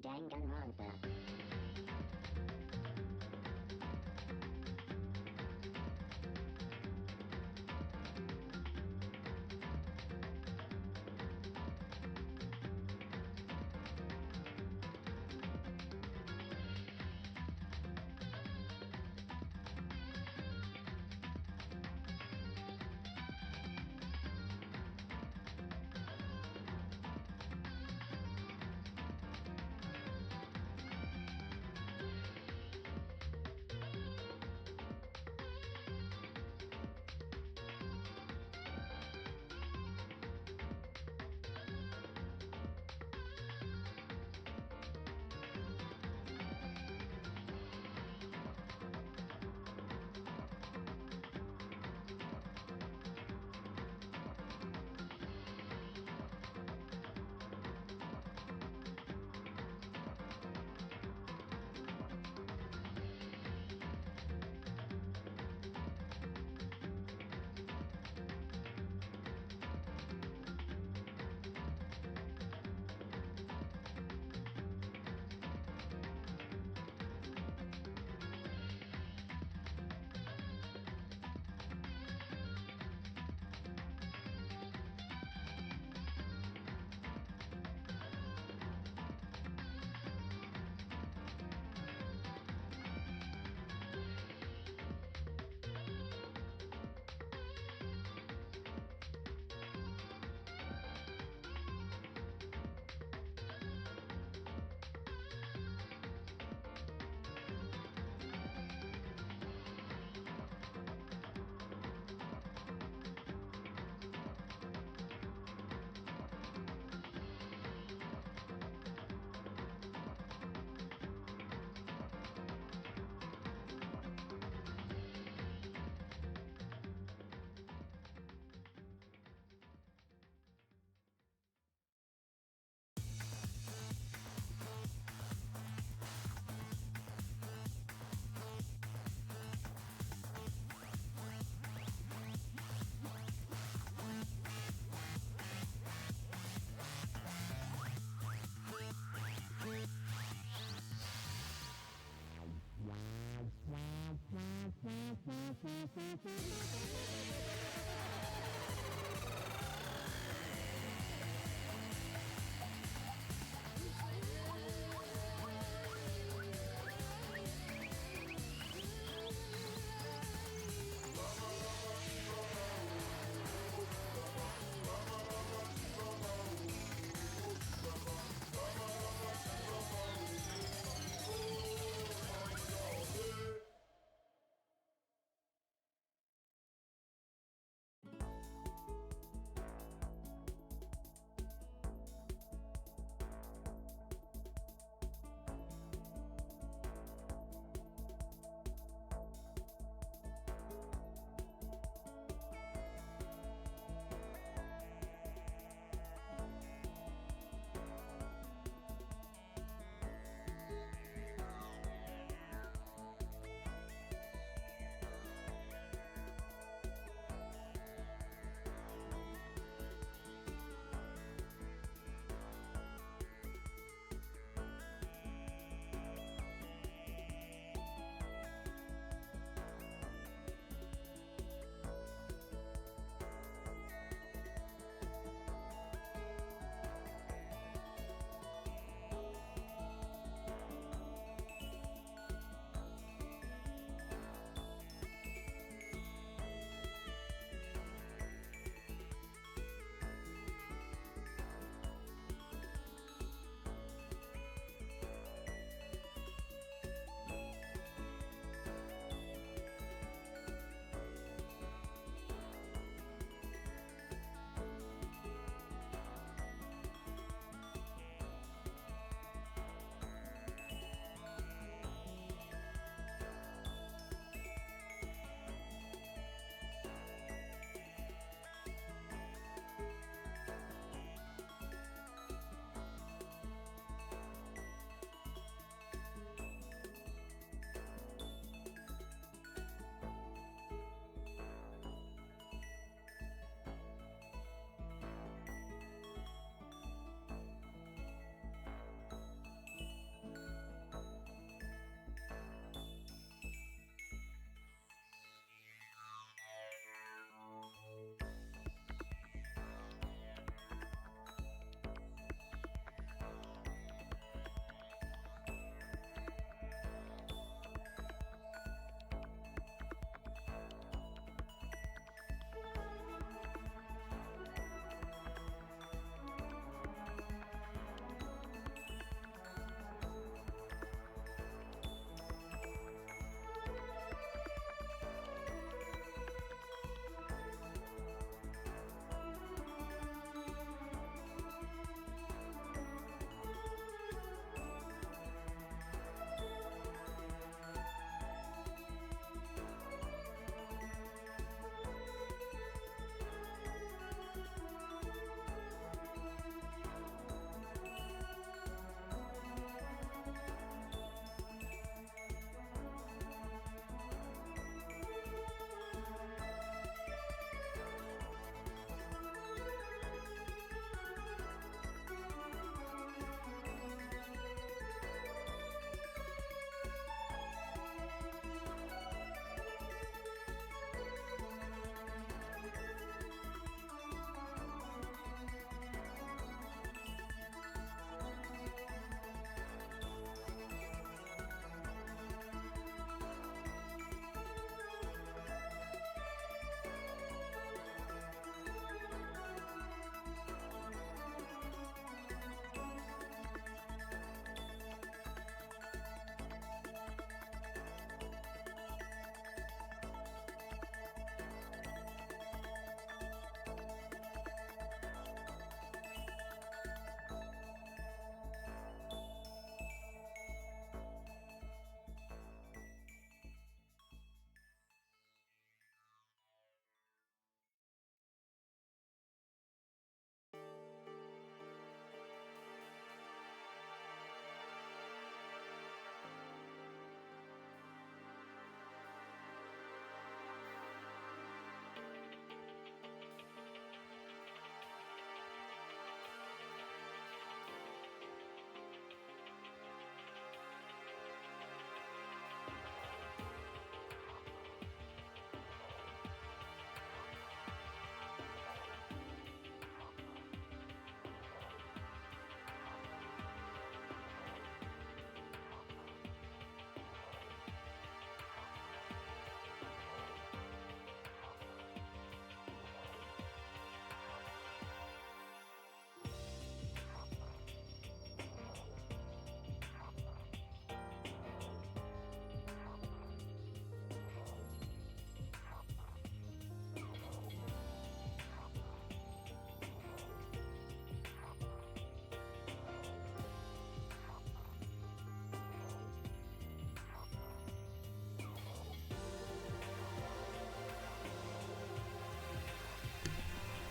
Danganronpa.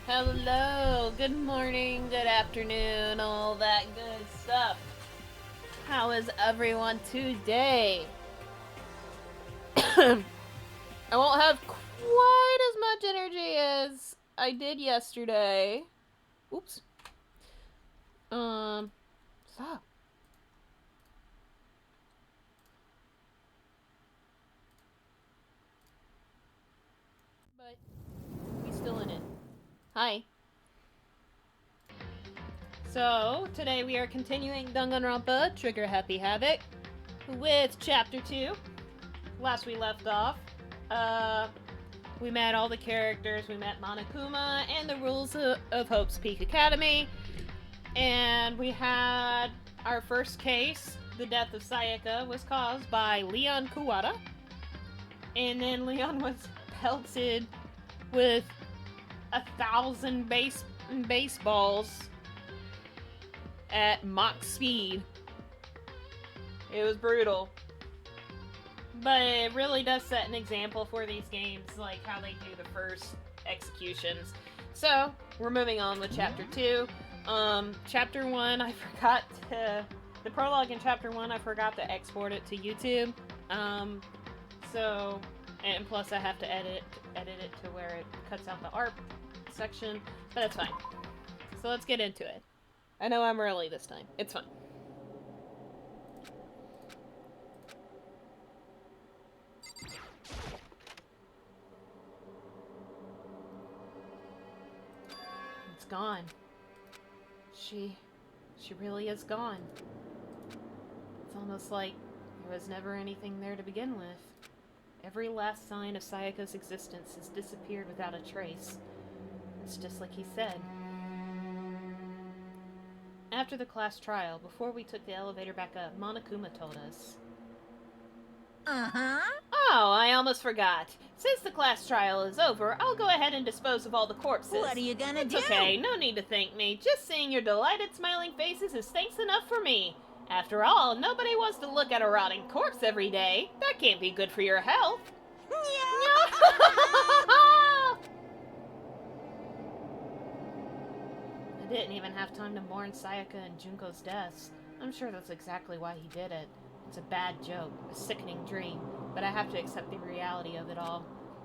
Hello, good morning, good afternoon, all that good stuff. How is everyone today? I won't have quite as much energy as I did yesterday. Oops. Stop. But we still in it. Hi. So, today we are continuing Danganronpa, Trigger Happy Havoc, with Chapter 2. Last we left off, we met all the characters. We met Monokuma and the rules of Hope's Peak Academy. And we had our first case. The death of Sayaka was caused by Leon Kuwata. And then Leon was pelted with 1,000 baseballs at Mach speed. It was brutal. But it really does set an example for these games, like how they do the first executions. So, we're moving on with Chapter 2. Chapter 1, I forgot to... The prologue in Chapter 1, I forgot to export it to YouTube. And plus I have to edit it to where it cuts out the art section, but it's fine. So let's get into it. I know I'm early this time. It's fine. It's gone. She really is gone. It's almost like there was never anything there to begin with. Every last sign of Sayaka's existence has disappeared without a trace. It's just like he said. After the class trial, before we took the elevator back up, Monokuma told us. Uh-huh. Oh, I almost forgot. Since the class trial is over, I'll go ahead and dispose of all the corpses. What are you gonna do? It's okay, no need to thank me. Just seeing your delighted smiling faces is thanks enough for me. After all, nobody wants to look at a rotting corpse every day. That can't be good for your health. I didn't even have time to mourn Sayaka and Junko's deaths. I'm sure that's exactly why he did it. It's a bad joke, a sickening dream, but I have to accept the reality of it all.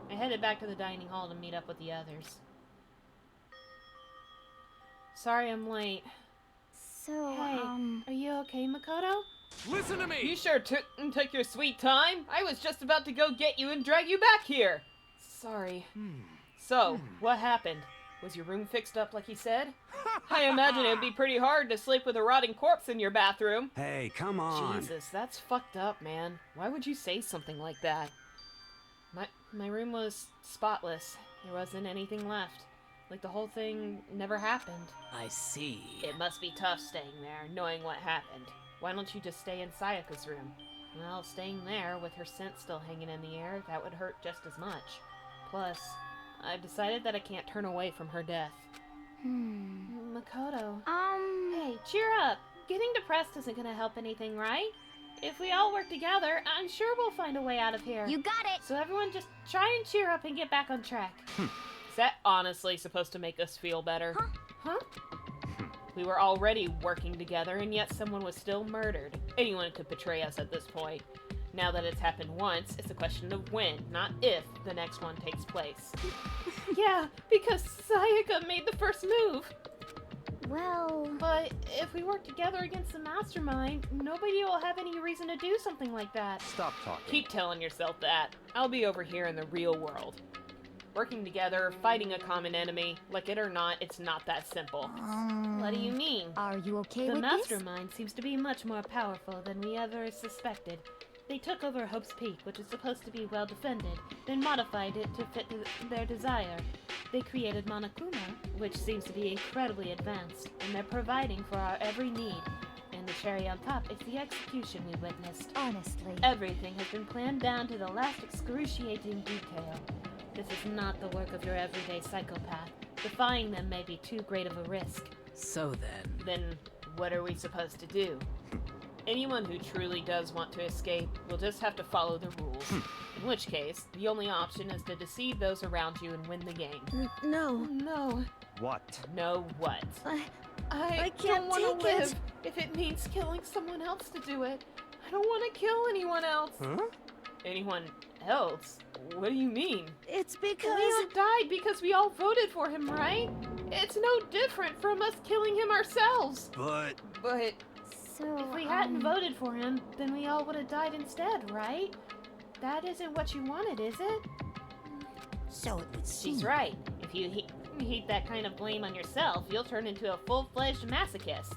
I headed back to the dining hall to meet up with the others. Sorry I'm late. So, Hey, are you okay, Makoto? Listen to me! You sure took your sweet time. I was just about to go get you and drag you back here. Sorry. So, what happened? Was your room fixed up like he said? I imagine it would be pretty hard to sleep with a rotting corpse in your bathroom. Hey, come on. Jesus, that's fucked up, man. Why would you say something like that? My room was spotless. There wasn't anything left. Like the whole thing never happened. I see. It must be tough staying there, knowing what happened. Why don't you just stay in Sayaka's room? Well, staying there, with her scent still hanging in the air, that would hurt just as much. Plus, I've decided that I can't turn away from her death. Makoto. Hey, cheer up. Getting depressed isn't gonna help anything, right? If we all work together, I'm sure we'll find a way out of here. you got it! So everyone just try and cheer up and get back on track. Is that honestly supposed to make us feel better? Huh? We were already working together, and yet someone was still murdered. Anyone could betray us at this point. Now that it's happened once, it's a question of when, not if, the next one takes place. Yeah, because Sayaka made the first move. Well... But if we work together against the mastermind, nobody will have any reason to do something like that. Stop talking. Keep telling yourself that. I'll be over here in the real world. Working together, fighting a common enemy, like it or not, it's not that simple. What do you mean? Are you okay The with this? mastermind seems to be much more powerful than we ever suspected. They took over Hope's Peak, which is supposed to be well defended, then modified it to fit their desire. They created Monokuma, which seems to be incredibly advanced, and they're providing for our every need. And the cherry on top is the execution we witnessed. Honestly. Everything has been planned down to the last excruciating detail. This is not the work of your everyday psychopath. Defying them may be too great of a risk. So then... Then what are we supposed to do? Anyone who truly does want to escape will just have to follow the rules. In which case, the only option is to deceive those around you and win the game. No. No. What? No what? I don't can't want to take live it. if it means killing someone else to do it. I don't want to kill anyone else. Huh? Anyone else? What do you mean? It's because... Leon died because we all voted for him, right? It's no different from us killing him ourselves. But... But So, if we hadn't voted for him, then we all would have died instead, right? That isn't what you wanted, is it? So it would seem. She's right. If you heap that kind of blame on yourself, you'll turn into a full-fledged masochist.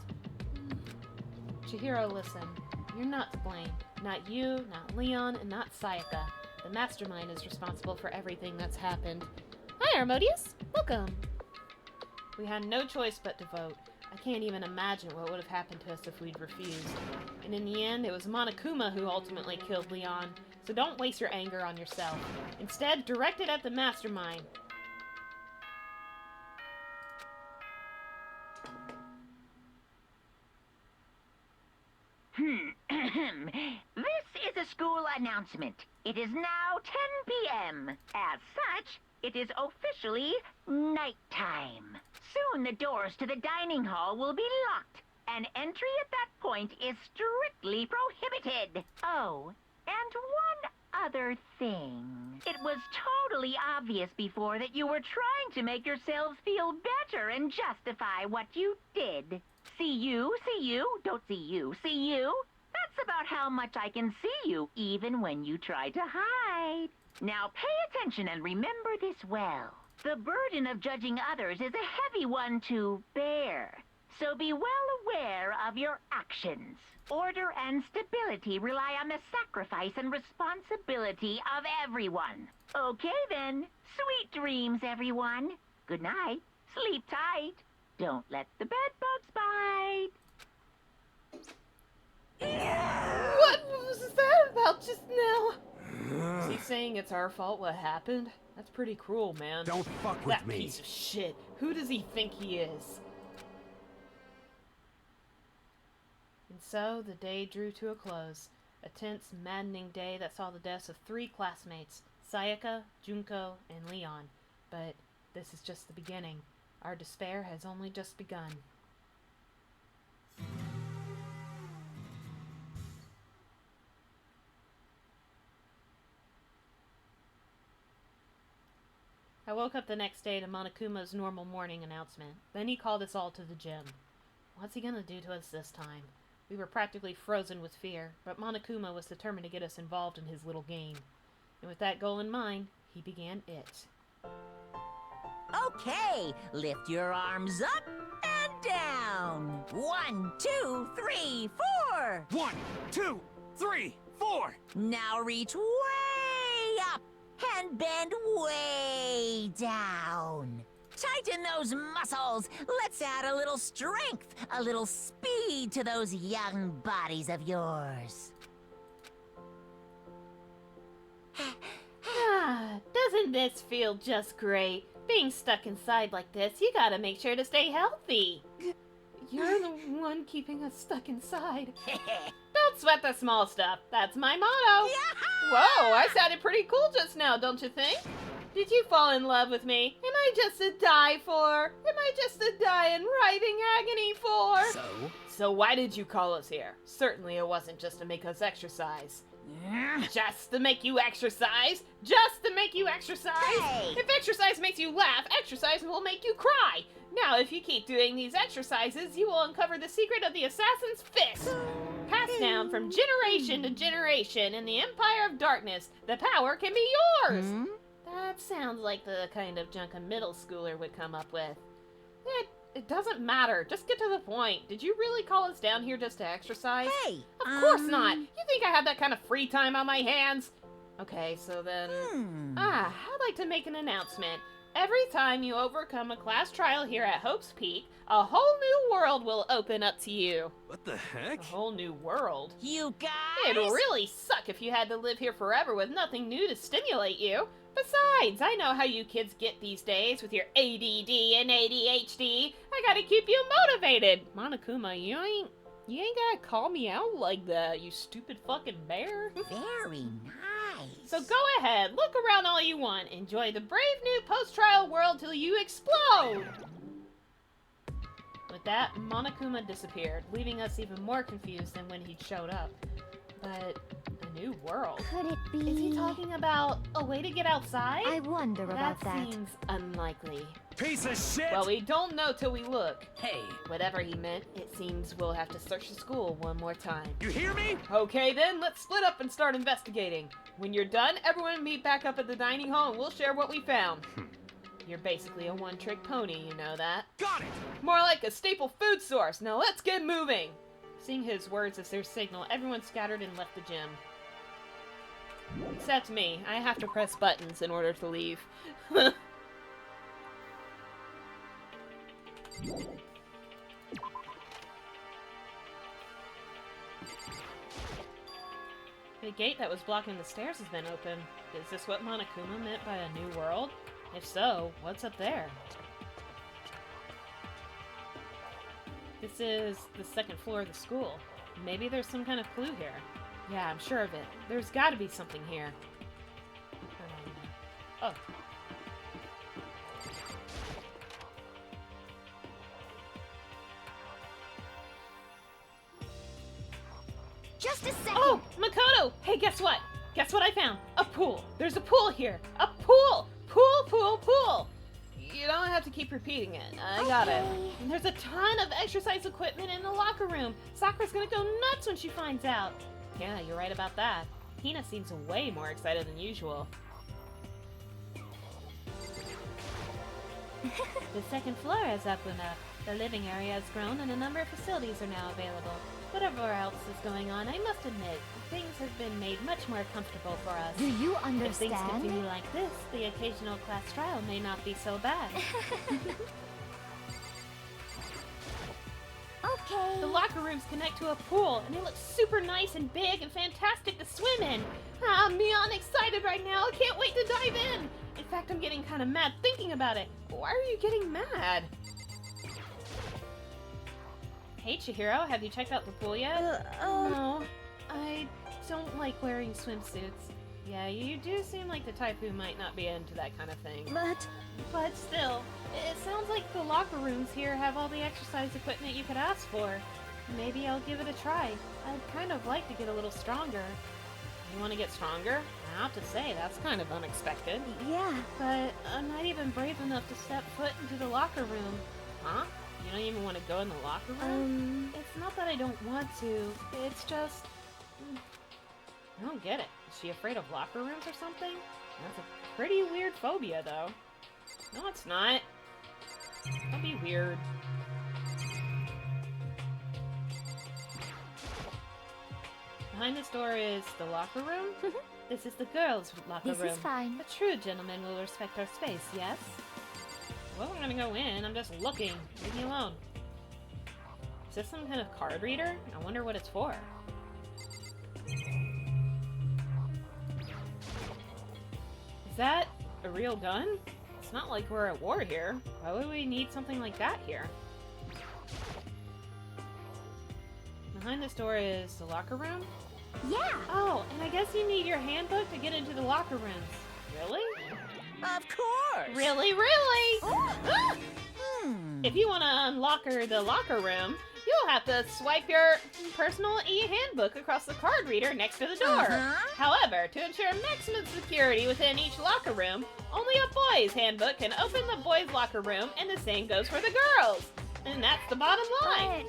Chihiro, listen. You're not to blame. Not you, not Leon, and not Sayaka. The mastermind is responsible for everything that's happened. Hi, Armodius! Welcome! We had no choice but to vote. I can't even imagine what would have happened to us if we'd refused. And in the end, it was Monokuma who ultimately killed Leon. So don't waste your anger on yourself. Instead, direct it at the mastermind. This is a school announcement. It is now 10 p.m. As such, it is officially nighttime. Soon the doors to the dining hall will be locked, and entry at that point is strictly prohibited. Oh, and one other thing. It was totally obvious before that you were trying to make yourselves feel better and justify what you did. See you, don't see you, see you. That's about how much I can see you, even when you try to hide. Now pay attention and remember this well. The burden of judging others is a heavy one to bear. So be well aware of your actions. Order and stability rely on the sacrifice and responsibility of everyone. Okay then. Sweet dreams, everyone. Good night. Sleep tight. Don't let the bed bugs bite. What was that about just now? Is he saying it's our fault what happened? That's pretty cruel, man. Don't fuck with That me. piece of shit. Who does he think he is? And so the day drew to a close. A tense, maddening day that saw the deaths of 3 classmates, Sayaka, Junko, and Leon. But this is just the beginning. Our despair has only just begun. I woke up the next day to Monokuma's normal morning announcement. Then he called us all to the gym. What's he gonna do to us this time? We were practically frozen with fear, but Monokuma was determined to get us involved in his little game. And with that goal in mind, he began it. Okay, lift your arms up and down. 1, 2, 3, 4. 1, 2, 3, 4! Now reach way up and bend way down. Tighten those muscles. Let's add a little strength, a little speed to those young bodies of yours. Doesn't this feel just great? Being stuck inside like this, you gotta make sure to stay healthy. You're the one keeping us stuck inside. Don't sweat the small stuff. That's my motto. Whoa, I sounded pretty cool just now, don't you think? Did you fall in love with me? Am I just to die for? Am I just to die in writhing agony for? So why did you call us here? Certainly it wasn't just to make us exercise. Just to make you exercise? Just to make you exercise? Hey! If exercise makes you laugh, exercise will make you cry. Now, if you keep doing these exercises, you will uncover the secret of the assassin's fist. Passed down from generation to generation in the Empire of Darkness, the power can be yours. That sounds like the kind of junk a middle schooler would come up with. It doesn't matter. Just get to the point. Did you really call us down here just to exercise? Hey! Of course not. You think I have that kind of free time on my hands? Okay, so then... I'd like to make an announcement. Every time you overcome a class trial here at Hope's Peak, a whole new world will open up to you. What the heck? A whole new world? You guys! It'd really suck if you had to live here forever with nothing new to stimulate you. Besides, I know how you kids get these days with your ADD and ADHD. I gotta keep you motivated. Monokuma, you ain't gotta call me out like that, you stupid fucking bear. Very nice. So go ahead, look around all you want. Enjoy the brave new post-trial world till you explode. With that, Monokuma disappeared, leaving us even more confused than when he showed up. But a new world? Could it be? Is he talking about a way to get outside? I wonder about that. Seems unlikely. Piece of shit! Well, we don't know till we look. Hey, Whatever he meant, it seems we'll have to search the school one more time. You hear me? Okay then, let's split up and start investigating. When you're done, everyone meet back up at the dining hall and we'll share what we found. You're basically a one-trick pony, you know that? Got it! More like a staple food source. Now let's get moving! Seeing his words as their signal, everyone scattered and left the gym. Except me. I have to press buttons in order to leave. The gate that was blocking the stairs has been opened. Is this what Monokuma meant by a new world? If so, what's up there? This is the second floor of the school. Maybe there's some kind of clue here. Yeah, I'm sure of it. There's gotta be something here. Oh. Just a second. Oh, Makoto! Hey, guess what? Guess what I found? A pool. There's a pool here. A pool! Pool, pool, pool! You don't have to keep repeating it. I got it. Okay. And there's a ton of exercise equipment in the locker room. Sakura's gonna go nuts when she finds out. Yeah, you're right about that. Hina seems way more excited than usual. The second floor has opened up. The living area has grown and a number of facilities are now available. Whatever else is going on, I must admit, things have been made much more comfortable for us. Do you If things understand? continue like this, the occasional class trial may not be so bad. Okay. The locker rooms connect to a pool, and it looks super nice and big and fantastic to swim in. I'm beyond excited right now. I can't wait to dive in. In fact, I'm getting kind of mad thinking about it. Why are you getting mad? Hey, Chihiro, have you checked out the pool yet? No, I don't like wearing swimsuits. Yeah, you do seem like the type who might not be into that kind of thing. But still, it sounds like the locker rooms here have all the exercise equipment you could ask for. Maybe I'll give it a try. I'd kind of like to get a little stronger. You want to get stronger? I have to say, that's kind of unexpected. Yeah. But I'm not even brave enough to step foot into the locker room. Huh? You don't even want to go in the locker room? It's not that I don't want to. It's just... I don't get it. Is she afraid of locker rooms or something? That's a pretty weird phobia, though. No, it's not. Don't be weird. Behind this door is the locker room. This is the girls' locker This room. is fine. A true gentleman will respect our space, yes? Well, I'm gonna go in. I'm just looking. Leave me alone. Is this some kind of card reader? I wonder what it's for. Is that a real gun? It's not like we're at war here. Why would we need something like that here? Behind this door is the locker room? Yeah. Oh, and I guess you need your handbook to get into the locker rooms. Really? Of course. Really, really? Hmm. If you want to unlock the locker room, you'll have to swipe your personal e-handbook across the card reader next to the door. Uh-huh. However, to ensure maximum security within each locker room, only a boy's handbook can open the boys' locker room, and the same goes for the girls. And that's the bottom line.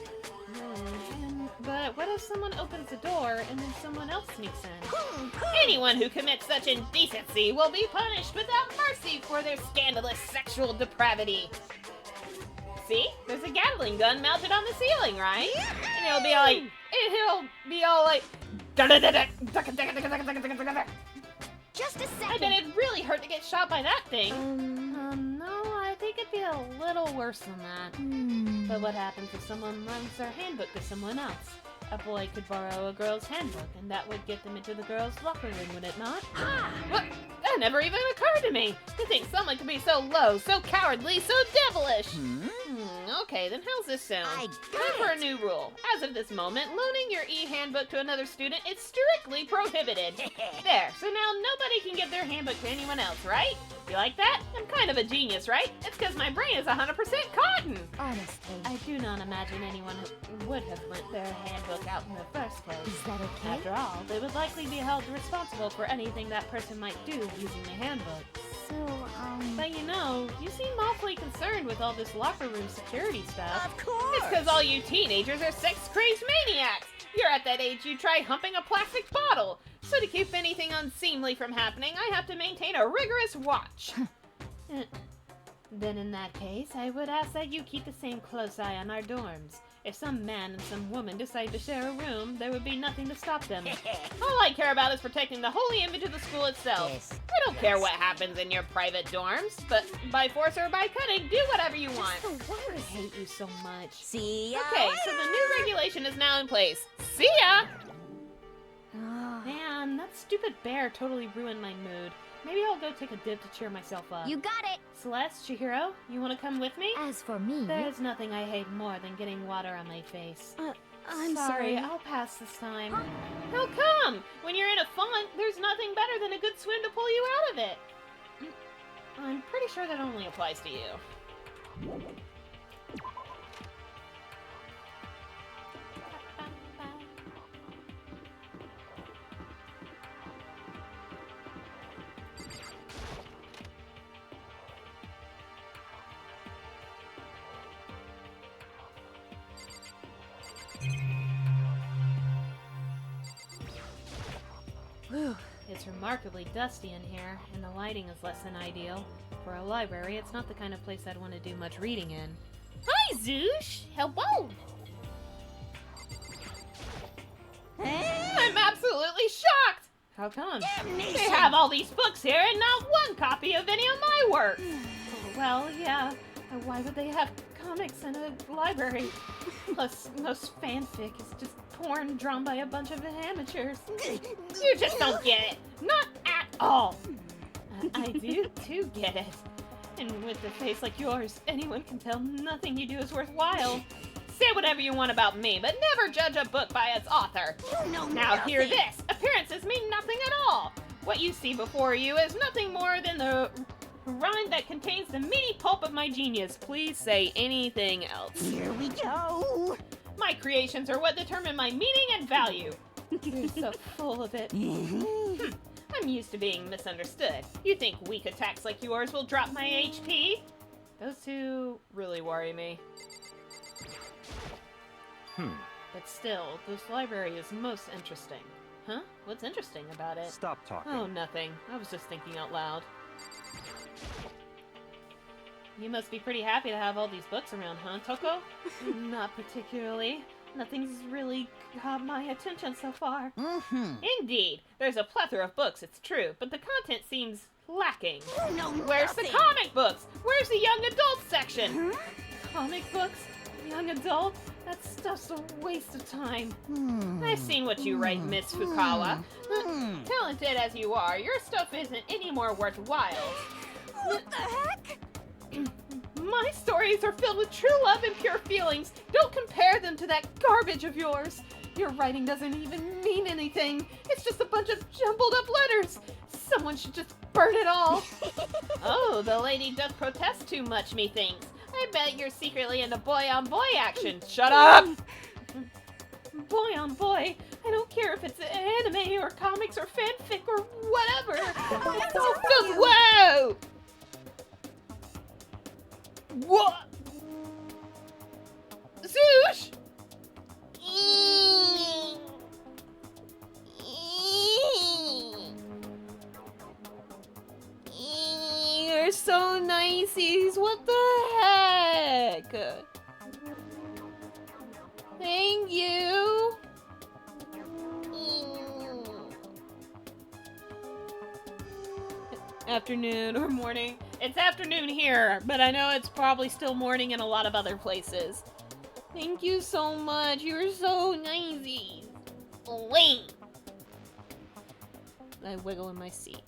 But what if someone opens the door and then someone else sneaks in? Anyone who commits such indecency will be punished without mercy for their scandalous sexual depravity. See? There's a Gatling gun mounted on the ceiling, right? And it'll be all like, Just a I second. bet it'd really hurt to get shot by that thing. No, I think it'd be a little worse than that. But what happens if someone lends their handbook to someone else? A boy could borrow a girl's handbook, and that would get them into the girl's locker room, would it not? What? That never even occurred to me! To think someone could be so low, so cowardly, so devilish! Okay, then how's this sound? I Time got for a it. new rule. As of this moment, loaning your e-handbook to another student is strictly prohibited. There, so now nobody can give their handbook to anyone else, right? You like that? I'm kind of a genius, right? It's because my brain is 100% cotton. Honestly. I do not imagine anyone would have lent their handbook out in the first place. Is that okay? After all, they would likely be held responsible for anything that person might do using the handbook. So, But you know, you seem awfully concerned with all this locker room security stuff. Of course. It's because all you teenagers are sex-crazed maniacs. You're at that age you try humping a plastic bottle. So to keep anything unseemly from happening, I have to maintain a rigorous watch. Then in that case, I would ask that you keep the same close eye on our dorms. If some man and some woman decide to share a room, there would be nothing to stop them. All I care about is protecting the holy image of the school itself. Yes. I don't care what happens in your private dorms, but by force or by cutting, do whatever you want. the I worst. hate you so much. See ya Okay, later. so the new regulation is now in place. See ya! Ah. Man, that stupid bear totally ruined my mood. Maybe I'll go take a dip to cheer myself up. You got it. Celeste, Chihiro, you want to come with me? As for me, There's nothing I hate more than getting water on my face. I'm sorry. I'll pass this time. How come? When you're in a funk, there's nothing better than a good swim to pull you out of it. I'm pretty sure that only applies to you. Whew, it's remarkably dusty in here, and the lighting is less than ideal. For a library, it's not the kind of place I'd want to do much reading in. Hi, Zoosh! Hello! I'm absolutely shocked! How come? Damnation. They have all these books here and not one copy of any of my work! Well, yeah. Why would they have comics in a library? Plus, most fanfic is just porn drawn by a bunch of amateurs. You just don't get it. Not at all. I do get it. And with a face like yours, anyone can tell nothing you do is worthwhile. Say whatever you want about me, but never judge a book by its author. You know Now nothing. hear this. Appearances mean nothing at all. What you see before you is nothing more than the rind that contains the meaty pulp of my genius. Please say anything else. Here we go. My creations are what determine my meaning and value. You're so full of it. I'm used to being misunderstood. You think weak attacks like yours will drop my HP? Those two really worry me. But still, this library is most interesting. Huh? What's interesting about it? Stop talking. Oh, nothing. I was just thinking out loud. You must be pretty happy to have all these books around, huh, Toko? Not particularly. Nothing's really caught my attention so far. Indeed. There's a plethora of books, it's true, but the content seems lacking. You know Where's the nothing. comic books? Where's the young adult section? Comic books? Young adult? That stuff's a waste of time. I've seen what you write, Miss Fukawa. Talented as you are, your stuff isn't any more worthwhile. What the heck? My stories are filled with true love and pure feelings. Don't compare them to that garbage of yours. Your writing doesn't even mean anything. It's just a bunch of jumbled up letters. Someone should just burn it all. Oh, the lady doth protest too much, methinks. I bet you're secretly into boy-on-boy action. Shut up! Boy on boy. I don't care if it's anime or comics or fanfic or whatever. It's all just whoa! What? Zoosh! You're so niceies. What the heck? Thank you. Afternoon or morning. It's afternoon here, but I know it's probably still morning in a lot of other places. Thank you so much. You're so nicey. Wait. I wiggle in my seat.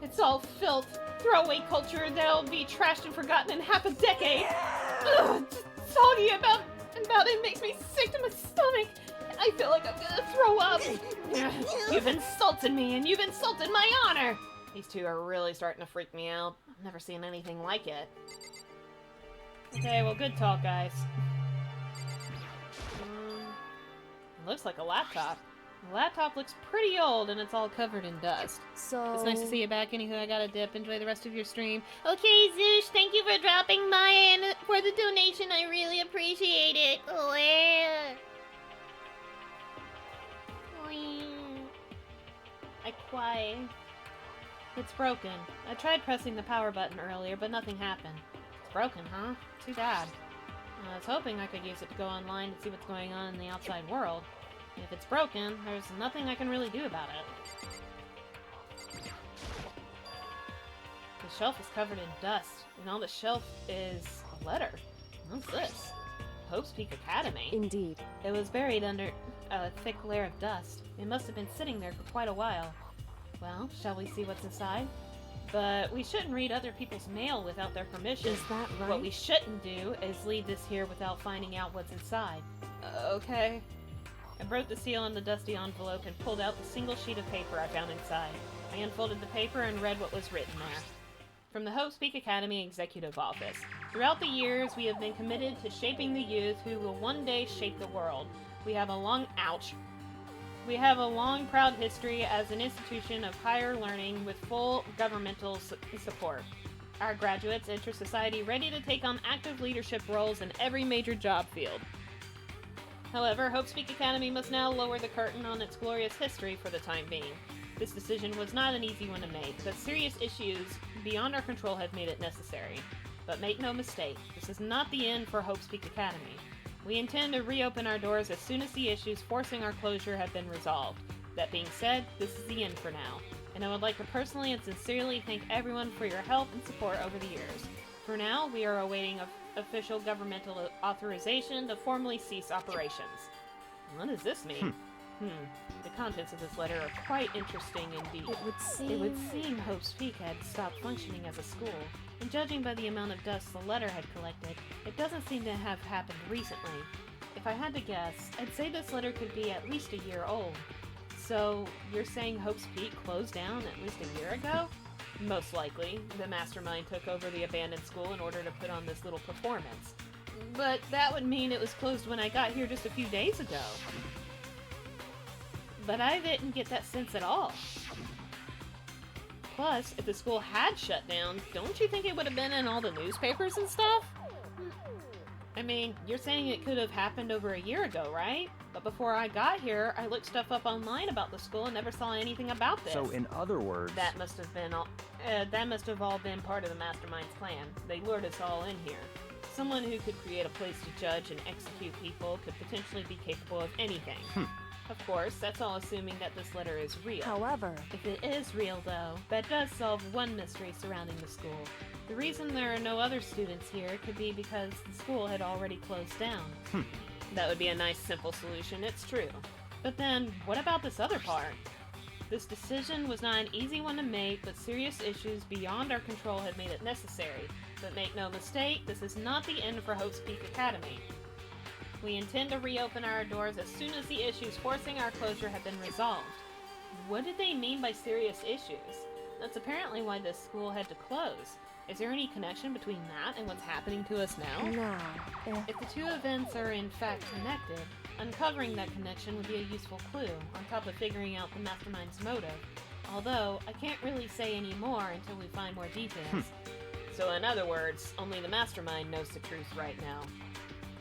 It's all filth, throwaway culture that'll be trashed and forgotten in half a decade. Ugh, just talking about it makes me sick to my stomach. I feel like I'm gonna throw up. You've insulted me, and you've insulted my honor. These two are really starting to freak me out. I've never seen anything like it. Okay, well, good talk, guys. It looks like a laptop. The laptop looks pretty old, and it's all covered in dust. So... It's nice to see you back. Anywho, I gotta dip. Enjoy the rest of your stream. Okay, Zoosh, thank you for dropping by and for the donation. I really appreciate it. I cry. It's broken. I tried pressing the power button earlier, but nothing happened. It's broken, huh? Too bad. I was hoping I could use it to go online and see what's going on in the outside world. If it's broken, there's nothing I can really do about it. The shelf is covered in dust, and on the shelf is a letter. What's this? Hope's Peak Academy. Indeed. It was buried under a thick layer of dust. It must have been sitting there for quite a while. Well, shall we see what's inside? But we shouldn't read other people's mail without their permission. Is that right? What we shouldn't do is leave this here without finding out what's inside. Okay. I broke the seal on the dusty envelope and pulled out the single sheet of paper I found inside. I unfolded the paper and read what was written there. From the Hope's Peak Academy Executive Office. Throughout the years, we have been committed to shaping the youth who will one day shape the world. We have a long, proud history as an institution of higher learning with full governmental support. Our graduates enter society ready to take on active leadership roles in every major job field. However, Hope's Peak Academy must now lower the curtain on its glorious history for the time being. This decision was not an easy one to make, but serious issues beyond our control have made it necessary. But make no mistake, this is not the end for Hope's Peak Academy. We intend to reopen our doors as soon as the issues forcing our closure have been resolved. That being said, this is the end for now, and I would like to personally and sincerely thank everyone for your help and support over the years. For now, we are awaiting official governmental authorization to formally cease operations. What does this mean? The contents of this letter are quite interesting indeed. It would seem Hope's Peak had stopped functioning as a school, and judging by the amount of dust the letter had collected, it doesn't seem to have happened recently. If I had to guess, I'd say this letter could be at least a year old. So, you're saying Hope's Peak closed down at least a year ago? Most likely, the mastermind took over the abandoned school in order to put on this little performance. But that would mean it was closed when I got here just a few days ago. But I didn't get that sense at all. Plus, if the school had shut down, don't you think it would have been in all the newspapers and stuff? I mean, you're saying it could have happened over a year ago, right? But before I got here, I looked stuff up online about the school and never saw anything about this. So in other words... That must have all been part of the mastermind's plan. They lured us all in here. Someone who could create a place to judge and execute people could potentially be capable of anything. Of course, that's all assuming that this letter is real. However, if it is real, though, that does solve one mystery surrounding the school. The reason there are no other students here could be because the school had already closed down. That would be a nice, simple solution, it's true. But then, what about this other part? This decision was not an easy one to make, but serious issues beyond our control have made it necessary. But make no mistake, this is not the end for Hope's Peak Academy. We intend to reopen our doors as soon as the issues forcing our closure have been resolved. What did they mean by serious issues? That's apparently why this school had to close. Is there any connection between that and what's happening to us now? now, If the two events are in fact connected, uncovering that connection would be a useful clue, on top of figuring out the mastermind's motive. Although, I can't really say any more until we find more details. So in other words, only the mastermind knows the truth right now.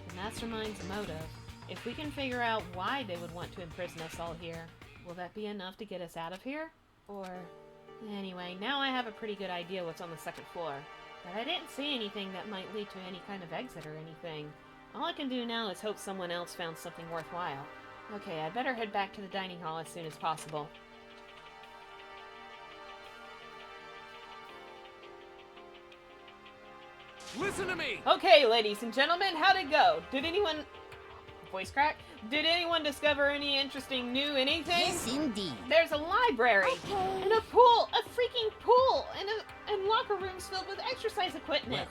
The mastermind's motive. If we can figure out why they would want to imprison us all here, will that be enough to get us out of here? Or... Anyway, now I have a pretty good idea what's on the second floor. But I didn't see anything that might lead to any kind of exit or anything. All I can do now is hope someone else found something worthwhile. Okay, I'd better head back to the dining hall as soon as possible. Listen to me! Okay, ladies and gentlemen, how'd it go? Did voice crack. Did anyone discover any interesting new anything? Yes, indeed. There's a library Okay. and a pool, a freaking pool, and locker rooms filled with exercise equipment.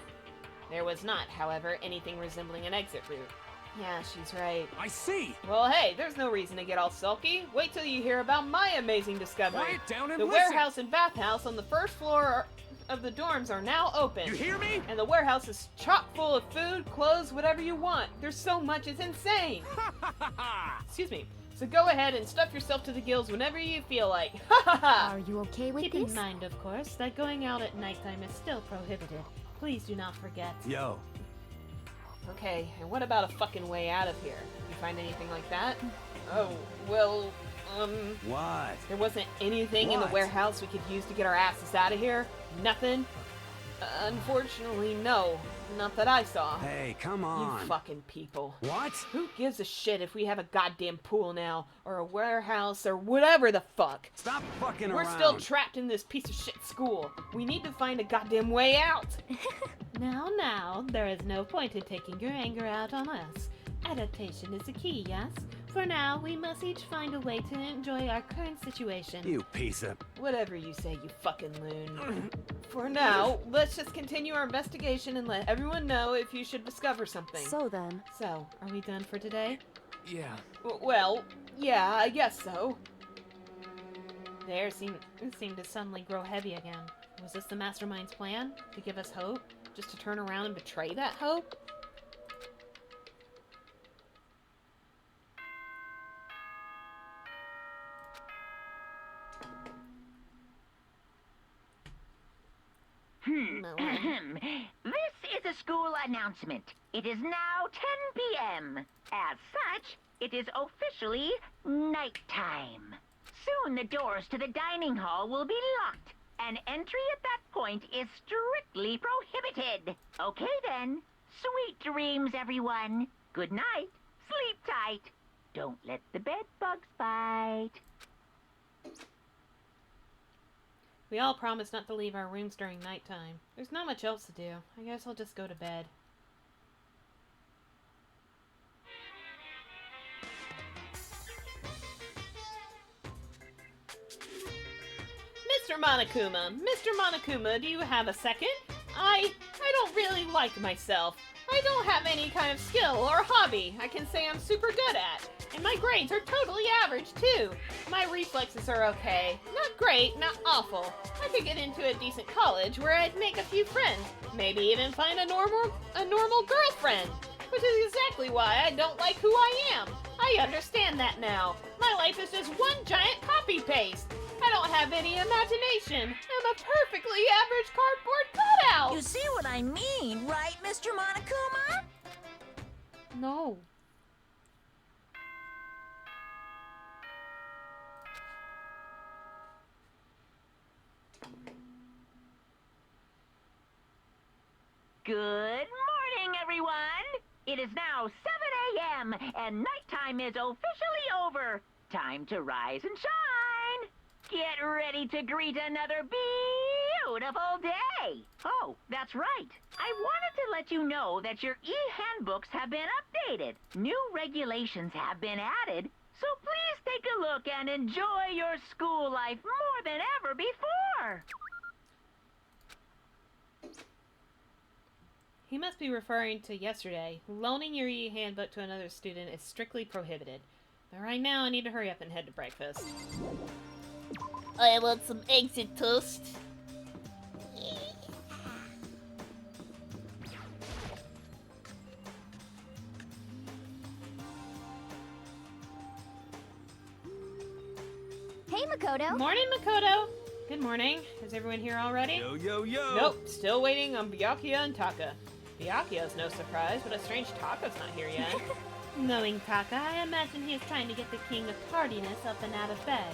There was not, however, anything resembling an exit route. Yeah, she's right. I see. Well, hey, there's no reason to get all sulky. Wait till you hear about my amazing discovery. Quiet down and The listen. warehouse and bathhouse on the first floor of the dorms are now open. You hear me? And the warehouse is chock full of food, clothes, whatever you want. There's so much, it's insane. Excuse me. So go ahead and stuff yourself to the gills whenever you feel like. Ha ha ha! Are you okay with Keep this? in mind, of course, that going out at nighttime is still prohibited. Please do not forget. Yo. Okay, and what about a fucking way out of here? You find anything like that? Oh, well, What? there wasn't anything in the What? warehouse we could use to get our asses out of here? Nothing? Unfortunately, no. Not that I saw. Hey, come You on. fucking people. What? Who gives a shit if we have a goddamn pool now, or a warehouse, or whatever the fuck? Stop fucking We're around. still trapped in this piece of shit school. We need to find a goddamn way out. Now, there is no point in taking your anger out on us. Adaptation is the key, yes? For now, we must each find a way to enjoy our current situation. You piece of... Whatever you say, you fucking loon. For now, let's just continue our investigation and let everyone know if you should discover something. So then, So, are we done for today? Yeah. Well, yeah, I guess so. The air seemed to suddenly grow heavy again. Was this the mastermind's plan? To give us hope? Just to turn around and betray that hope? No. This is a school announcement. It is now 10 p.m. As such, it is officially nighttime. Soon the doors to the dining hall will be locked, and entry at that point is strictly prohibited. Okay then. Sweet dreams, everyone. Good night. Sleep tight. Don't let the bed bugs bite. We all promised not to leave our rooms during nighttime. There's not much else to do. I guess I'll just go to bed. Mr. Monokuma, do you have a second? I don't really like myself. I don't have any kind of skill or hobby I can say I'm super good at. And my grades are totally average, too. My reflexes are okay. Not great, not awful. I could get into a decent college where I'd make a few friends. Maybe even find a normal girlfriend. Which is exactly why I don't like who I am. I understand that now. My life is just one giant copy-paste. I don't have any imagination. I'm a perfectly average cardboard cutout. You see what I mean, right, Mr. Monokuma? No. Good morning, everyone! It is now 7 a.m., and nighttime is officially over. Time to rise and shine! Get ready to greet another beautiful day! Oh, that's right. I wanted to let you know that your e-handbooks have been updated. New regulations have been added, so please take a look and enjoy your school life more than ever before! He must be referring to yesterday. Loaning your e-handbook to another student is strictly prohibited. But right now, I need to hurry up and head to breakfast. I want some eggs and toast. hey Makoto. Morning, Makoto! Good morning. Is everyone here already? Yo, yo, yo. Nope, still waiting on Byakuya and Taka. Byakuya's no surprise, but a strange Taka's not here yet. Knowing Taka, I imagine he is trying to get the king of tardiness up and out of bed.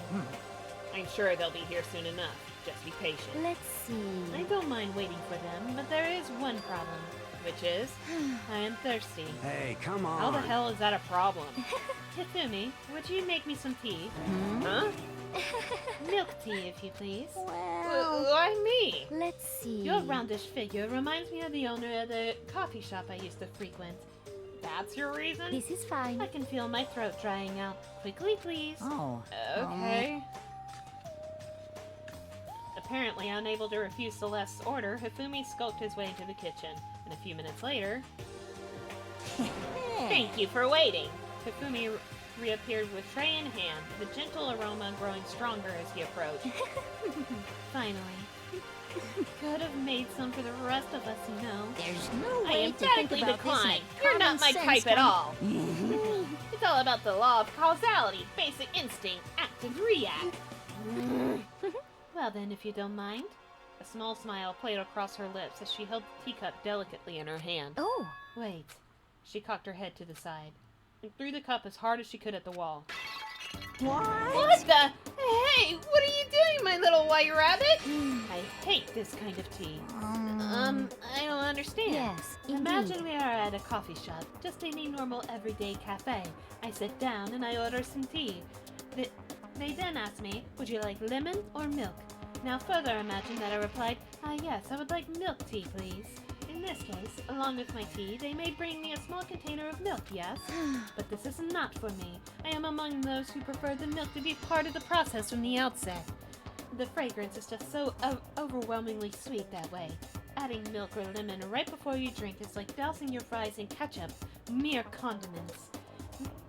I'm sure they'll be here soon enough. Just be patient. Let's see. I don't mind waiting for them, but there is one problem. Which is, I am thirsty. Hey, come on. How the hell is that a problem? Hitsumi, would you make me some tea? Huh? Milk tea, if you please. Well, Why me? let's see. Your roundish figure reminds me of the owner of the coffee shop I used to frequent. That's your reason? This is fine. I can feel my throat drying out. Quickly, please. Oh. Okay. Apparently unable to refuse Celeste's order, Hifumi skulked his way into the kitchen. And a few minutes later... Thank you for waiting. Hifumi reappeared with tray in hand, the gentle aroma growing stronger as he approached. Finally. Could have made some for the rest of us, you know. There's no I way to think emphatically about this in decline. a You're not my common type sense at kind- all. It's all about the law of causality, basic instinct, act and react. Well then, if you don't mind. A small smile played across her lips as she held the teacup delicately in her hand. Oh, Wait. She cocked her head to the side and threw the cup as hard as she could at the wall. What the? Hey, what are you doing, my little white rabbit? I hate this kind of tea. I don't understand. yes, Imagine indeed. we are at a coffee shop, just any normal everyday cafe. I sit down and I order some tea. They then ask me, would you like lemon or milk? Now further imagine that I replied, yes, I would like milk tea, please. In this case, along with my tea, they may bring me a small container of milk, yes? But this is not for me. I am among those who prefer the milk to be part of the process from the outset. The fragrance is just so overwhelmingly sweet that way. Adding milk or lemon right before you drink is like dousing your fries in ketchup, mere condiments.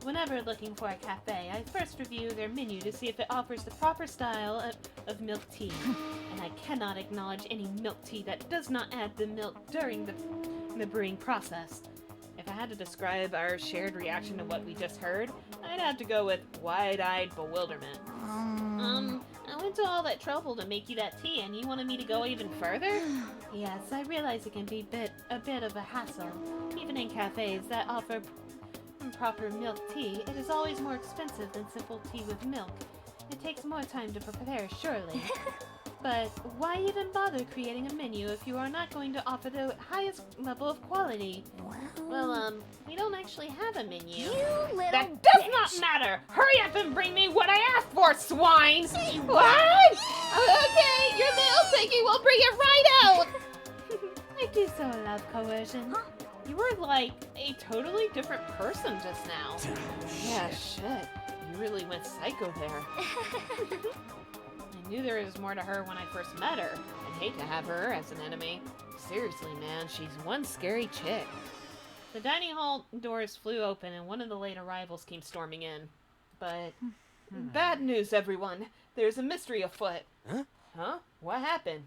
Whenever looking for a cafe, I first review their menu to see if it offers the proper style of milk tea. And I cannot acknowledge any milk tea that does not add the milk during the brewing process. If I had to describe our shared reaction to what we just heard, I'd have to go with wide-eyed bewilderment. I went to all that trouble to make you that tea, and you wanted me to go even further? Yes, I realize it can be a bit of a hassle. Even in cafes that offer proper milk tea, it is always more expensive than simple tea with milk. It takes more time to prepare, surely. But why even bother creating a menu if you are not going to offer the highest level of quality? Well, we don't actually have a menu. You little That does bitch. not matter! Hurry up and bring me what I asked for, swine! What? Okay, your little piggy will bring it right out! I do so love coercion. You were like a totally different person just now. Yeah, shit. You really went psycho there. I knew there was more to her when I first met her. I'd hate to have her as an enemy. Seriously, man, she's one scary chick. The dining hall doors flew open and one of the late arrivals came storming in. But... Bad news, everyone. There's a mystery afoot. Huh? Huh? What happened?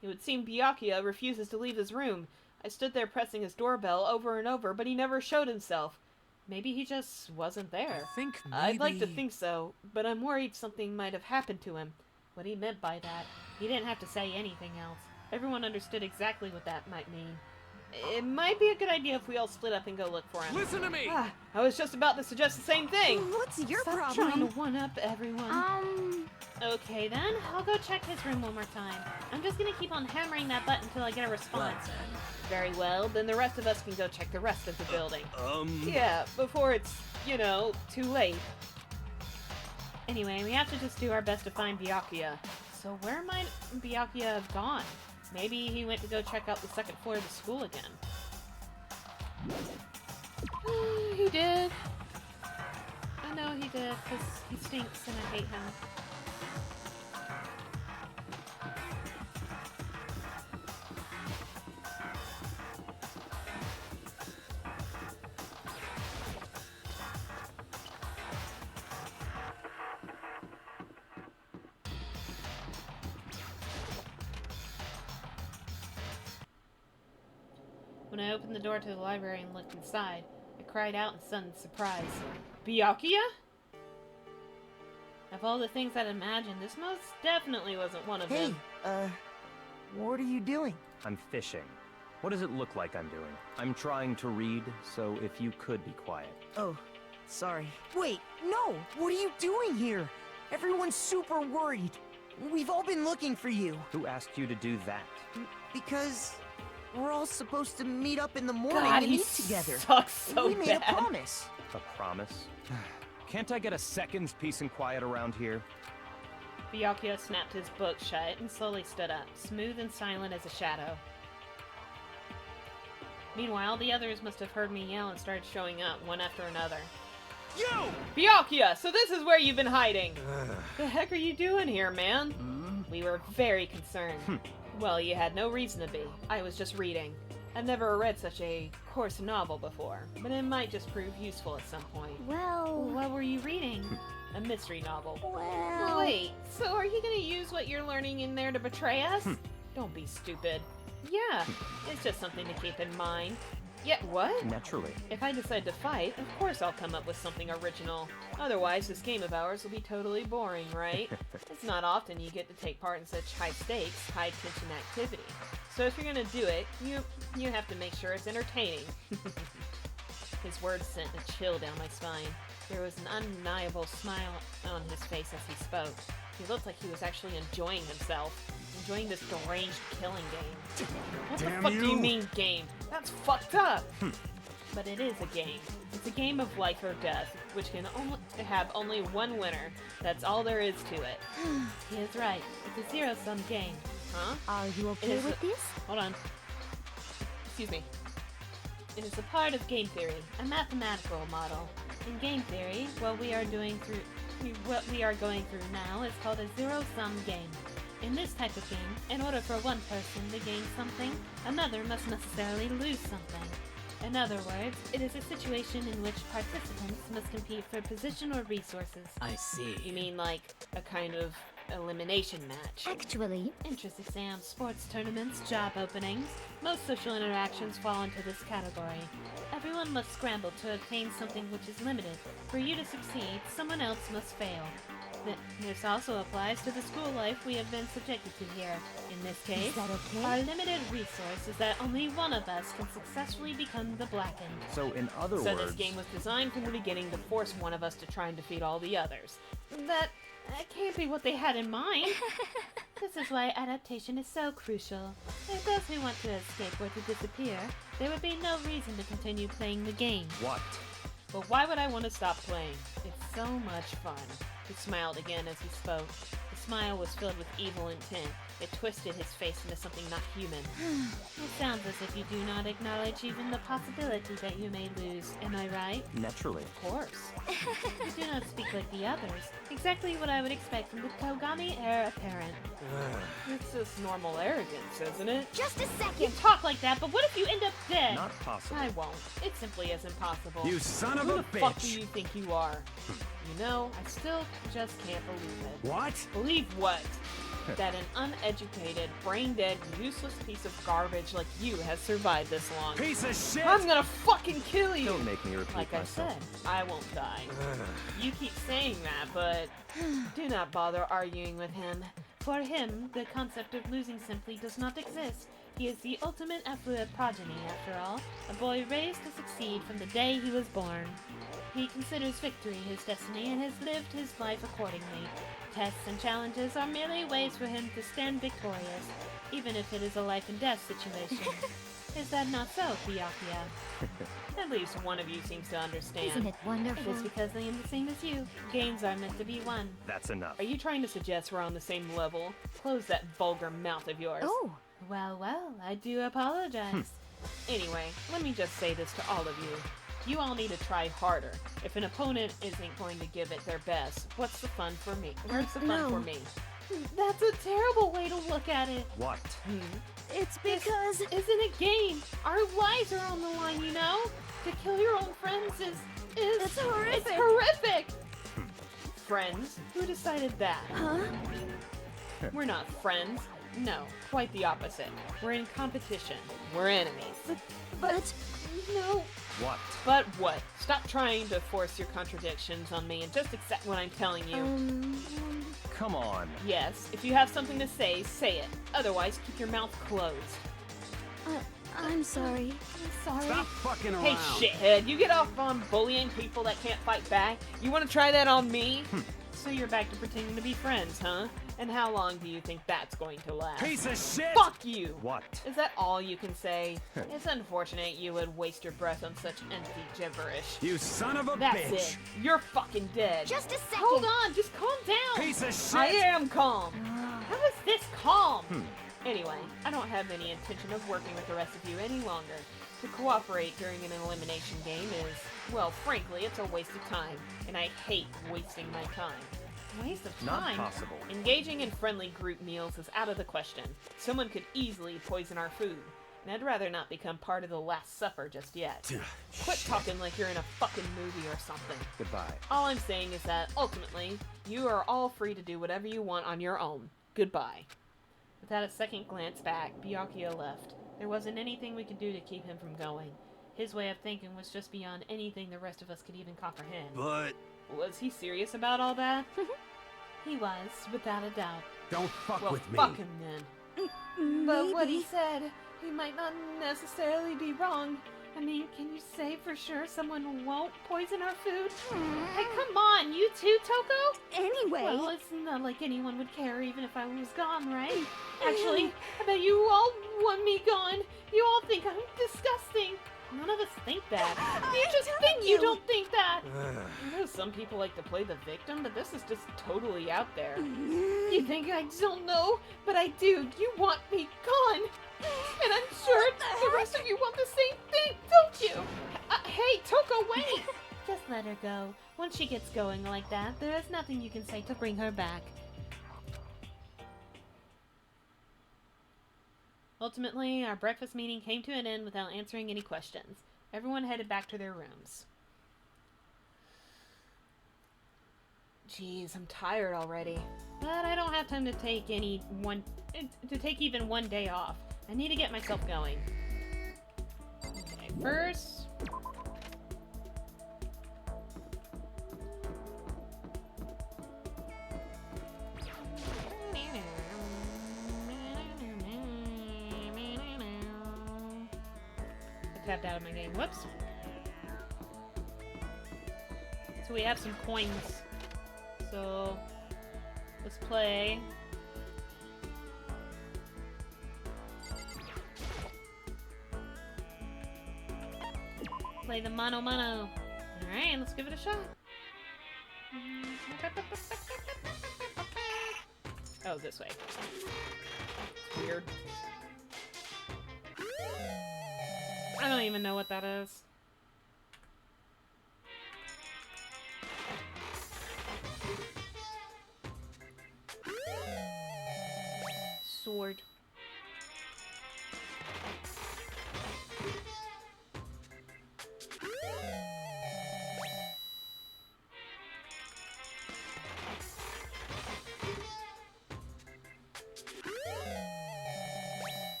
It would seem Byakuya refuses to leave his room. I stood there pressing his doorbell over and over, but he never showed himself. Maybe he just wasn't there. I think maybe... I'd like to think so, but I'm worried something might have happened to him. What he meant by that, he didn't have to say anything else. Everyone understood exactly what that might mean. It might be a good idea if we all split up and go look for him. Listen to me! I was just about to suggest the same thing. What's your Stop problem? trying to one-up everyone. Okay then, I'll go check his room one more time. I'm just gonna keep on hammering that button until I get a response. Very well, then the rest of us can go check the rest of the building. Yeah, before it's, too late. Anyway, we have to just do our best to find Byakuya. So where might Byakuya have gone? Maybe he went to go check out the second floor of the school again. He did. I know he did, because he stinks and I hate him. When I opened the door to the library and looked inside, I cried out in sudden surprise. Byakuya? Of all the things I'd imagined, this most definitely wasn't one of them. What are you doing? I'm fishing. What does it look like I'm doing? I'm trying to read, so if you could be quiet. Oh, sorry. Wait, no! What are you doing here? Everyone's super worried. We've all been looking for you. Who asked you to do that? Because we're all supposed to meet up in the morning God, and he eat together. sucks so we made bad. a promise. A promise? Can't I get a second's peace and quiet around here? Byakuya snapped his book shut and slowly stood up, smooth and silent as a shadow. Meanwhile, the others must have heard me yell and started showing up, one after another. You! Byakuya, so this is where you've been hiding! The heck are you doing here, man? We were very concerned. Well, you had no reason to be. I was just reading. I've never read such a coarse novel before, but it might just prove useful at some point. Well... What were you reading? A mystery novel. Well... Wait, so are you gonna use what you're learning in there to betray us? Don't be stupid. Yeah, it's just something to keep in mind. Yeah, what? Naturally. If I decide to fight, of course I'll come up with something original. Otherwise, this game of ours will be totally boring, right? It's not often you get to take part in such high-stakes, high-tension activity. So if you're gonna do it, you have to make sure it's entertaining. His words sent a chill down my spine. There was an undeniable smile on his face as he spoke. He looked like he was actually enjoying himself. Enjoying this deranged killing game. What Damn the fuck do you you. mean, game? That's fucked up! But it is a game. It's a game of life or death, which can only have only one winner. That's all there is to it. He is right. It's a zero-sum game. Huh? Are you okay Is with it- this? Hold on. Excuse me. It is a part of game theory, a mathematical model. In game theory, what we are going through now is called a zero-sum game. In this type of game, in order for one person to gain something, another must necessarily lose something. In other words, it is a situation in which participants must compete for position or resources. I see. You mean like a kind of elimination match? Actually, Entrance exams, sports tournaments, job openings. Most social interactions fall into this category. Everyone must scramble to obtain something which is limited. For you to succeed, someone else must fail. This also applies to the school life we have been subjected to here. In this case, is that okay? our limited resource is that only one of us can successfully become the Blackened. So in other So words... this game was designed from the beginning to force one of us to try and defeat all the others. That can't be what they had in mind. This is why adaptation is so crucial. If those who want to escape were to disappear, there would be no reason to continue playing the game. What? But why would I want to stop playing? It's so much fun. He smiled again as he spoke. The smile was filled with evil intent. It twisted his face into something not human. It sounds as if you do not acknowledge even the possibility that you may lose. Am I right? Naturally. Of course. You do not speak like the others. Exactly what I would expect from the Togami heir apparent. It's just normal arrogance, isn't it? just a You second. talk like that, but what if you end up dead? Not possible. I won't. It simply isn't possible. You son of Who a the fuck do bitch! you think you are? You know, I still just can't believe it. What? Believe what? That an uneducated, brain-dead, useless piece of garbage like you has survived this long. Piece of shit! I'm gonna fucking kill you! Don't make me repeat Like I myself. said, I won't die. You keep saying that, but do not bother arguing with him. For him, the concept of losing simply does not exist. He is the ultimate affluent progeny, after all, a boy raised to succeed from the day he was born. He considers victory his destiny and has lived his life accordingly. Tests and challenges are merely ways for him to stand victorious, even if it is a life and death situation. Is that not so, Byakuya? At least one of you seems to understand. Isn't it It wonderful? is because I am the same as you. Games are meant to be won. That's enough. Are you trying to suggest we're on the same level? Close that vulgar mouth of yours. Oh, Well, I do apologize. Anyway, let me just say this to all of you. You all need to try harder. If an opponent isn't going to give it their best, what's the fun for me? Where's the fun No. for me? That's a terrible way to look at it. What? it's because... Isn't a game. Our lives are on the line, you know? To kill your own friends is It's horrific. It's horrific! Friends? Who decided that? Huh? We're not friends. No, quite the opposite. We're in competition. We're enemies. But... No. What? But what? Stop trying to force your contradictions on me and just accept what I'm telling you. Come on. Yes, if you have something to say it. Otherwise, keep your mouth closed. I'm sorry. I'm sorry. Stop fucking around! Hey, shithead, you get off on bullying people that can't fight back? You want to try that on me? So you're back to pretending to be friends, huh? And how long do you think that's going to last? Piece of shit! Fuck you! What? Is that all you can say? It's unfortunate you would waste your breath on such empty gibberish. You son of a That's bitch! it. You're fucking dead. Just a second. Hold on, just calm down. Piece of shit! I am calm. How is this calm? Anyway, I don't have any intention of working with the rest of you any longer. To cooperate during an elimination game is, well, frankly, it's a waste of time, and I hate wasting my time. Waste of time? Not possible. Engaging in friendly group meals is out of the question. Someone could easily poison our food, and I'd rather not become part of the Last Supper just yet. Quit talking like you're in a fucking movie or something. Goodbye. All I'm saying is that, ultimately, you are all free to do whatever you want on your own. Goodbye. Without a second glance back, Byakuya left. There wasn't anything we could do to keep him from going. His way of thinking was just beyond anything the rest of us could even comprehend. But Was he serious about all that? He was, without a doubt. don't fuck Well, with me. fuck him then. But what he said, he might not necessarily be wrong. I mean, can you say for sure someone won't poison our food? Hey, come on, you too, Toko? Anyway, Well, it's not like anyone would care even if I was gone, right? Actually, I bet you all want me gone. You all think I'm disgusting. None of us think that. You just think you don't think that. I know some people like to play the victim, but this is just totally out there. You think I don't know, but I do. You want me gone. And I'm sure the rest of you want the same thing, don't you? Hey, Toko, wait! Just let her go. Once she gets going like that, there is nothing you can say to bring her back. Ultimately, our breakfast meeting came to an end without answering any questions. Everyone headed back to their rooms. Jeez, I'm tired already. But I don't have time to take even one day off. I need to get myself going. Okay, first... I tapped out of my game. Whoops. So we have some coins. So let's play. Play the mano mano. Alright, let's give it a shot. Oh, this way. It's weird. I don't even know what that is. Sword.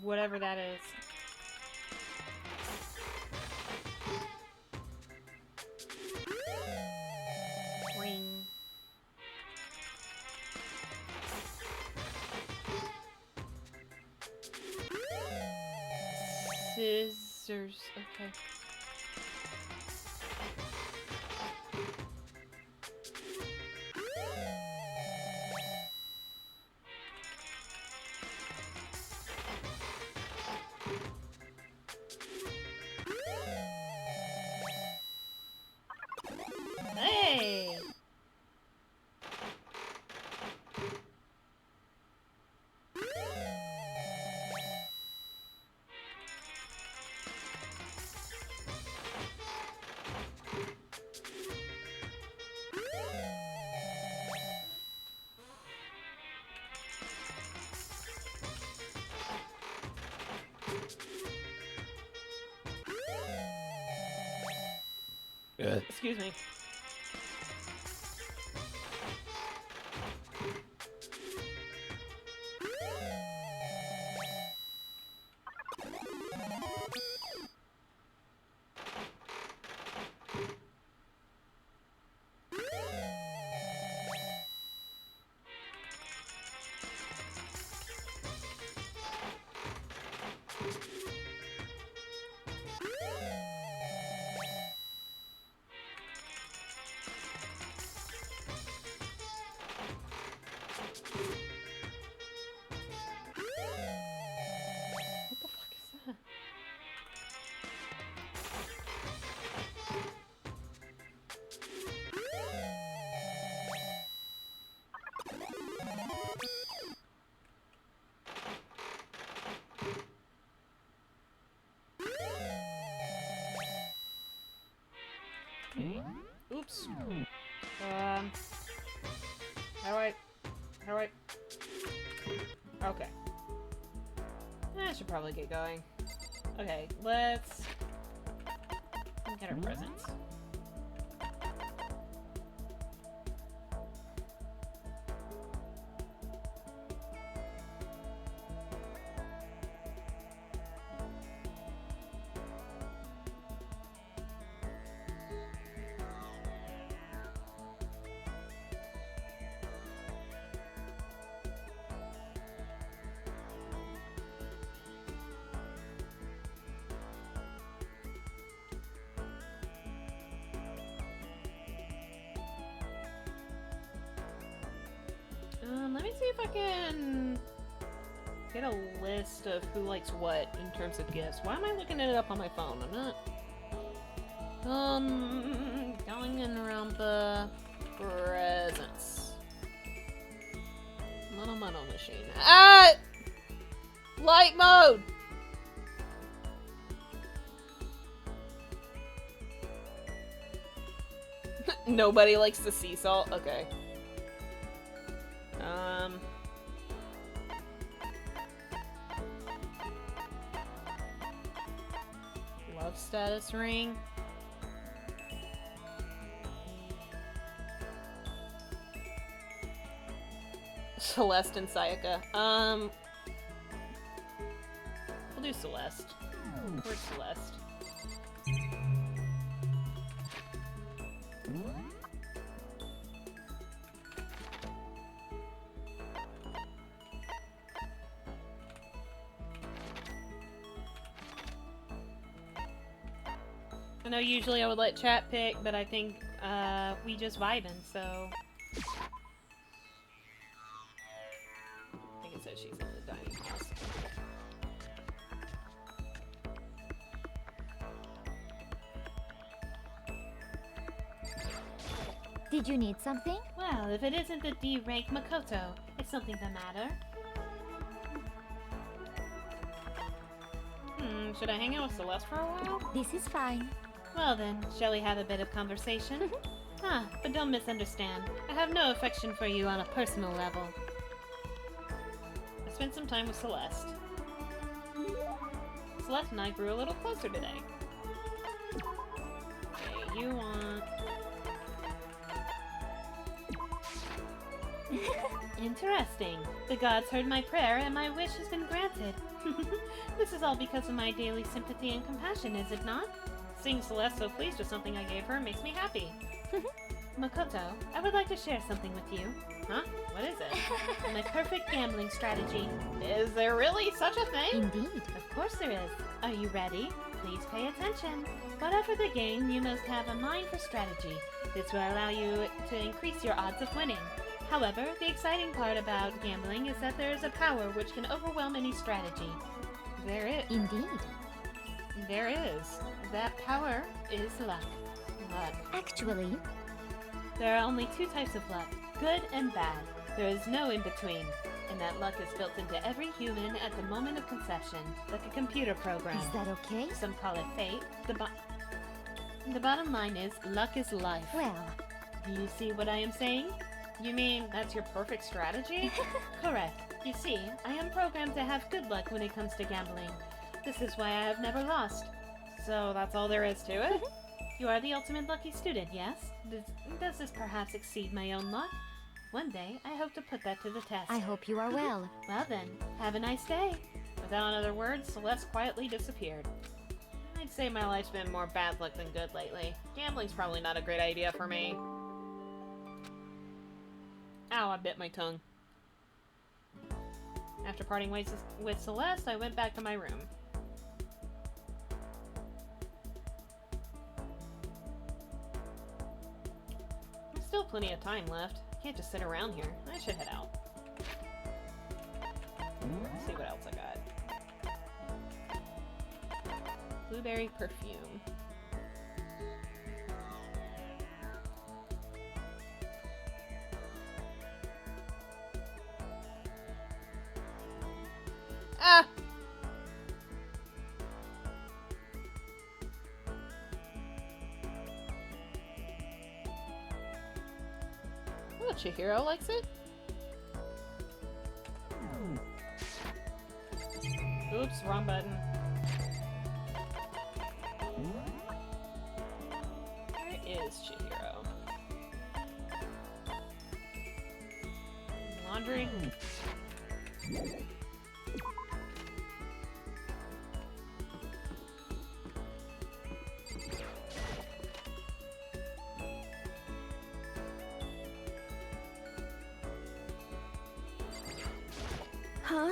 Whatever that is. Ring. Scissors. Okay. Hey! Excuse me. Okay. Oops. How do I... Okay. I should probably get going. Okay, let's get our presents. Let me see if I can get a list of who likes what in terms of gifts. Why am I looking it up on my phone? I'm not. Danganronpa presents. Little muddle machine. Ah! Light mode! Nobody likes the sea salt? Okay. Love status ring. Celeste and Sayaka. We'll do Celeste. Where's Celeste? I know usually I would let chat pick, but I think we just vibing, so I think it says she's in the dining house. Did you need something? Well, if it isn't the D-rank Makoto, is something the matter? Should I hang out with Celeste for a while? This is fine. Well then, shall we have a bit of conversation? But don't misunderstand. I have no affection for you on a personal level. I spent some time with Celeste. Celeste and I grew a little closer today. Okay, you want... Interesting. The gods heard my prayer and my wish has been granted. This is all because of my daily sympathy and compassion, is it not? Seeing Celeste so pleased with something I gave her makes me happy. Makoto, I would like to share something with you. Huh? What is it? My perfect gambling strategy. Is there really such a thing? Indeed. Of course there is. Are you ready? Please pay attention. Whatever the game, you must have a mind for strategy. This will allow you to increase your odds of winning. However, the exciting part about gambling is that there is a power which can overwhelm any strategy. There is. Indeed. There is. That power is luck. Luck. Actually, There are only two types of luck, good and bad. There is no in-between. And that luck is built into every human at the moment of conception, like a computer program. is that okay? Some call it fate. The bottom line is, luck is life. Well, Do you see what I am saying? You mean that's your perfect strategy? Correct. You see, I am programmed to have good luck when it comes to gambling. This is why I have never lost. So that's all there is to it? You are the ultimate lucky student, yes? Does this perhaps exceed my own luck? One day, I hope to put that to the test. I hope you are well. Well then, have a nice day. Without another word, Celeste quietly disappeared. I'd say my life's been more bad luck than good lately. Gambling's probably not a great idea for me. Ow, I bit my tongue. After parting ways with Celeste, I went back to my room. There's still plenty of time left. Can't just sit around here. I should head out. Let's see what else I got. Blueberry perfume. Ah! Chihiro likes it? Oops, wrong button. Where is Chihiro? Laundry? Huh?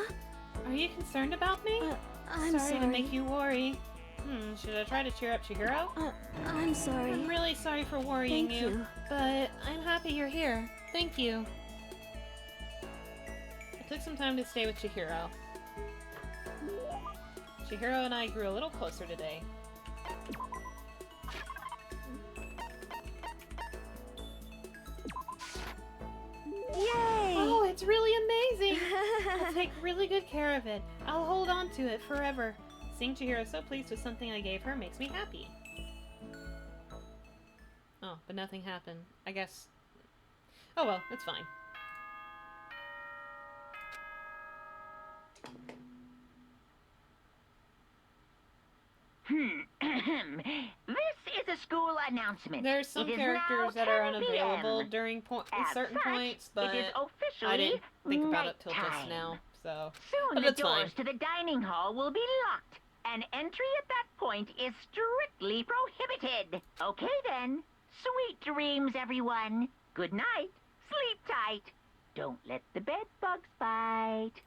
Are you concerned about me? I'm sorry. to make you worry. Should I try to cheer up Chihiro? I'm sorry. I'm really sorry for worrying Thank you. but I'm happy you're here. Thank you. I took some time to stay with Chihiro. Chihiro and I grew a little closer today. Yay! Oh, it's really amazing! I'll take really good care of it. I'll hold on to it forever. Seeing Chihiro so pleased with something I gave her makes me happy. Oh, but nothing happened. I guess... Oh well, it's fine. This is a school announcement. There's some It is characters now that are 10 unavailable p.m. during As certain such, points, but it is officially I didn't think about it till just nighttime. now, so... Soon But the it's fine. doors to the dining hall will be locked, and entry at that point is strictly prohibited. Okay then. Sweet dreams, everyone. Good night. Sleep tight. Don't let the bed bugs bite.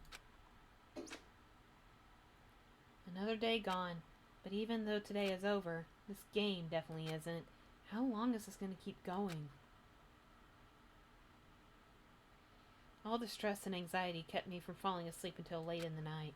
Another day gone. But even though today is over, this game definitely isn't. How long is this going to keep going? All the stress and anxiety kept me from falling asleep until late in the night.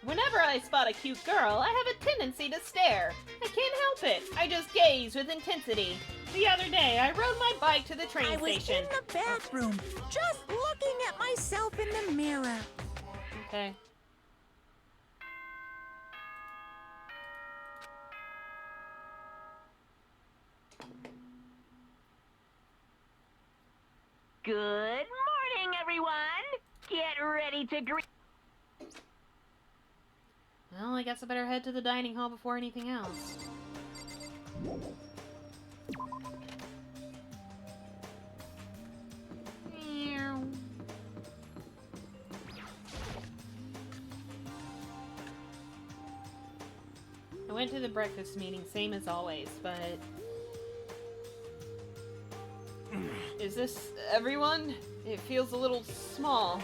Whenever I spot a cute girl, I have a tendency to stare. I can't help it. I just gaze with intensity. The other day, I rode my bike to the train I was station. in the bathroom, just looking at myself in the mirror. Okay. Good morning, everyone. Get ready to greet. Well, I guess I better head to the dining hall before anything else. Meow. I went to the breakfast meeting, same as always, but... Is this everyone? It feels a little small.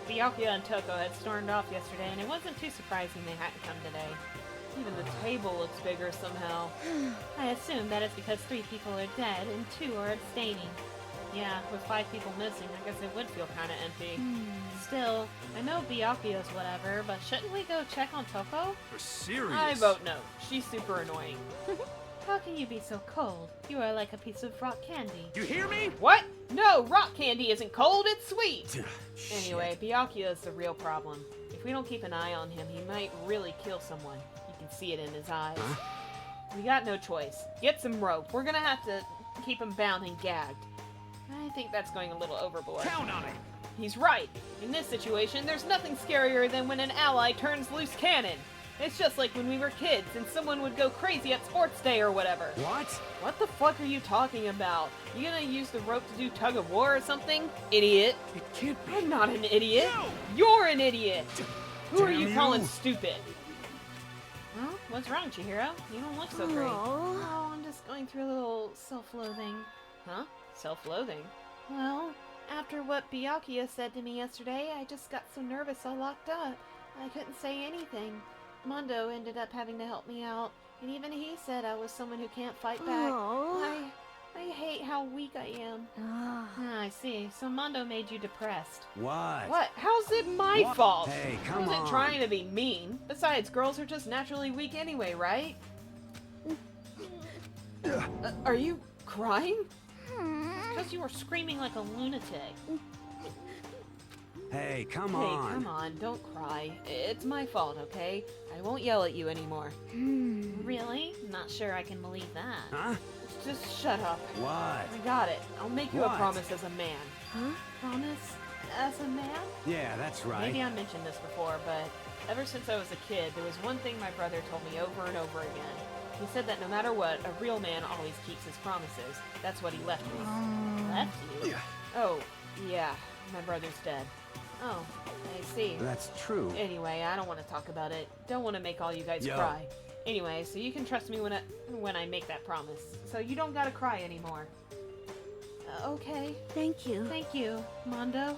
Byakuya and Toko had stormed off yesterday, and it wasn't too surprising they hadn't come today. Even the table looks bigger somehow. I assume that is because 3 people are dead and 2 are abstaining. Yeah, with 5 people missing, I guess it would feel kinda empty. Still, I know Byakuya's whatever, but shouldn't we go check on Toko? You're serious? I vote no. She's super annoying. How can you be so cold? You are like a piece of rock candy. You hear me? What? No, rock candy isn't cold, it's sweet! Shit. Anyway, Byakuya is the real problem. If we don't keep an eye on him, he might really kill someone. You can see it in his eyes. Huh? We got no choice. Get some rope. We're gonna have to keep him bound and gagged. I think that's going a little overboard. Count on it. He's right. In this situation, there's nothing scarier than when an ally turns loose cannon. It's just like when we were kids and someone would go crazy at sports day or whatever. What? What the fuck are you talking about? You gonna use the rope to do tug of war or something? Idiot. It can't be. I'm not an idiot. No! You're an idiot. Who are Damn you you. calling stupid? Well, what's wrong, Chihiro? You don't look so great. Oh, I'm just going through a little self-loathing. Huh? Self-loathing? Well, after what Byakuya said to me yesterday, I just got so nervous I locked up. I couldn't say anything. Mondo ended up having to help me out, and even he said I was someone who can't fight back. I hate how weak I am. Ah, I see. So Mondo made you depressed. What? What? How's it my What? fault? Hey, I come wasn't on. trying to be mean. Besides, girls are just naturally weak anyway, right? Are you crying? It's because you were screaming like a lunatic. Hey, come Hey, on. come on, don't cry. It's my fault, okay? I won't yell at you anymore. Really? Not sure I can believe that. Huh? Just shut up. What? I got it. I'll make you a What? promise as a man. Huh? Promise as a man? Yeah, that's right. Maybe I mentioned this before, but ever since I was a kid, there was one thing my brother told me over and over again. He said that no matter what, a real man always keeps his promises. That's what he left me. Left you? Yeah. Oh, yeah. My brother's dead. Oh, I see. That's true. Anyway, I don't want to talk about it. Don't want to make all you guys Yo. cry. Anyway, so you can trust me when I make that promise. So you don't gotta cry anymore. Okay. Thank you. Thank you, Mondo.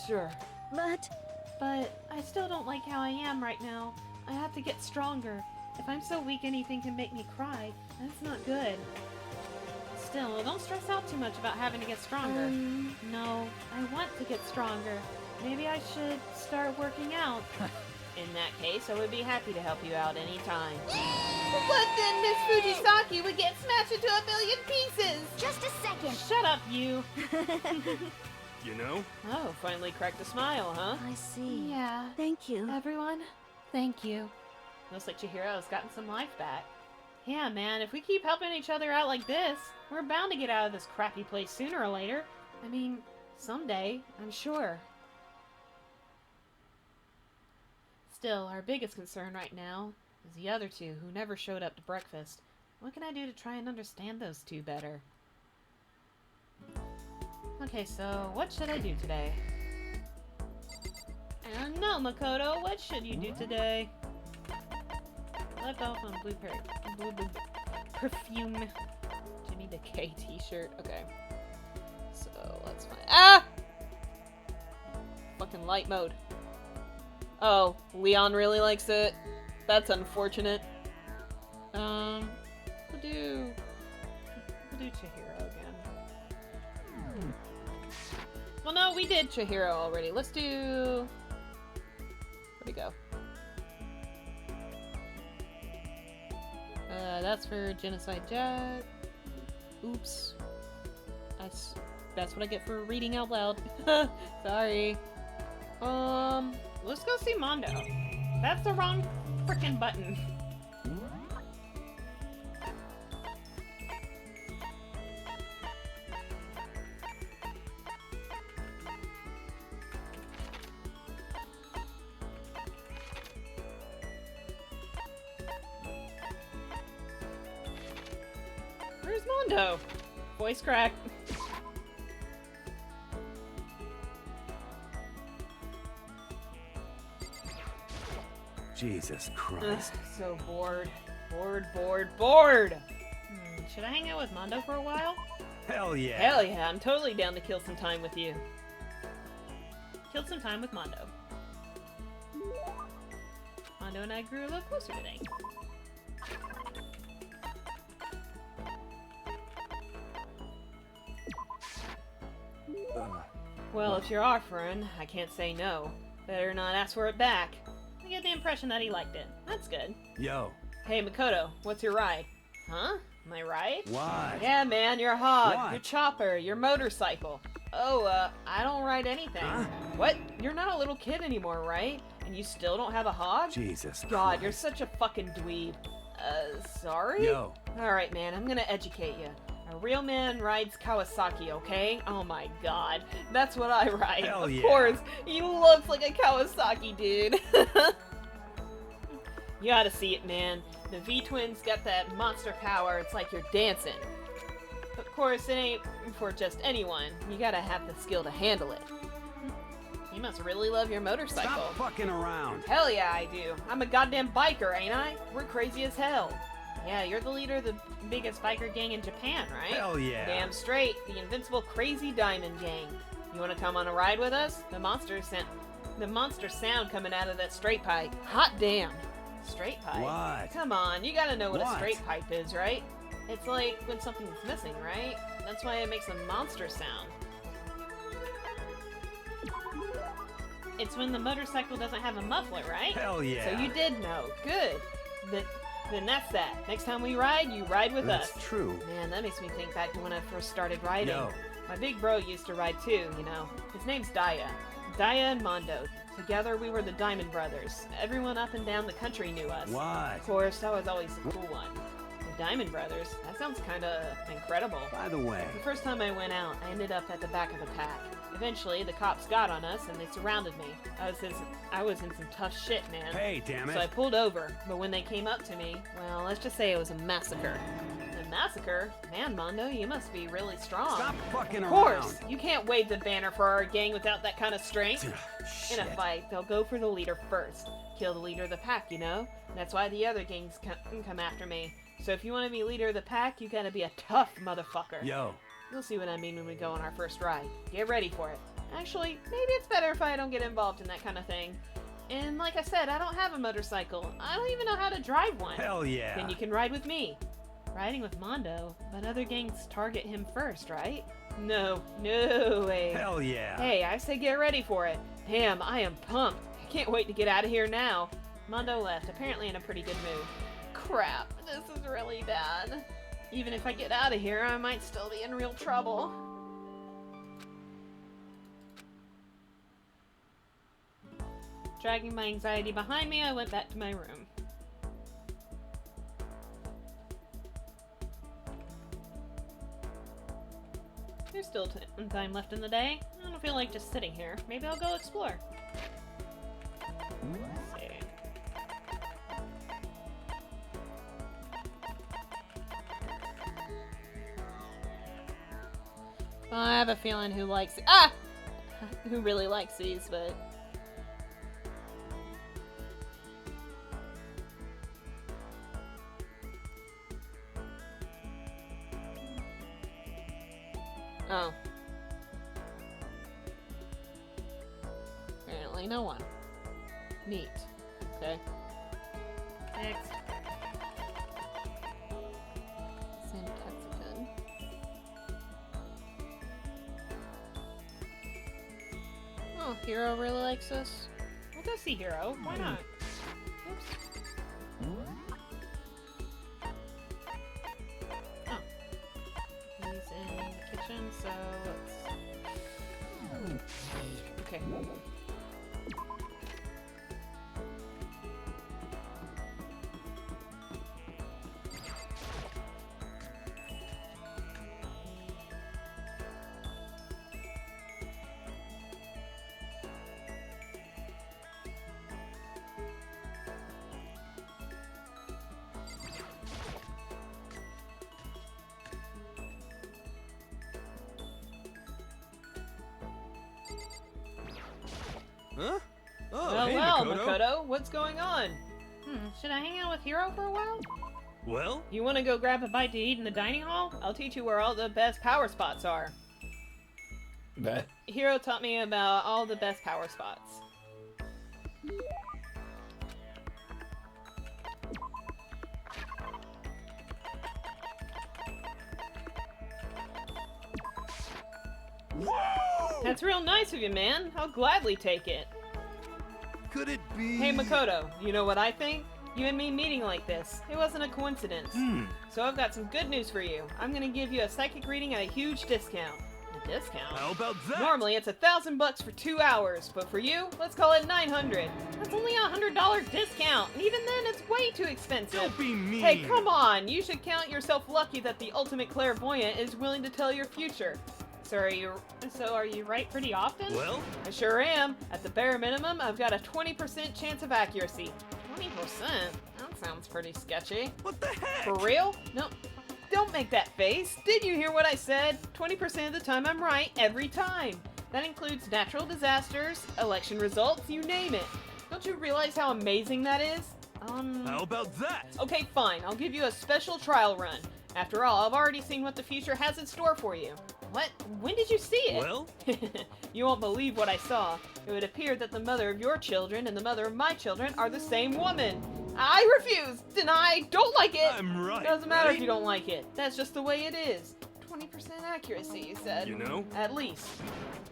Sure. But But I still don't like how I am right now. I have to get stronger. If I'm so weak anything can make me cry, that's not good. Still, don't stress out too much about having to get stronger. No, I want to get stronger. Maybe I should start working out. In that case, I would be happy to help you out anytime. But then Miss Fujisaki would get smashed into a million pieces! just a second. Shut up, you! You know? Oh, finally cracked a smile, huh? I see. Yeah. Thank you. Everyone, thank you. Looks like Chihiro's gotten some life back. Yeah, man, if we keep helping each other out like this, we're bound to get out of this crappy place sooner or later. I mean, someday, I'm sure. Still, our biggest concern right now is the other two who never showed up to breakfast. What can I do to try and understand those two better? Okay, so what should I do today? I don't know, Makoto. What should you do today? Left off on blue perfume. Jimmy Decay t-shirt. Okay. So let's find. Ah! Fucking light mode. Oh, Leon really likes it. That's unfortunate. We'll do Chihiro again. Well, no, we did Chihiro already. Let's do. Where'd he go? That's for Genocide Jet. Oops. That's what I get for reading out loud. Sorry. Let's go see Mondo. That's the wrong frickin' button. Where's Mondo? Voice crack. Jesus Christ. So bored. Bored! Should I hang out with Mondo for a while? Hell yeah. Hell yeah, I'm totally down to kill some time with you. Killed some time with Mondo. Mondo and I grew a little closer today. Well, if you're offering, I can't say no. Better not ask for it back. I get the impression that he liked it. That's good. Yo. Hey, Makoto, what's your ride? Huh? My ride? What? Yeah, man, your hog, What? your chopper, your motorcycle. Oh, I don't ride anything. Huh? What? You're not a little kid anymore, right? And you still don't have a hog? Jesus God, Christ. you're such a fucking dweeb. Sorry? Yo. Alright, man, I'm gonna educate you. A real man rides Kawasaki, okay? Oh my god. That's what I ride. Hell of yeah. course. He looks like a Kawasaki, dude. You gotta see it, man. The V-Twins got that monster power. It's like you're dancing. Of course, it ain't for just anyone. You gotta have the skill to handle it. You must really love your motorcycle. Stop fucking around. Hell yeah, I do. I'm a goddamn biker, ain't I? We're crazy as hell. Yeah, you're the leader of the biggest biker gang in Japan, right? Hell yeah. Damn straight. The invincible Crazy Diamond Gang. You wanna come on a ride with us? The monster sound coming out of that straight pipe. Hot damn. Straight pipe? What? Come on, you gotta know what a What? straight pipe is, right? It's like when something's missing, right? That's why it makes a monster sound. It's when the motorcycle doesn't have a muffler, right? Hell yeah. So you did know. Good. Then that's that. Next time we ride, you ride with That's us. true. Man, that makes me think back to when I first started riding. Yo. My big bro used to ride too, you know. His name's Daya. Daya and Mondo. Together we were the Diamond Brothers. Everyone up and down the country knew us. What? Of course, I was always the cool one. The Diamond Brothers? That sounds kinda incredible. By the way, The first time I went out, I ended up at the back of the pack. Eventually, the cops got on us and they surrounded me. I was in some tough shit, man. hey, damn So I it. pulled over, but when they came up to me, well, let's just say it was a massacre. A massacre? Man, Mondo, you must be really strong. Stop fucking Of around. course! You can't wave the banner for our gang without that kind of strength. In a Shit. fight, they'll go for the leader first. Kill the leader of the pack, you know? That's why the other gangs come after me. So if you want to be leader of the pack, you gotta be a tough motherfucker. Yo, You'll see what I mean when we go on our first ride. Get ready for it. Actually, maybe it's better if I don't get involved in that kind of thing. And like I said, I don't have a motorcycle. I don't even know how to drive one. hell yeah. Then you can ride with me. Riding with Mondo, but other gangs target him first, right? No way. Hell yeah. Hey, I say get ready for it. Damn, I am pumped. I can't wait to get out of here now. Mondo left, apparently in a pretty good mood. Crap, this is really bad. Even if I get out of here, I might still be in real trouble. Dragging my anxiety behind me, I went back to my room. There's still time left in the day. I don't feel like just sitting here. Maybe I'll go explore. Let's see. Well, I have a feeling who really likes these, but oh. Apparently no one. Neat. Okay. Next. Santaxican. Oh, Hero really likes this. We'll go see Hero. Why not? Oops. Oh. He's in the kitchen, so let's... Okay. Huh? Oh, Well, hey, well, Makoto. Makoto, what's going on? Should I hang out with Hero for a while? Well, You want to go grab a bite to eat in the dining hall? I'll teach you where all the best power spots are. Hero taught me about all the best power spots. whoa! That's real nice of you, man. I'll gladly take it. Could it be? Hey, Makoto, you know what I think? You and me meeting like this, it wasn't a coincidence. So I've got some good news for you. I'm gonna give you a psychic reading at a huge discount. A discount? How about that? Normally it's $1,000 for 2 hours, but for you, let's call it $900. That's only a $100 discount, and even then it's way too expensive. Don't be mean. Hey, come on! You should count yourself lucky that the ultimate clairvoyant is willing to tell your future. So are you right pretty often? Well, I sure am. At the bare minimum, I've got a 20% chance of accuracy. 20%? That sounds pretty sketchy. what the heck? For real? No. Don't make that face. Did you hear what I said? 20% of the time I'm right every time. That includes natural disasters, election results, you name it. Don't you realize how amazing that is? How about that? Okay, fine. I'll give you a special trial run. After all, I've already seen what the future has in store for you. What? When did you see it? Well, You won't believe what I saw. It would appear that the mother of your children and the mother of my children are the same woman. I refuse! Deny! Don't like it! I'm right. Doesn't matter right? if you don't like it. That's just the way it is. 20% accuracy, you said. You know? At least.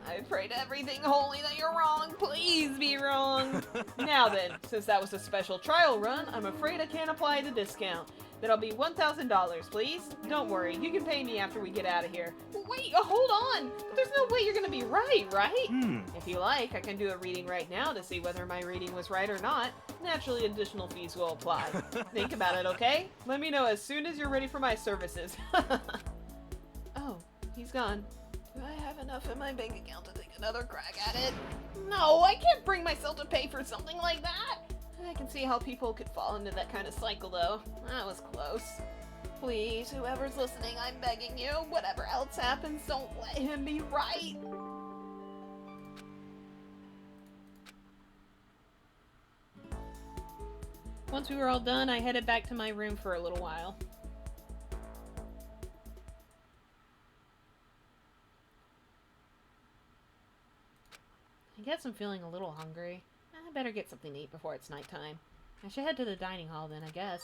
I pray to everything holy that you're wrong. Please be wrong. Now then, since that was a special trial run, I'm afraid I can't apply the discount. That'll be $1,000, please. Don't worry, you can pay me after we get out of here. Wait, hold on! There's no way you're gonna be right? If you like, I can do a reading right now to see whether my reading was right or not. Naturally, additional fees will apply. Think about it, okay? Let me know as soon as you're ready for my services. Oh, he's gone. Do I have enough in my bank account to take another crack at it? No, I can't bring myself to pay for something like that! I can see how people could fall into that kind of cycle, though. That was close. Please, whoever's listening, I'm begging you. Whatever else happens, don't let him be right. Once we were all done, I headed back to my room for a little while. I guess I'm feeling a little hungry. I better get something to eat before it's nighttime. I should head to the dining hall then, I guess.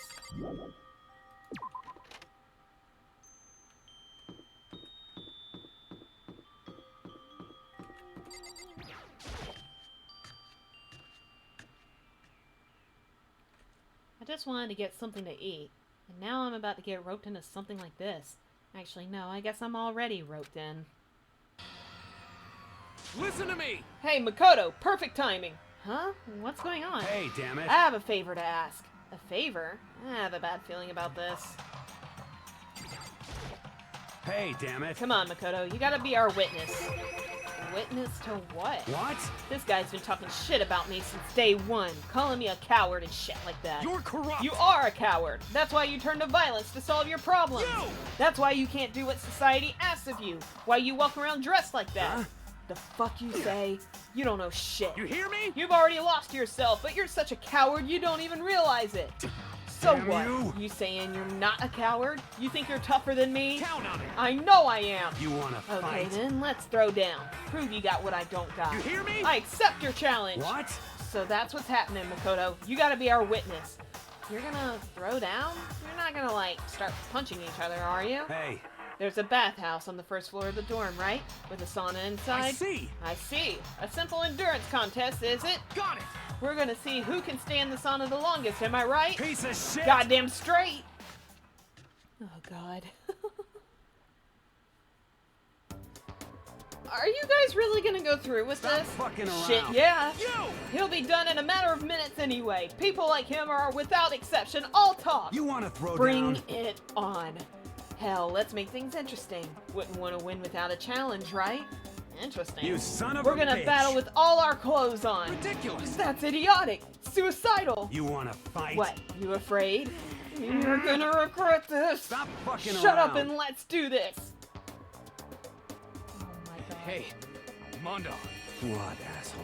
I just wanted to get something to eat, and now I'm about to get roped into something like this. Actually, no, I guess I'm already roped in. Listen to me! Hey, Makoto, perfect timing! Huh? What's going on? Hey, damn it. I have a favor to ask. A favor? I have a bad feeling about this. Hey, damn it. Come on, Makoto, you gotta be our witness. Witness to what? What? This guy's been talking shit about me since day one, calling me a coward and shit like that. You're corrupt. You are a coward. That's why you turn to violence to solve your problems. You! That's why you can't do what society asks of you. Why you walk around dressed like that. Huh? The fuck you say? You don't know shit. You hear me? You've already lost yourself, but you're such a coward you don't even realize it. So Damn what? you. Saying you're not a coward? You think you're tougher than me? Count on it. I know I am. You wanna Okay fight? then, let's throw down. Prove you got what I don't got. You hear me? I accept your challenge. What? So that's what's happening, Makoto. You gotta be our witness. You're gonna throw down? You're not gonna, like, start punching each other, are you? Hey, There's a bathhouse on the first floor of the dorm, right? With a sauna inside? I see. I see. A simple endurance contest, is it? Got it. We're gonna see who can stay in the sauna the longest, am I right? Piece of shit. Goddamn straight! Oh, God. Are you guys really gonna go through with Stop this? fucking around. Shit, yeah. You! He'll be done in a matter of minutes anyway. People like him are, without exception, all talk. You wanna throw Bring down? it on. Hell, let's make things interesting. Wouldn't want to win without a challenge, right? Interesting. You son of We're a gonna bitch. battle with all our clothes on. Ridiculous. That's idiotic. Suicidal. You wanna fight? What? You afraid? You're gonna regret this. Stop fucking Shut around. up and let's do this. Oh my God. Hey, Mondo, What, asshole?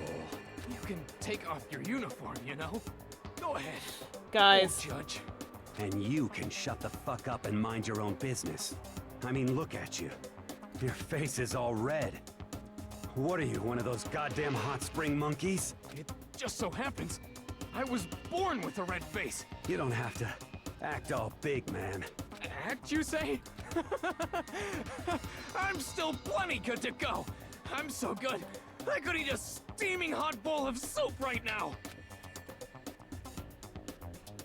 you can take off your uniform, you know? Go ahead. Guys. Oh, Judge. And you can shut the fuck up and mind your own business. I mean, look at you. Your face is all red. What are you, one of those goddamn hot spring monkeys? It just so happens I was born with a red face. You don't have to act all big, man. Act, you say? I'm still plenty good to go. I'm so good, I could eat a steaming hot bowl of soup right now.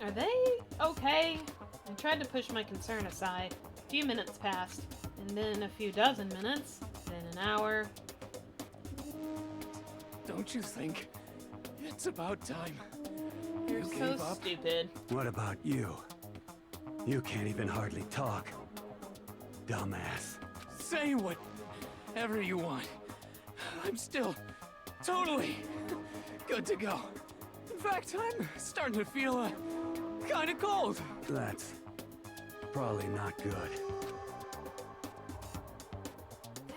Are they okay? I tried to push my concern aside. A few minutes passed, and then a few dozen minutes, then an hour. Don't you think it's about time You're you so gave up? stupid. What about you? You can't even hardly talk. Dumbass. Say whatever you want. I'm still totally good to go. In fact, I'm starting to feel kind of cold. That's probably not good.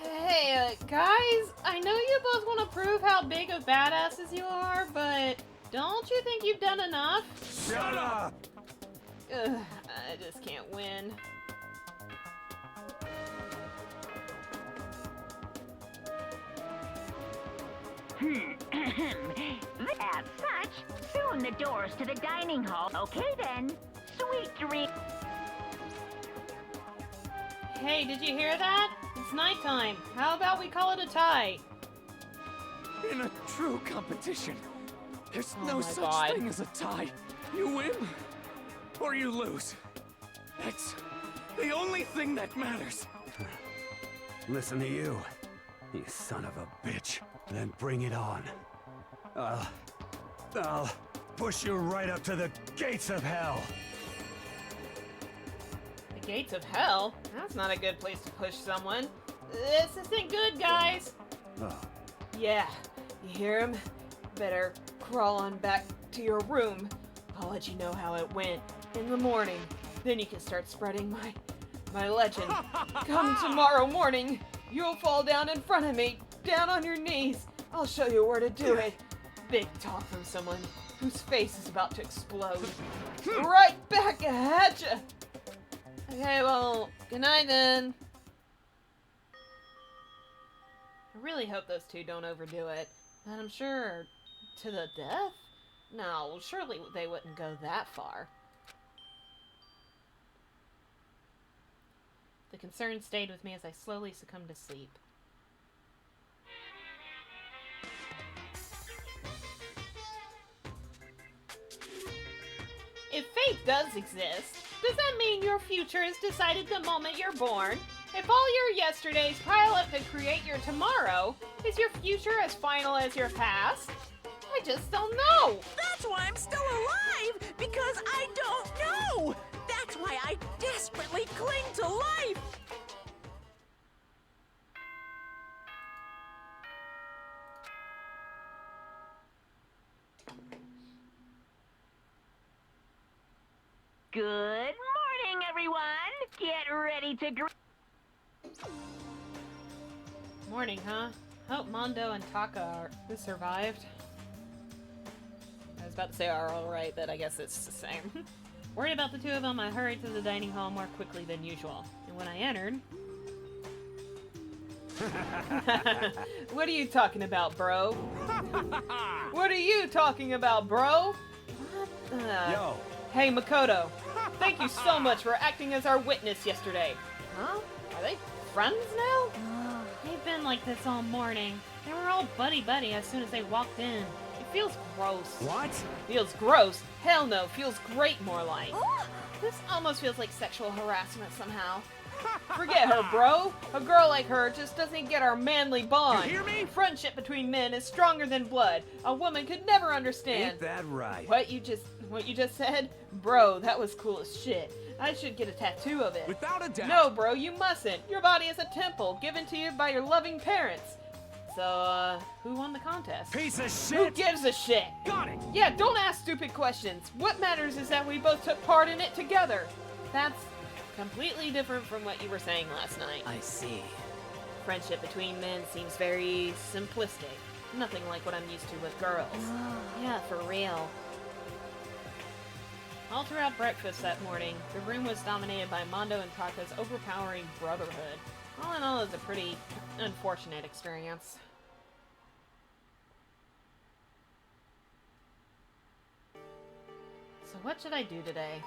Hey, guys, I know you both want to prove how big of badasses you are, but don't you think you've done enough? Shut up! Ugh, I just can't win. As such, soon the doors to the dining hall. Okay then. Sweet dreams. Hey, did you hear that? It's nighttime. How about we call it a tie? In a true competition, there's Oh no my such God. thing as a tie. You win or you lose. That's the only thing that matters. Listen to you, you son of a bitch. Then bring it on. I'll push you right up to the gates of hell. The gates of hell? That's not a good place to push someone. This isn't good, guys. Oh, Yeah, you hear him? Better crawl on back to your room. I'll let you know how it went in the morning. Then you can start spreading my legend. Come tomorrow morning, you'll fall down in front of me, down on your knees. I'll show you where to do it. Big talk from someone whose face is about to explode. Right back at ya. Okay, well, good night then. I really hope those two don't overdo it. And I'm sure to the death? No, surely they wouldn't go that far. The concern stayed with me as I slowly succumbed to sleep. If fate does exist, does that mean your future is decided the moment you're born? If all your yesterdays pile up to create your tomorrow, is your future as final as your past? I just don't know! That's why I'm still alive! Because I don't know! That's why I desperately cling to life! Good morning, everyone. Get ready to Morning, huh? Hope Mondo and Taka survived. I was about to say are alright, but I guess it's the same. Worried about the two of them, I hurried to the dining hall more quickly than usual. And when I entered... What are you talking about, bro? What are you talking about, bro? yo. Hey, Makoto. Thank you so much for acting as our witness yesterday. Huh? Are they friends now? They've been like this all morning. They were all buddy-buddy as soon as they walked in. It feels gross. What? Feels gross? Hell no, feels great more like. This almost feels like sexual harassment somehow. Forget her, bro. A girl like her just doesn't get our manly bond. You hear me? Friendship between men is stronger than blood. A woman could never understand. Ain't that right? What you just said? Bro, that was cool as shit. I should get a tattoo of it. Without a doubt. No, bro, you mustn't. Your body is a temple given to you by your loving parents. So, who won the contest? Piece of Who shit! gives a shit? Got it. Yeah, don't ask stupid questions. What matters is that we both took part in it together. That's completely different from what you were saying last night. I see. Friendship between men seems very simplistic. Nothing like what I'm used to with girls. Yeah, for real. All throughout breakfast that morning, the room was dominated by Mondo and Taka's overpowering brotherhood. All in all, it's a pretty unfortunate experience. So what should I do today?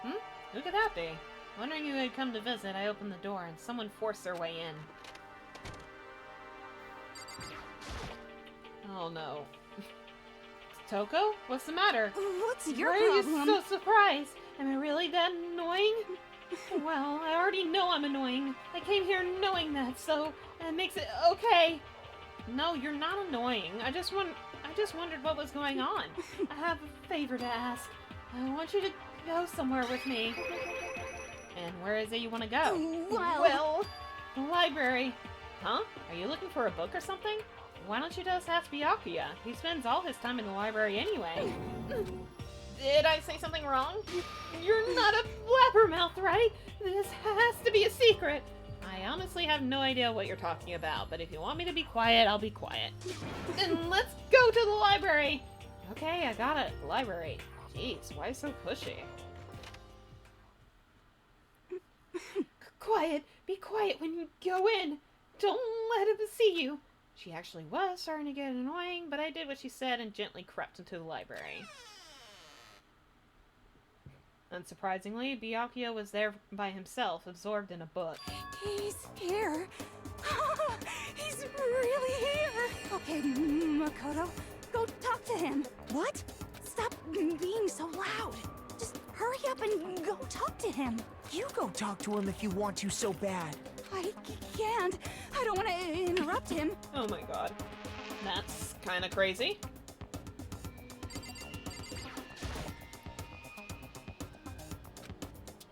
Who could that be? Wondering who had come to visit, I opened the door and someone forced their way in. Oh no. Toko? What's the matter? What's your Why are you problem? so surprised? Am I really that annoying? Well, I already know I'm annoying. I came here knowing that, so it makes it okay. No, you're not annoying. I just wondered what was going on. I have a favor to ask. I want you to go somewhere with me. And where is it you want to go? Well, the library. Huh? Are you looking for a book or something? Why don't you just ask Byakuya? He spends all his time in the library anyway. Did I say something wrong? You're not a blabbermouth, right? This has to be a secret. I honestly have no idea what you're talking about, but if you want me to be quiet, I'll be quiet. Then let's go to the library. Okay, I got it. The library. Jeez, why so pushy? Quiet. Be quiet when you go in. Don't let him see you. She actually was starting to get annoying, but I did what she said and gently crept into the library. Unsurprisingly, Byakuya was there by himself, absorbed in a book. he's here. He's really here. Okay, Makoto, go talk to him. What? Stop being so loud. Just hurry. hurry up and go talk to him. You go talk to him if you want to so bad. I can't. I don't want to interrupt him. Oh my god. That's kind of crazy.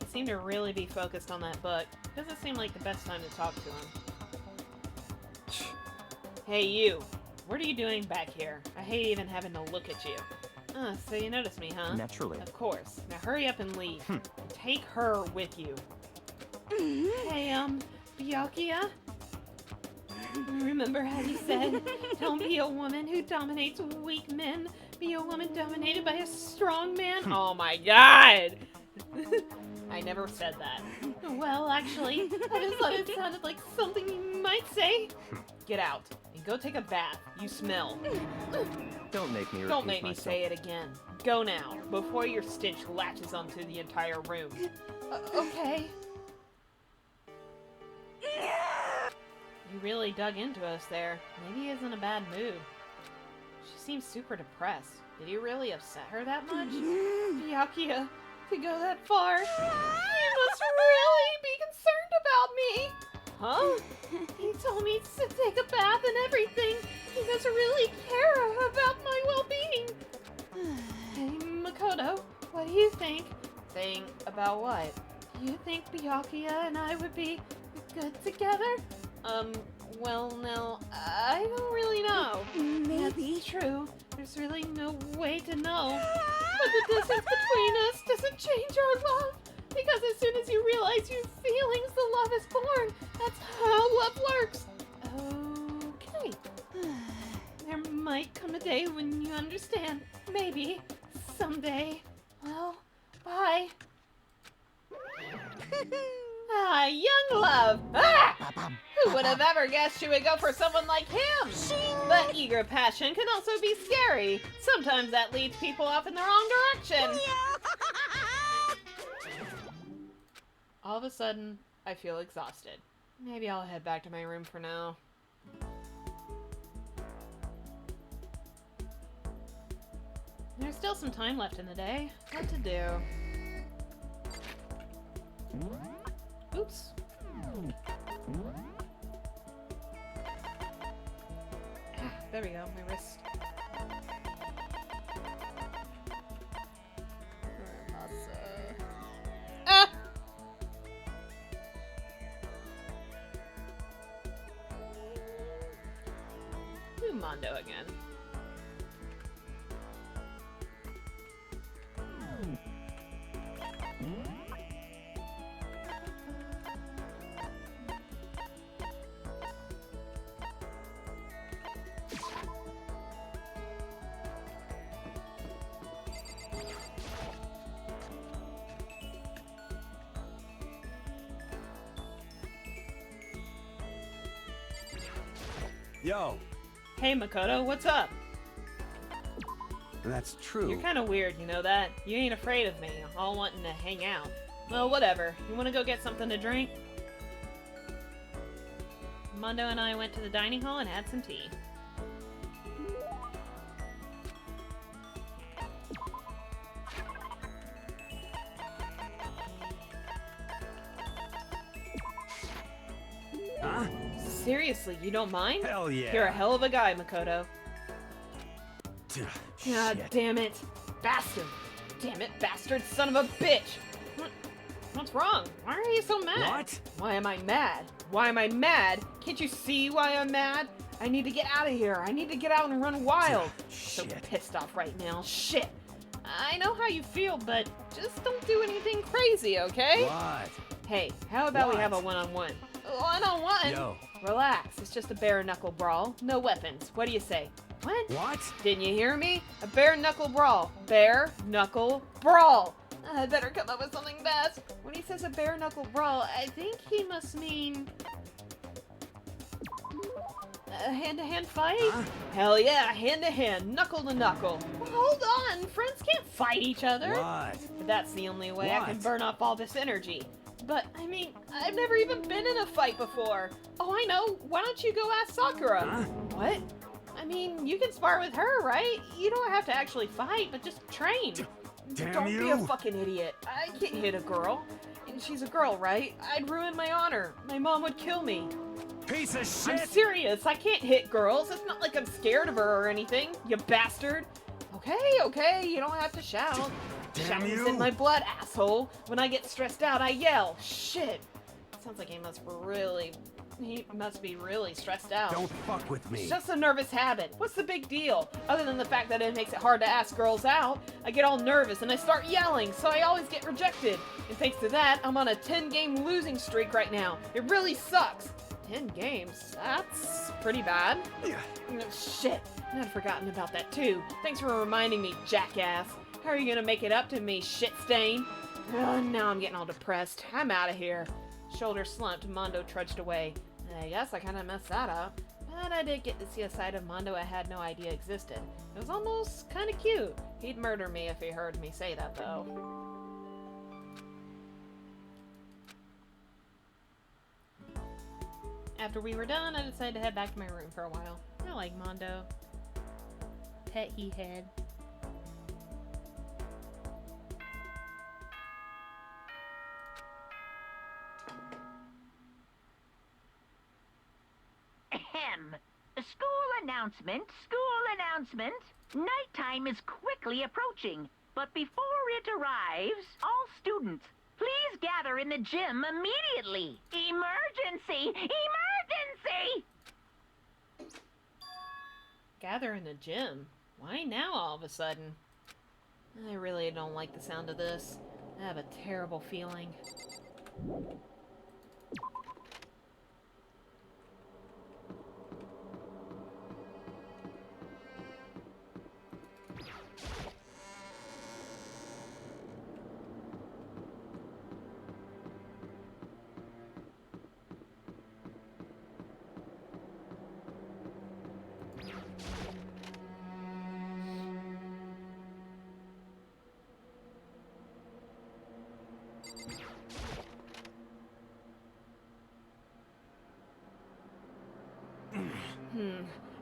He seemed to really be focused on that book. Doesn't seem like the best time to talk to him. Hey you, what are you doing back here? I hate even having to look at you. So you noticed me, huh? Naturally. Of course. Now hurry up and leave. Take her with you. Hey, Byakuya? Remember how you said, don't be a woman who dominates weak men, be a woman dominated by a strong man? Oh my god! I never said that. Well, actually, I just thought it sounded like something you might say. Get out and go take a bath. You smell. Don't make me repeat Don't make me myself. say it again. Go now, before your stench latches onto the entire room. Okay. You really dug into us there. Maybe he's in a bad mood. She seems super depressed. Did you really upset her that much? Byakuya, to go that far, you must really be concerned about me! Huh? He told me to take a bath and everything. He doesn't really care about my well-being. Hey, Makoto, what do you think? Think about what? Do you think Byakuya and I would be good together? Well, now, I don't really know. Maybe. That's true. There's really no way to know. But the distance between us doesn't change our love. Because as soon as you realize your feelings, the love is born. That's how love works. Okay. There might come a day when you understand. Maybe. Someday. Well, bye. Ah, young love! Ah! Who would have ever guessed she would go for someone like him? But eager passion can also be scary. Sometimes that leads people off in the wrong direction. All of a sudden, I feel exhausted. Maybe I'll head back to my room for now. There's still some time left in the day. What to do? Oops. There we go, my wrist. Ah! Do Mondo again. Yo, Hey Makoto, what's up? that's true. You're kind of weird, you know that? You ain't afraid of me, all wanting to hang out. Well, whatever. You want to go get something to drink? Mondo and I went to the dining hall and had some tea. Huh? Seriously, you don't mind? Hell yeah. You're a hell of a guy, Makoto. God Shit. damn it. Bastard. Damn it, bastard son of a bitch. What's wrong? Why are you so mad? What? Why am I mad? Why am I mad? Can't you see why I'm mad? I need to get out of here. I need to get out and run wild. So Shit. pissed off right now. Shit. I know how you feel, but just don't do anything crazy, okay? What? Hey, how about we What? have a one-on-one? One-on-one? Yo. Relax. It's just a bare-knuckle brawl. No weapons. What do you say? What? What? Didn't you hear me? A bare-knuckle brawl. Bare-knuckle brawl. I better come up with something best. When he says a bare-knuckle brawl, I think he must mean a hand-to-hand fight? Huh? Hell yeah, hand-to-hand, knuckle-to-knuckle. Well, hold on, friends can't fight each other. What? But that's the only way I can What? burn off all this energy. But, I mean, I've never even been in a fight before. Oh, I know. Why don't you go ask Sakura? Huh? What? I mean, you can spar with her, right? You don't have to actually fight, but just train. Damn Don't be you. a fucking idiot. I can't hit a girl. And she's a girl, right? I'd ruin my honor. My mom would kill me. Piece of I'm shit! serious. I can't hit girls. It's not like I'm scared of her or anything, you bastard. Okay, you don't have to shout. Damn Shouting's you. in my blood, asshole. When I get stressed out, I yell. Shit. Sounds like he must be really stressed out. Don't fuck with me. It's just a nervous habit. What's the big deal? Other than the fact that it makes it hard to ask girls out, I get all nervous and I start yelling, so I always get rejected. And thanks to that, I'm on a 10-game losing streak right now. It really sucks. 10 games? That's pretty bad. Yeah. No, shit. I'd forgotten about that too. Thanks for reminding me, jackass. How are you gonna make it up to me, shit stain? Now I'm getting all depressed. I'm out of here. Shoulder slumped, Mondo trudged away. I guess I kind of messed that up. But I did get to see a side of Mondo I had no idea existed. It was almost kind of cute. He'd murder me if he heard me say that, though. After we were done, I decided to head back to my room for a while. I like Mondo. Pet he had. Ahem. School announcement. Nighttime is quickly approaching, but before it arrives, all students, please gather in the gym immediately. Emergency! Emergency! Gather in the gym? Why now all of a sudden? I really don't like the sound of this. I have a terrible feeling.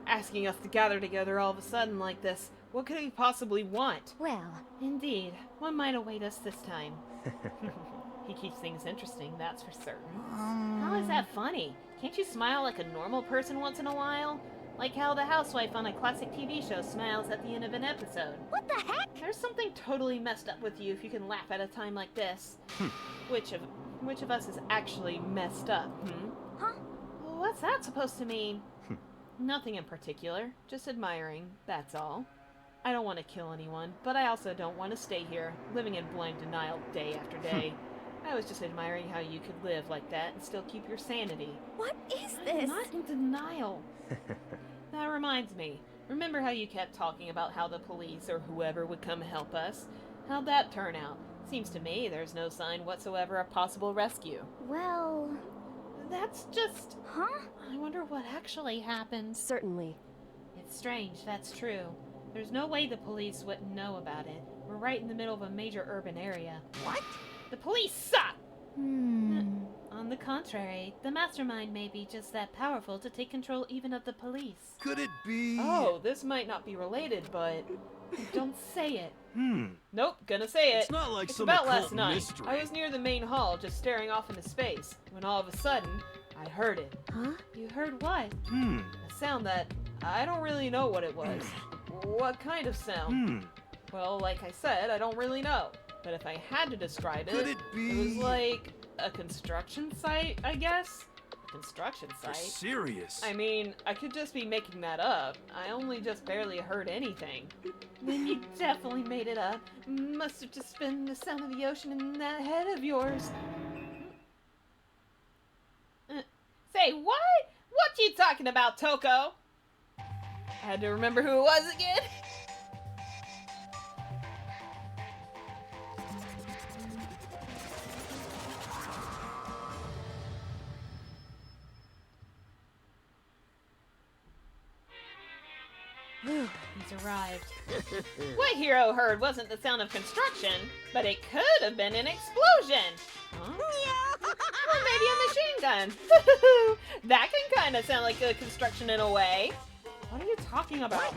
Asking us to gather together all of a sudden like this. What could he possibly want? Well, Indeed, what might await us this time? He keeps things interesting, that's for certain. How is that funny? Can't you smile like a normal person once in a while? Like how the housewife on a classic TV show smiles at the end of an episode. what the heck? There's something totally messed up with you if you can laugh at a time like this. Which of us is actually messed up, Huh? Well, what's that supposed to mean? Nothing in particular, just admiring, that's all. I don't want to kill anyone, but I also don't want to stay here, living in blank denial day after day. I was just admiring how you could live like that and still keep your sanity. What is I'm this? not in denial. That reminds me. Remember how you kept talking about how the police or whoever would come help us? How'd that turn out? Seems to me there's no sign whatsoever of possible rescue. Well, That's just... huh? I wonder what actually happened. Certainly. It's strange, that's true. There's no way the police wouldn't know about it. We're right in the middle of a major urban area. What? The police suck! Hmm. On the contrary, the mastermind may be just that powerful to take control even of the police. Could it be? Oh, this might not be related, but don't say it. Hmm. Nope, gonna say it. It's not like It's some about occult last night. mystery. I was near the main hall, just staring off into space, when all of a sudden, I heard it. Huh? You heard what? Hmm. A sound that I don't really know what it was. What kind of sound? Hmm. Well, like I said, I don't really know. But if I had to describe it, Could it be? was like a construction site, I guess? Construction You're site? serious. I mean, I could just be making that up. I only just barely heard anything. Then you definitely made it up. Must have just been the sound of the ocean in that head of yours. Say what? What you talking about, Toko? I had to remember who it was again. He's arrived. What Hero heard wasn't the sound of construction, but it could have been an explosion. Huh? Or maybe a machine gun. That can kind of sound like a construction in a way. What are you talking about?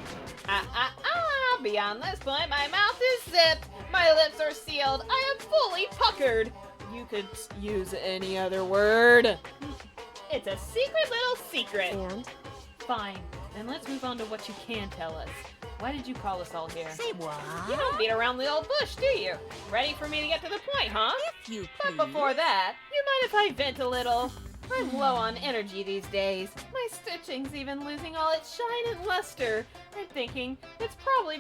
Beyond this point, my mouth is zipped. My lips are sealed. I am fully puckered. You could use any other word. It's a secret little secret. And? Fine. Then let's move on to what you can tell us. Why did you call us all here? Say what? You don't beat around the old bush, do you? Ready for me to get to the point, huh? If you But please. before that, you mind if I vent a little? I'm low on energy these days. My stitching's even losing all its shine and luster. I'm thinking it's probably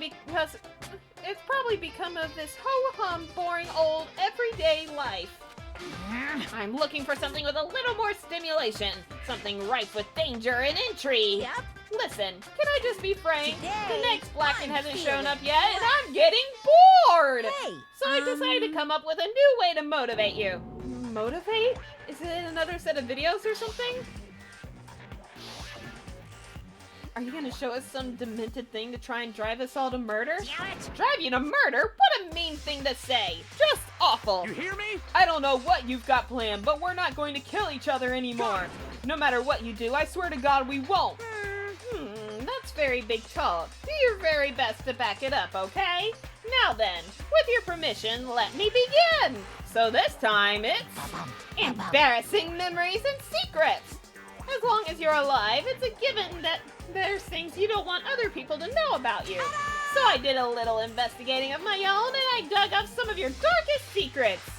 become of this ho-hum, boring, old, everyday life. I'm looking for something with a little more stimulation. Something rife with danger and intrigue. Yep. Listen, can I just be frank? Today, The next Blacken I'm hasn't feeling shown up yet, and right. I'm getting bored! Hey, So I decided to come up with a new way to motivate you. Motivate? Is it another set of videos or something? Are you gonna show us some demented thing to try and drive us all to murder? Damn it! Drive you to murder? What a mean thing to say! Just awful! You hear me? I don't know what you've got planned, but we're not going to kill each other anymore. No matter what you do, I swear to God we won't. That's very big talk. Do your very best to back it up, okay? Now then, with your permission, let me begin. So this time it's embarrassing memories and secrets. As long as you're alive, it's a given that there's things you don't want other people to know about you. So I did a little investigating of my own and I dug up some of your darkest secrets.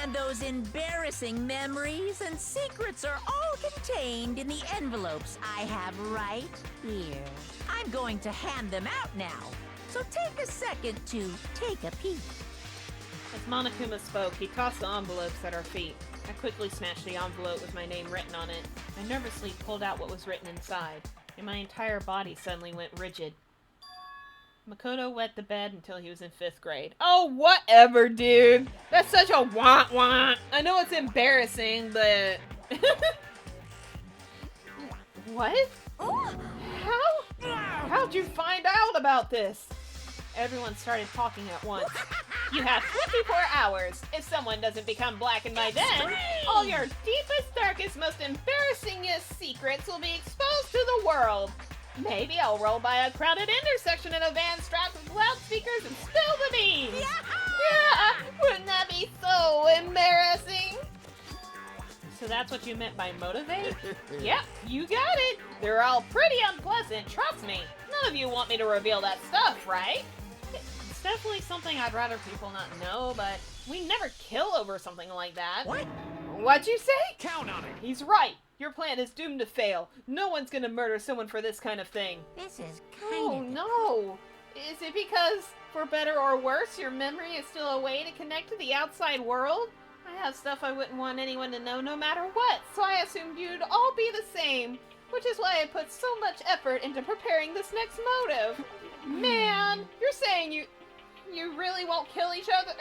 And those embarrassing memories and secrets are all contained in the envelopes I have right here. I'm going to hand them out now, so take a second to take a peek. As Monokuma spoke, he tossed the envelopes at our feet. I quickly snatched the envelope with my name written on it. I nervously pulled out what was written inside, and my entire body suddenly went rigid. Makoto wet the bed until he was in 5th grade. Oh, whatever, dude! That's such a want. I know it's embarrassing, but... What? How? How'd you find out about this? Everyone started talking at once. You have 24 hours. If someone doesn't become blackened by then, all your deepest, darkest, most embarrassingest secrets will be exposed to the world. Maybe I'll roll by a crowded intersection in a van strapped with loudspeakers and spill the beans. Yeah! Wouldn't that be so embarrassing? So that's what you meant by motivate? Yep, you got it. They're all pretty unpleasant, trust me. None of you want me to reveal that stuff, right? It's definitely something I'd rather people not know, but we never kill over something like that. What? What'd you say? Count on it. He's right. Your plan is doomed to fail. No one's gonna murder someone for this kind of thing. This is Oh kind of... no! Is it because, for better or worse, your memory is still a way to connect to the outside world? I have stuff I wouldn't want anyone to know no matter what, so I assumed you'd all be the same. Which is why I put so much effort into preparing this next motive. Man, you're saying you really won't kill each other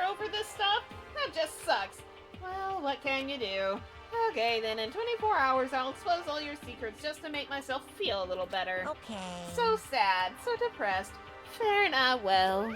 over this stuff? That just sucks. Well, what can you do? Okay, then in 24 hours I'll expose all your secrets just to make myself feel a little better. Okay. So sad, so depressed. Fair enough, well.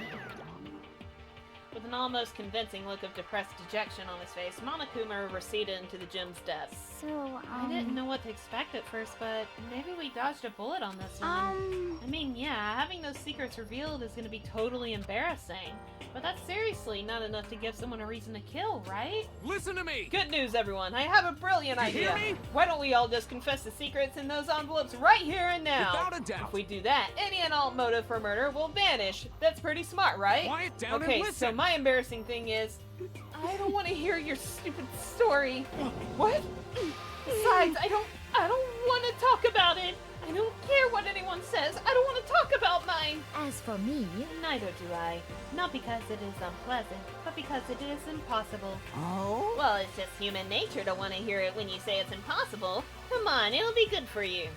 With an almost convincing look of depressed dejection on his face, Monokuma receded into the gym's depths. So, I didn't know what to expect at first, but maybe we dodged a bullet on this one. I mean, yeah, having those secrets revealed is going to be totally embarrassing. But that's seriously not enough to give someone a reason to kill, right? Listen to me. Good news, everyone. I have a brilliant You idea. hear me? Why don't we all just confess the secrets in those envelopes right here and now? Without a doubt. If we do that, any and all motive for murder will vanish. That's pretty smart, right? Quiet down Okay, and listen. so my embarrassing thing is, I don't want to hear your stupid story. What? Besides, I don't want to talk about it. I don't care what anyone says. I don't want to talk about mine. as for me, Neither do I. Not because it is unpleasant, but because it is impossible. Oh? Well, it's just human nature to want to hear it when you say it's impossible. Come on, it'll be good for you.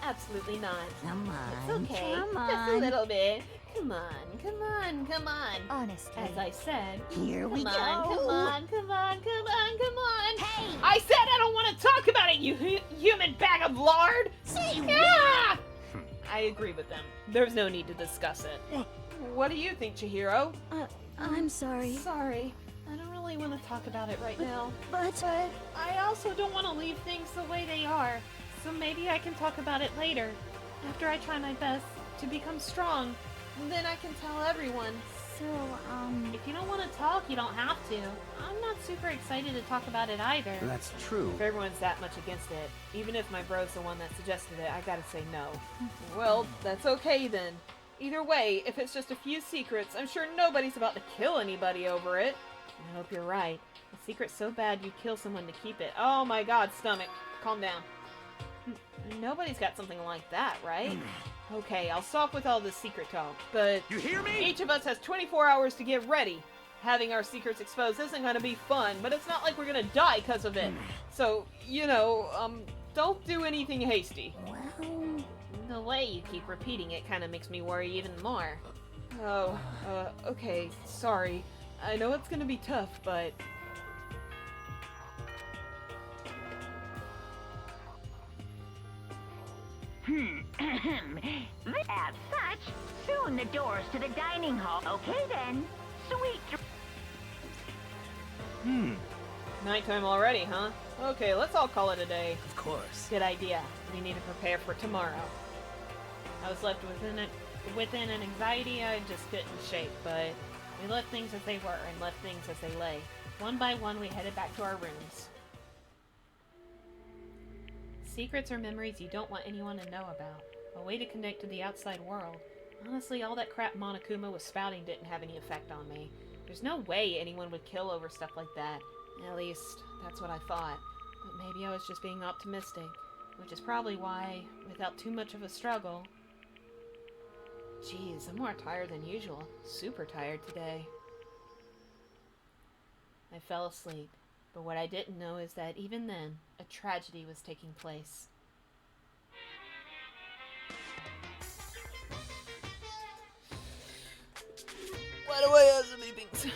Absolutely not. Come It's on. okay. Come Just a on. little bit. Come on, come on, come on. honestly. As I said, Here we come go. on, come on, come on, come on, come on. Hey! I said I don't want to talk about it, you human bag of lard. Say Yeah! I agree with them. There's no need to discuss it. What do you think, Chihiro? I'm sorry, Sorry. I don't really want to talk about it right now. but I also don't want to leave things the way they are. So maybe I can talk about it later. After I try my best to become strong. Then I can tell everyone. So, If you don't want to talk, you don't have to. I'm not super excited to talk about it either. That's true. If everyone's that much against it, even if my bro's the one that suggested it, I gotta say no. Well, that's okay then. Either way, if it's just a few secrets, I'm sure nobody's about to kill anybody over it. I hope you're right. A secret's so bad you'd kill someone to keep it. Oh my god, stomach. Calm down. Nobody's got something like that, right? Okay, I'll stop with all this secret talk, but... You hear me? Each of us has 24 hours to get ready. Having our secrets exposed isn't gonna be fun, but it's not like we're gonna die because of it. So, you know, don't do anything hasty. Well, The way you keep repeating it kind of makes me worry even more. Oh, okay, sorry. I know it's gonna be tough, but... As such, soon the doors to the dining hall. Okay then. Sweet. Nighttime already, huh? Okay, let's all call it a day. Of course. Good idea. We need to prepare for tomorrow. I was left within an anxiety I just couldn't shake, but we left things as they were and left things as they lay. One by one, we headed back to our rooms. Secrets are memories you don't want anyone to know about. A way to connect to the outside world. Honestly, all that crap Monokuma was spouting didn't have any effect on me. There's no way anyone would kill over stuff like that. At least, that's what I thought. But maybe I was just being optimistic. Which is probably why, without too much of a struggle... Jeez, I'm more tired than usual. Super tired today. I fell asleep. But what I didn't know is that even then, a tragedy was taking place. Why do I have so many things?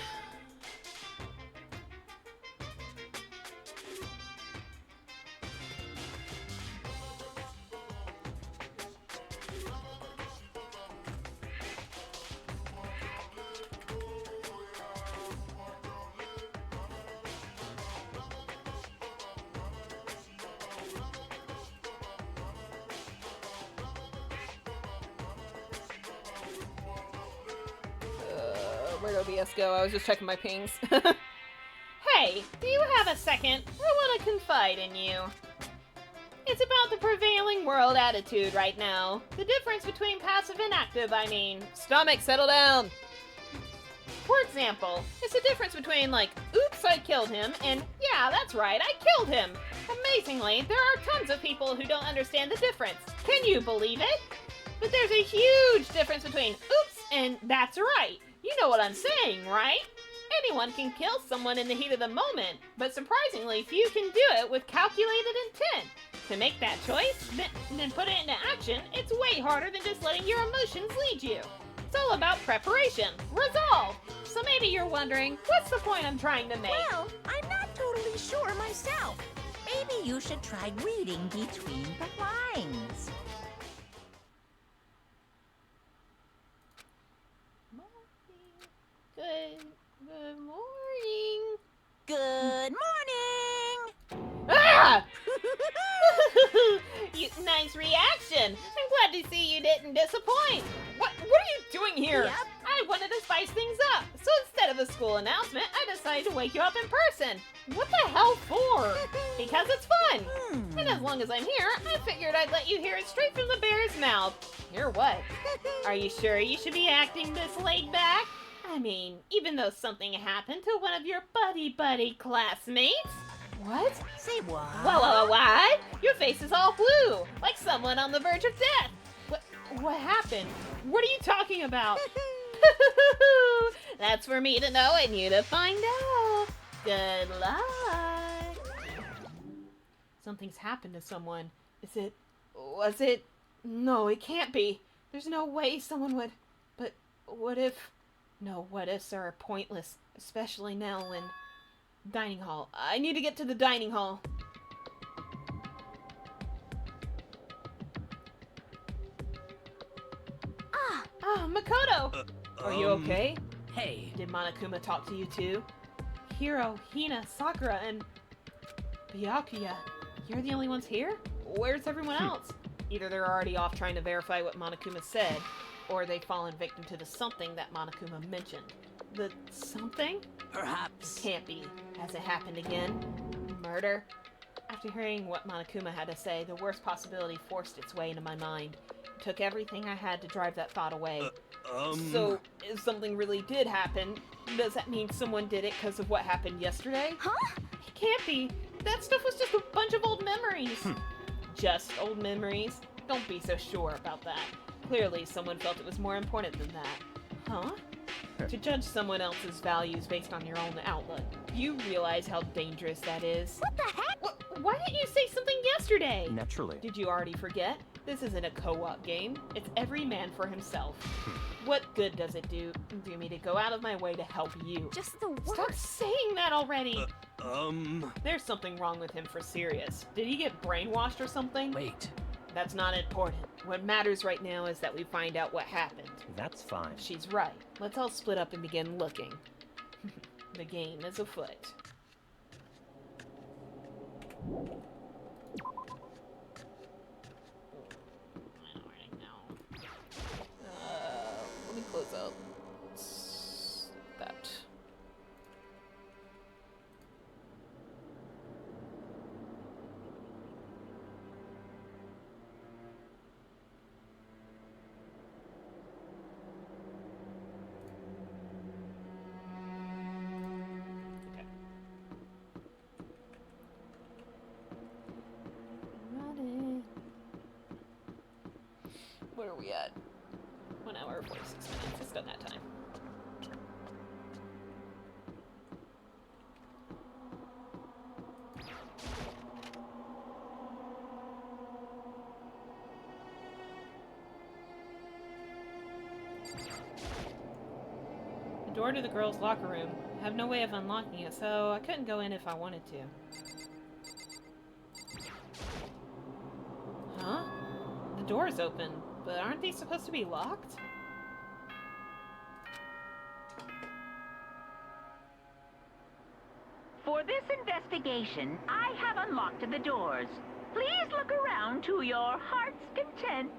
Where'd OBS go? I was just checking my pings. Hey, do you have a second? I want to confide in you. It's about the prevailing world attitude right now. The difference between passive and active, I mean. Stomach, settle down! For example, it's the difference between, like, oops, I killed him, and yeah, that's right, I killed him. Amazingly, there are tons of people who don't understand the difference. Can you believe it? But there's a huge difference between oops and that's right. You know what I'm saying, right? Anyone can kill someone in the heat of the moment, but surprisingly few can do it with calculated intent. To make that choice, then put it into action, it's way harder than just letting your emotions lead you. It's all about preparation, resolve. So maybe you're wondering, what's the point I'm trying to make? well, I'm not totally sure myself. Maybe you should try reading between the lines. Good morning. Good morning! Ah! Nice reaction. I'm glad to see you didn't disappoint. What are you doing here? Yep. I wanted to spice things up, so instead of a school announcement, I decided to wake you up in person. What the hell for? Because it's fun. And as long as I'm here, I figured I'd let you hear it straight from the bear's mouth. Hear what? Are you sure you should be acting this laid back? I mean, even though something happened to one of your buddy classmates. What? Say what? What? Your face is all blue, like someone on the verge of death. What happened? What are you talking about? That's for me to know and you to find out. Good luck. Something's happened to someone. Was it? No, it can't be. There's no way someone would. But what if? No, what ifs are pointless, especially now when... Dining hall. I need to get to the dining hall. Makoto! Are you okay? Hey, Did Monokuma talk to you too? Hiro, Hina, Sakura, and... Byakuya. You're the only ones here? Where's everyone else? Either they're already off trying to verify what Monokuma said, or they've fallen victim to the something that Monokuma mentioned. The something? Perhaps. Can't be. Has it happened again? Murder? After hearing what Monokuma had to say, the worst possibility forced its way into my mind. It took everything I had to drive that thought away. So, if something really did happen, does that mean someone did it because of what happened yesterday? Huh? It can't be. That stuff was just a bunch of old memories. Just old memories? Don't be so sure about that. Clearly, someone felt it was more important than that. Huh? To judge someone else's values based on your own outlook. You realize how dangerous that is? What the heck? Why didn't you say something yesterday? Naturally. Did you already forget? This isn't a co-op game. It's every man for himself. What good does it do me to go out of my way to help you? Just the worst. Stop saying that already! There's something wrong with him for serious. Did he get brainwashed or something? Wait. That's not important. What matters right now is that we find out what happened. That's fine. She's right. Let's all split up and begin looking. The game is afoot. Let me close up that. Okay. Running. Where are we at? 1 hour, 46 minutes. It's done that time. The door to the girls' locker room. I have no way of unlocking it, so I couldn't go in if I wanted to. Huh? The door's open, but aren't these supposed to be locked? For this investigation, I have unlocked the doors. Please look around to your heart's content.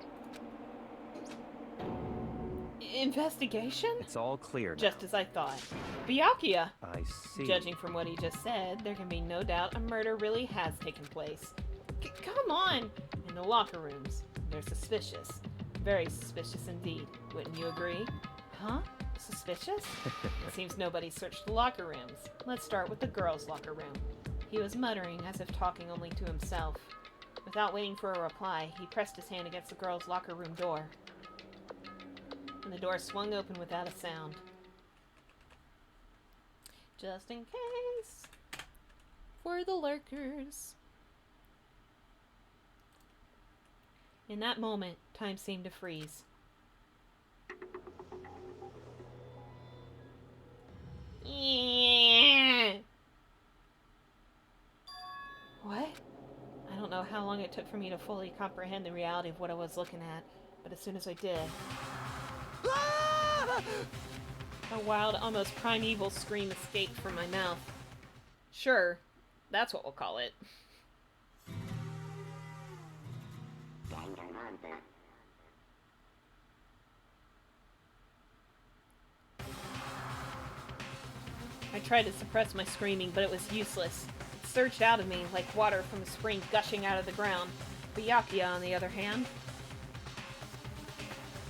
Investigation? It's all clear now. Just as I thought. Byakuya! I see. Judging from what he just said, there can be no doubt a murder really has taken place. Come on! In the locker rooms. They're suspicious. Very suspicious indeed. Wouldn't you agree? Huh? Suspicious? It seems nobody searched the locker rooms. Let's start with the girls' locker room. He was muttering as if talking only to himself. Without waiting for a reply, he pressed his hand against the girls' locker room door. And the door swung open without a sound. Just in case. For the lurkers. In that moment, time seemed to freeze. What? I don't know how long it took for me to fully comprehend the reality of what I was looking at, but as soon as I did, a wild, almost primeval scream escaped from my mouth. Sure, that's what we'll call it. Danganronpa. I tried to suppress my screaming, but it was useless. It surged out of me like water from a spring gushing out of the ground. Byakuya, on the other hand,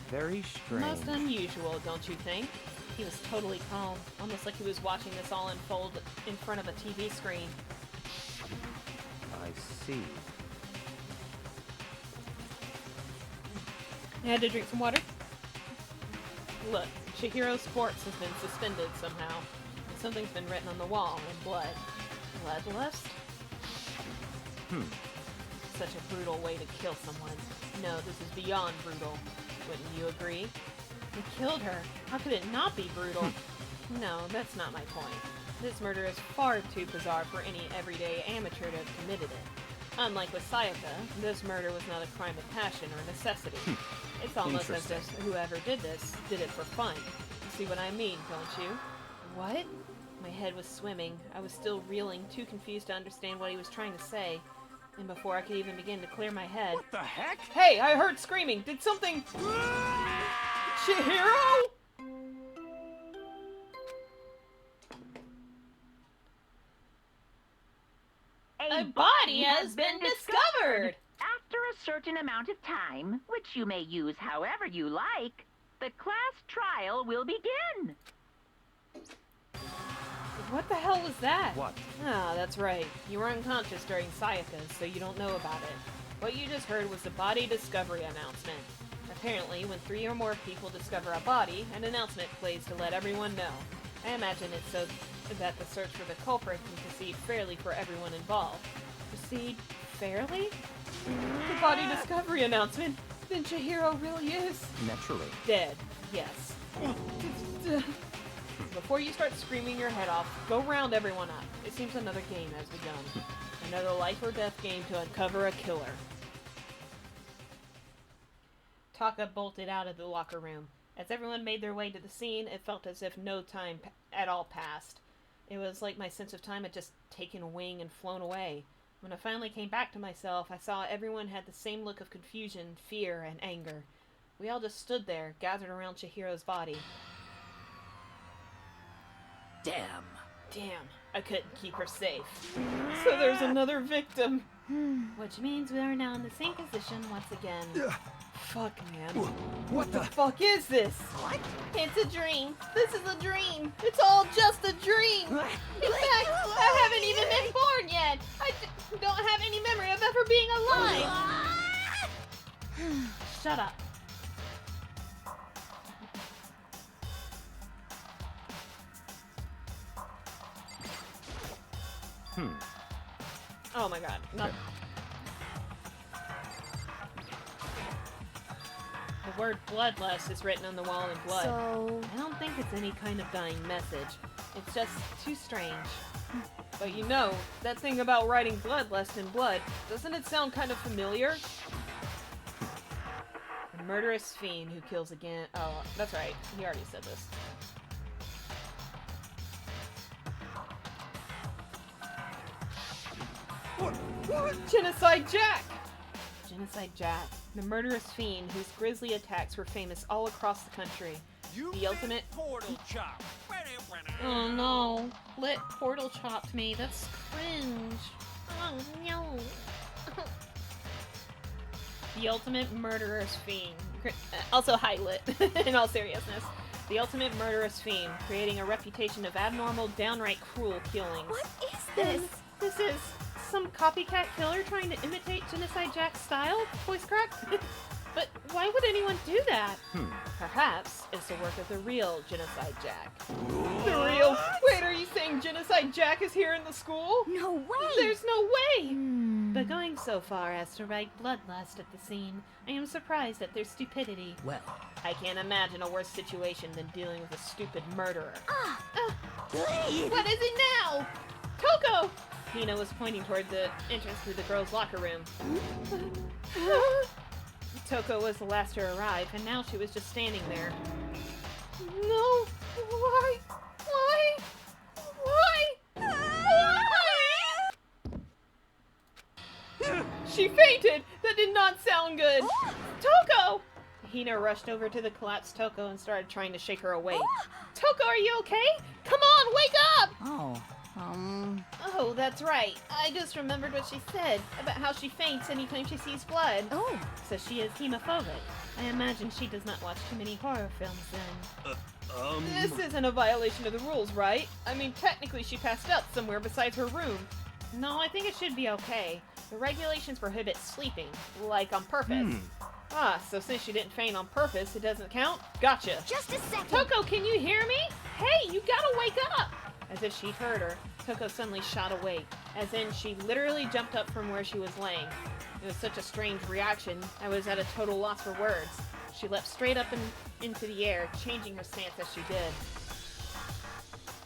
Very strange. most unusual, don't you think? He was totally calm, almost like he was watching this all unfold in front of a TV screen. I see. I had to drink some water. Look, Chihiro Sports has been suspended somehow. Something's been written on the wall in blood. Bloodlust? Such a brutal way to kill someone. No, this is beyond brutal. Wouldn't you agree? He killed her. How could it not be brutal? No, that's not my point. This murder is far too bizarre for any everyday amateur to have committed it. Unlike with Sayaka, this murder was not a crime of passion or necessity. It's almost as if whoever did this did it for fun. You see what I mean, don't you? What? My head was swimming. I was still reeling, too confused to understand what he was trying to say. And before I could even begin to clear my head... What the heck? Hey, I heard screaming! Did something... Chihiro? A body has been discovered! After a certain amount of time, which you may use however you like, the class trial will begin. What the hell was that? What? Ah, that's right. You were unconscious during Sayaka's, so you don't know about it. What you just heard was the body discovery announcement. Apparently, when 3 or more people discover a body, an announcement plays to let everyone know. I imagine it's so that the search for the culprit can proceed fairly for everyone involved. Proceed fairly? The body discovery announcement? Then Chihiro really is Naturally. dead. Yes. Before you start screaming your head off, go round everyone up. It seems another game has begun. Another life or death game to uncover a killer. Taka bolted out of the locker room. As everyone made their way to the scene, it felt as if no time at all passed. It was like my sense of time had just taken wing and flown away. When I finally came back to myself, I saw everyone had the same look of confusion, fear, and anger. We all just stood there, gathered around Chihiro's body. Damn. Damn, I couldn't keep her safe. So there's another victim. Which means we are now in the same position once again. Fuck, man. What the fuck is this? What? It's a dream. This is a dream. It's all just a dream. In fact, I haven't even been born yet. I don't have any memory of ever being alive. Shut up. Oh my god. No. The word bloodlust is written on the wall in blood. So, I don't think it's any kind of dying message. It's just too strange. But you know, that thing about writing bloodlust in blood, doesn't it sound kind of familiar? A murderous fiend who kills again. Oh, that's right. He already said this. Genocide Jack! Genocide Jack, the murderous fiend whose grisly attacks were famous all across the country. The ultimate portal chop. Oh no, Lit portal chopped me. That's cringe. Oh no. The ultimate murderous fiend. Also, hi Lit, in all seriousness. The ultimate murderous fiend, creating a reputation of abnormal, downright cruel killings. what is this? This is some copycat killer trying to imitate Genocide Jack's style? Voice crack? But why would anyone do that? Perhaps it's the work of the real Genocide Jack. The real? Wait, are you saying Genocide Jack is here in the school? No way! There's no way! But going so far as to write bloodlust at the scene, I am surprised at their stupidity. Well, I can't imagine a worse situation than dealing with a stupid murderer. What is it now? Toko! Hina was pointing toward the entrance to the girls' locker room. Toko was the last to arrive, and now she was just standing there. No! Why? Why? Why? Why? She fainted! That did not sound good! Toko! Hina rushed over to the collapsed Toko and started trying to shake her awake. Toko, are you okay? Come on, wake up! Oh, that's right. I just remembered what she said about how she faints anytime she sees blood. Oh. So she is hemophobic. I imagine she does not watch too many horror films then. This isn't a violation of the rules, right? I mean, technically she passed out somewhere besides her room. No, I think it should be okay. The regulations prohibit sleeping, like on purpose. Ah, so since she didn't faint on purpose, it doesn't count? Gotcha. Just a second. Toko, can you hear me? Hey, you gotta wake up! As if she'd heard her, Toko suddenly shot awake, as in she literally jumped up from where she was laying. It was such a strange reaction, I was at a total loss for words. She leapt straight up into the air, changing her stance as she did.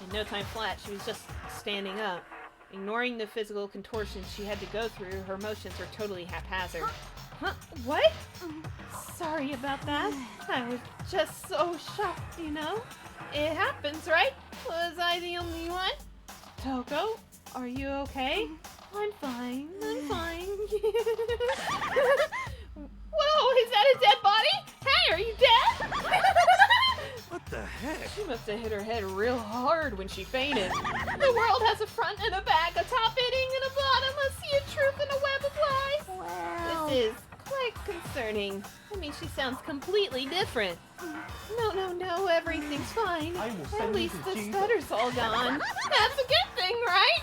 In no time flat, she was just standing up. Ignoring the physical contortions she had to go through, her motions were totally haphazard. Huh? What? Sorry about that. I was just so shocked, you know? It happens, right? Was I the only one? Toko, are you okay? I'm fine. I'm fine. Whoa, is that a dead body? Hey, are you dead? have hit her head real hard when she fainted. The world has a front and a back, a top ending and a bottom, a sea of truth and a web of lies. Well, This is quite concerning. I mean, she sounds completely different. No, everything's fine. At least the stutter's all gone. That's a good thing, right?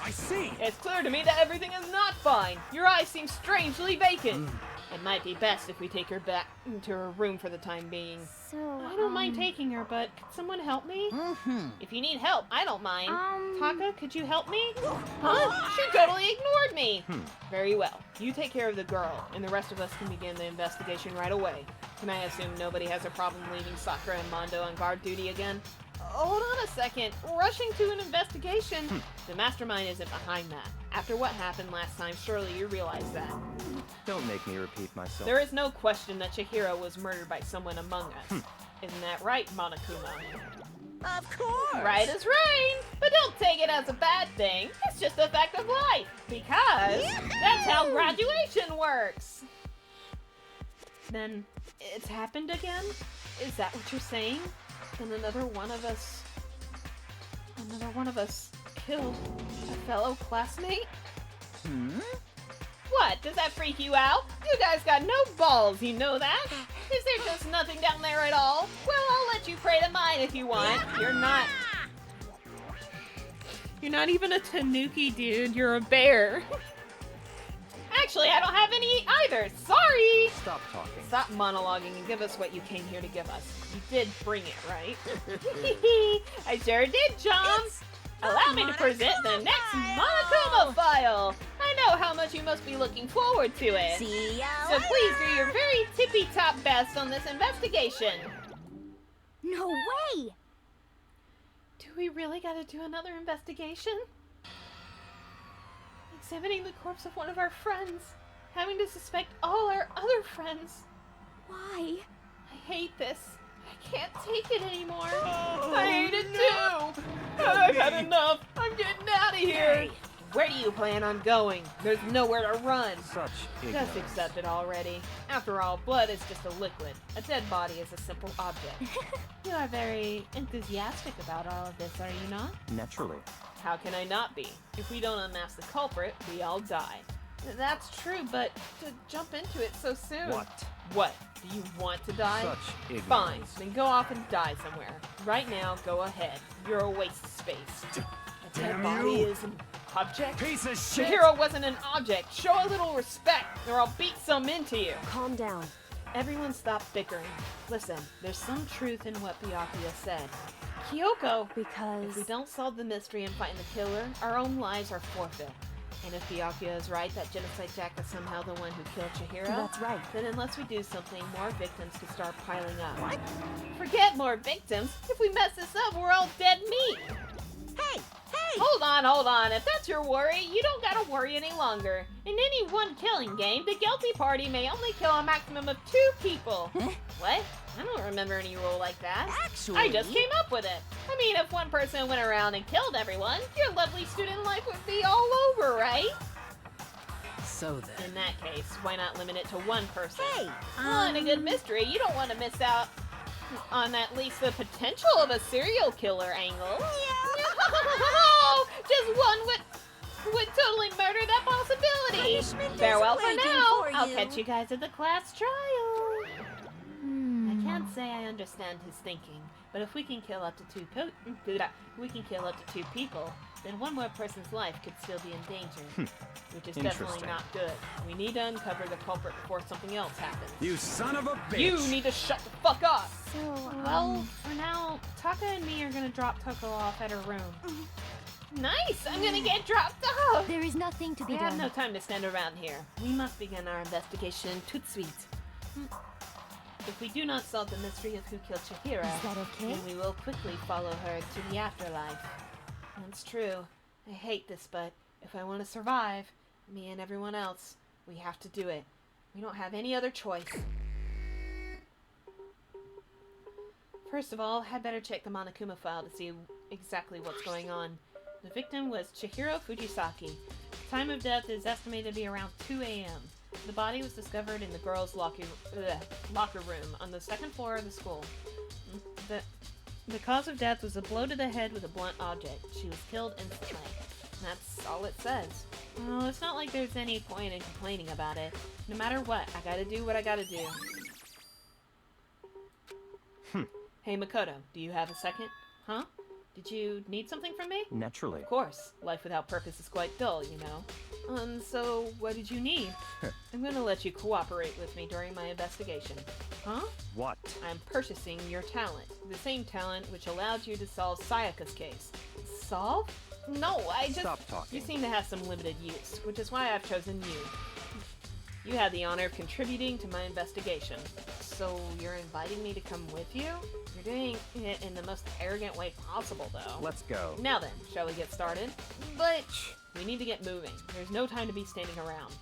I see! It's clear to me that everything is not fine. Your eyes seem strangely vacant. It might be best if we take her back to her room for the time being. So, I don't mind taking her, but could someone help me? Mm-hmm. If you need help, I don't mind. Taka, could you help me? Huh? She totally ignored me! Very well. You take care of the girl, and the rest of us can begin the investigation right away. Can I assume nobody has a problem leaving Sakura and Mondo on guard duty again? Hold on a second. Rushing to an investigation? The mastermind isn't behind that. After what happened last time, surely you realize that. Don't make me repeat myself. There is no question that Chihiro was murdered by someone among us. Isn't that right, Monokuma? Of course. Right is rain, but don't take it as a bad thing. It's just a fact of life, because that's how graduation works. Then it's happened again? Is that what you're saying? Then another one of us killed a fellow classmate? What? Does that freak you out? You guys got no balls, you know that? Is there just nothing down there at all? Well, I'll let you pray to mine if you want. You're not even a tanuki, dude. You're a bear. Actually, I don't have any either. Sorry! Stop talking. Stop monologuing and give us what you came here to give us. You did bring it, right? I sure did, John. Allow me to present the next Monokuma file. I know how much you must be looking forward to it. See ya So later. please do your very tippy-top best on this investigation. no way! Do we really gotta do another investigation? Examining the corpse of one of our friends. Having to suspect all our other friends. Why? I hate this. I can't take it anymore. I hate it too. I've had enough. I'm getting out of here. Where do you plan on going? There's nowhere to run. Such ignorance. Just accept it already. After all, blood is just a liquid. A dead body is a simple object. You are very enthusiastic about all of this, are you not? Naturally. How can I not be? If we don't unmask the culprit, we all die. That's true, but to jump into it so soon. What? What? Do you want to die? Such ignorance. Fine, then go off and die somewhere. Right now, go ahead. You're a waste of space. A dead Damn body you. is an object? Piece of shit! Chihiro wasn't an object. Show a little respect, or I'll beat some into you. Calm down. Everyone stop bickering. Listen, there's some truth in what Byakuya said. Kyoko, Because... if we don't solve the mystery and find the killer, our own lives are forfeit. And if Byakuya is right that Genocide Jack is somehow the one who killed Chihiro, That's right. then unless we do something, more victims could start piling up. What? Forget more victims. If we mess this up, we're all dead meat. Hey! Hold on. If that's your worry, you don't gotta worry any longer. In any one killing game, the guilty party may only kill a maximum of 2 people. What? I don't remember any rule like that. Actually... I just came up with it. I mean, if one person went around and killed everyone, your lovely student life would be all over, right? So then. In that case, why not limit it to 1 person? Hey! Well, in a good mystery, you don't want to miss out on at least the potential of a serial killer angle. No! Just one would totally murder that possibility. Punishment is Farewell for waiting now. for I'll you. catch you guys at the class trial. I can't say I understand his thinking, but if we can kill up to 2 people, then one more person's life could still be in danger, which is definitely Interesting. not good. We need to uncover the culprit before something else happens. You son of a bitch! You need to shut the fuck up! So, Well, for now, Taka and me are gonna drop Toko off at her room. Nice! I'm gonna get dropped off! there is nothing to be We done. have no time to stand around here. We must begin our investigation tout de suite. If we do not solve the mystery of who killed Chihiro, Is that okay? then we will quickly follow her to the afterlife. That's true. I hate this, but if I want to survive, me and everyone else, we have to do it. We don't have any other choice. First of all, I'd better check the Monokuma file to see exactly what's going on. The victim was Chihiro Fujisaki. Time of death is estimated to be around 2 a.m. The body was discovered in the girls' locker room on the 2nd floor of the school. The cause of death was a blow to the head with a blunt object. She was killed instantly. That's all it says. Well, it's not like there's any point in complaining about it. No matter what, I gotta do what I gotta do. Hey, Makoto, do you have a second? Huh? Did you need something from me? Naturally. Of course. Life without purpose is quite dull, you know. So what did you need? I'm gonna let you cooperate with me during my investigation. Huh? What? I'm purchasing your talent. The same talent which allowed you to solve Sayaka's case. Solve? No, I just... Stop talking. You seem to have some limited use, which is why I've chosen you. You had the honor of contributing to my investigation. So you're inviting me to come with you? You're doing it in the most arrogant way possible, though. Let's go. Now then, shall we get started? But we need to get moving. There's no time to be standing around.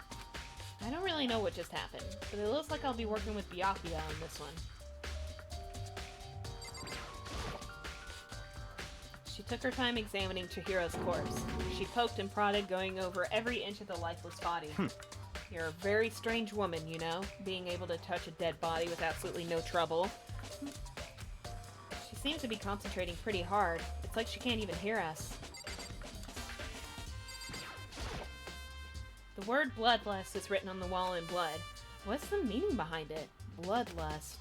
I don't really know what just happened, but it looks like I'll be working with Byakuya on this one. She took her time examining Chihiro's corpse. She poked and prodded, going over every inch of the lifeless body. You're a very strange woman, you know, being able to touch a dead body with absolutely no trouble. She seems to be concentrating pretty hard. It's like she can't even hear us. The word bloodlust is written on the wall in blood. What's the meaning behind it? Bloodlust.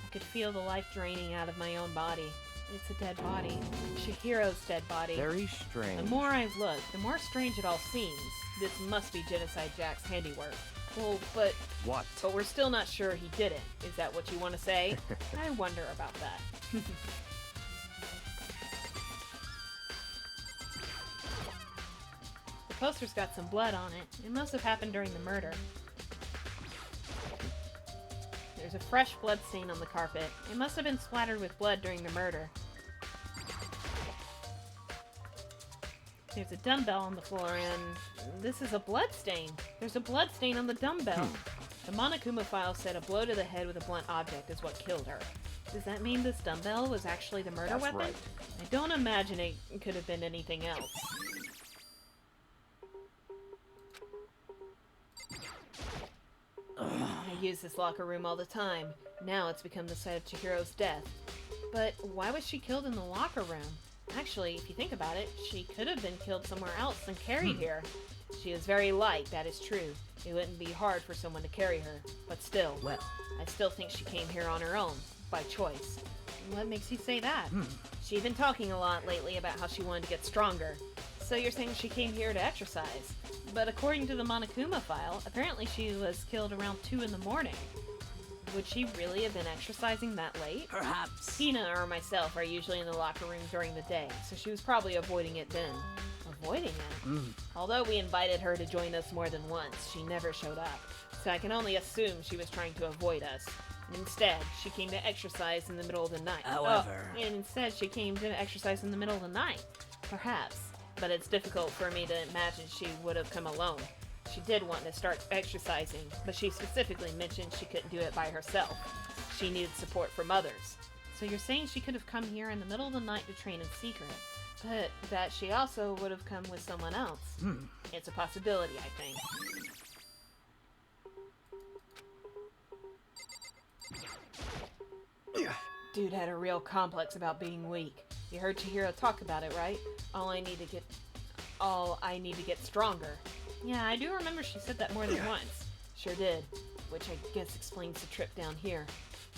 I could feel the life draining out of my own body. It's a dead body. Chihiro's dead body. Very strange. The more I've looked, the more strange it all seems. This must be Genocide Jack's handiwork. Well, but... What? But we're still not sure he did it. Is that what you want to say? I wonder about that. The poster's got some blood on it. It must have happened during the murder. There's a fresh blood stain on the carpet. It must have been splattered with blood during the murder. There's a dumbbell on the floor, and this is a blood stain. There's a blood stain on the dumbbell. The Monokuma file said a blow to the head with a blunt object is what killed her. Does that mean this dumbbell was actually the murder That's weapon? right. I don't imagine it could have been anything else. I use this locker room all the time. Now it's become the site of Chihiro's death. But why was she killed in the locker room? Actually, if you think about it, she could have been killed somewhere else and carried here. She is very light, that is true. It wouldn't be hard for someone to carry her. But still, Well, I still think she came here on her own, by choice. What makes you say that? She's been talking a lot lately about how she wanted to get stronger. So you're saying she came here to exercise. But according to the Monokuma file, apparently she was killed around 2 in the morning. Would she really have been exercising that late? perhaps. Tina or myself are usually in the locker room during the day, so she was probably avoiding it then. Avoiding it? Although we invited her to join us more than once, she never showed up. So I can only assume she was trying to avoid us. Instead, she came to exercise in the middle of the night. However... And instead, she came to exercise in the middle of the night. Perhaps. But it's difficult for me to imagine she would have come alone. She did want to start exercising, but she specifically mentioned she couldn't do it by herself. She needed support from others. So you're saying she could have come here in the middle of the night to train in secret, but that she also would have come with someone else. It's a possibility, I think. Dude had a real complex about being weak. You heard Chihiro talk about it, right? All I need to get stronger. Yeah, I do remember she said that more than once. Sure did. Which I guess explains the trip down here.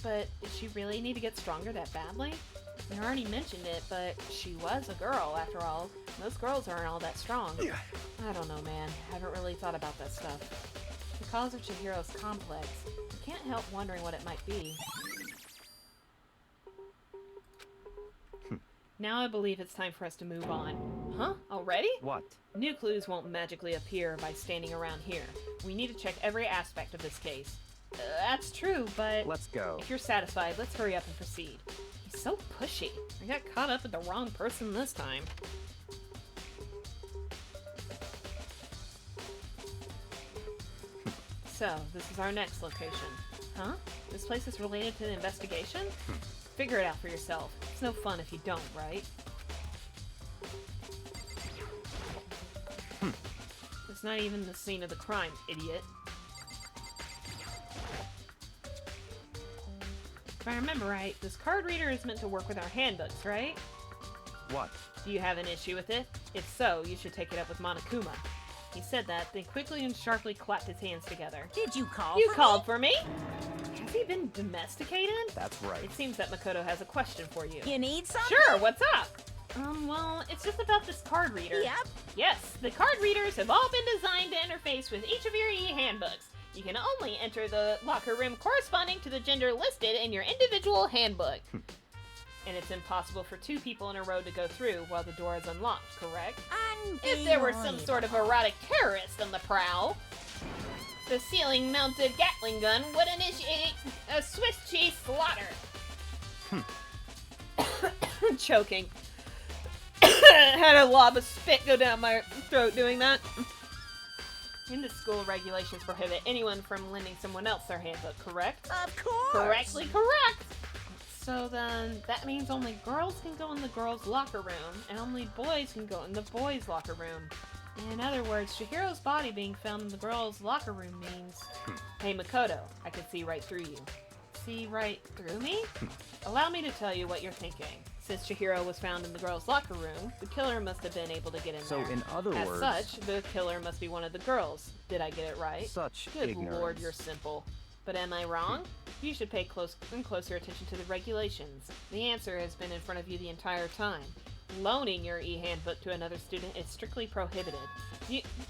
But did she really need to get stronger that badly? You already mentioned it, but she was a girl, after all. Most girls aren't all that strong. I don't know, man. Haven't really thought about that stuff. The cause of Chihiro's complex. I can't help wondering what it might be. Now I believe it's time for us to move on. Huh? Already? What? New clues won't magically appear by standing around here. We need to check every aspect of this case. That's true, but... Let's go. If you're satisfied, let's hurry up and proceed. He's so pushy. I got caught up with the wrong person this time. So, this is our next location. Huh? This place is related to the investigation? Figure it out for yourself. It's no fun if you don't, right? It's not even the scene of the crime, idiot. If I remember right, this card reader is meant to work with our handbooks, right? What? Do you have an issue with it? If so, you should take it up with Monokuma. He said that, then quickly and sharply clapped his hands together. Did you call You for called for me? Has he been domesticated? That's right. It seems that Makoto has a question for you. You need something? Sure, what's up? Well, it's just about this card reader. Yep. Yes, the card readers have all been designed to interface with each of your e-handbooks. You can only enter the locker room corresponding to the gender listed in your individual handbook. And it's impossible for two people in a row to go through while the door is unlocked, correct? If there were some sort of erotic terrorist on the prowl, the ceiling-mounted Gatling gun would initiate a Swiss cheese slaughter. Choking. Had a lob of spit go down my throat doing that. In the school, regulations prohibit anyone from lending someone else their handbook, correct? Of course! Correctly correct! So then, that means only girls can go in the girls' locker room, and only boys can go in the boys' locker room. In other words, Chihiro's body being found in the girls' locker room means... Hey Makoto, I can see right through you. See right through me? Allow me to tell you what you're thinking. Since Chihiro was found in the girls' locker room, the killer must have been able to get in So, there. in other As words... such, the killer must be one of the girls. Did I get it right? Such Good ignorance. lord, you're simple. But am I wrong? You should pay closer attention to the regulations. The answer has been in front of you the entire time. Loaning your e-handbook to another student is strictly prohibited.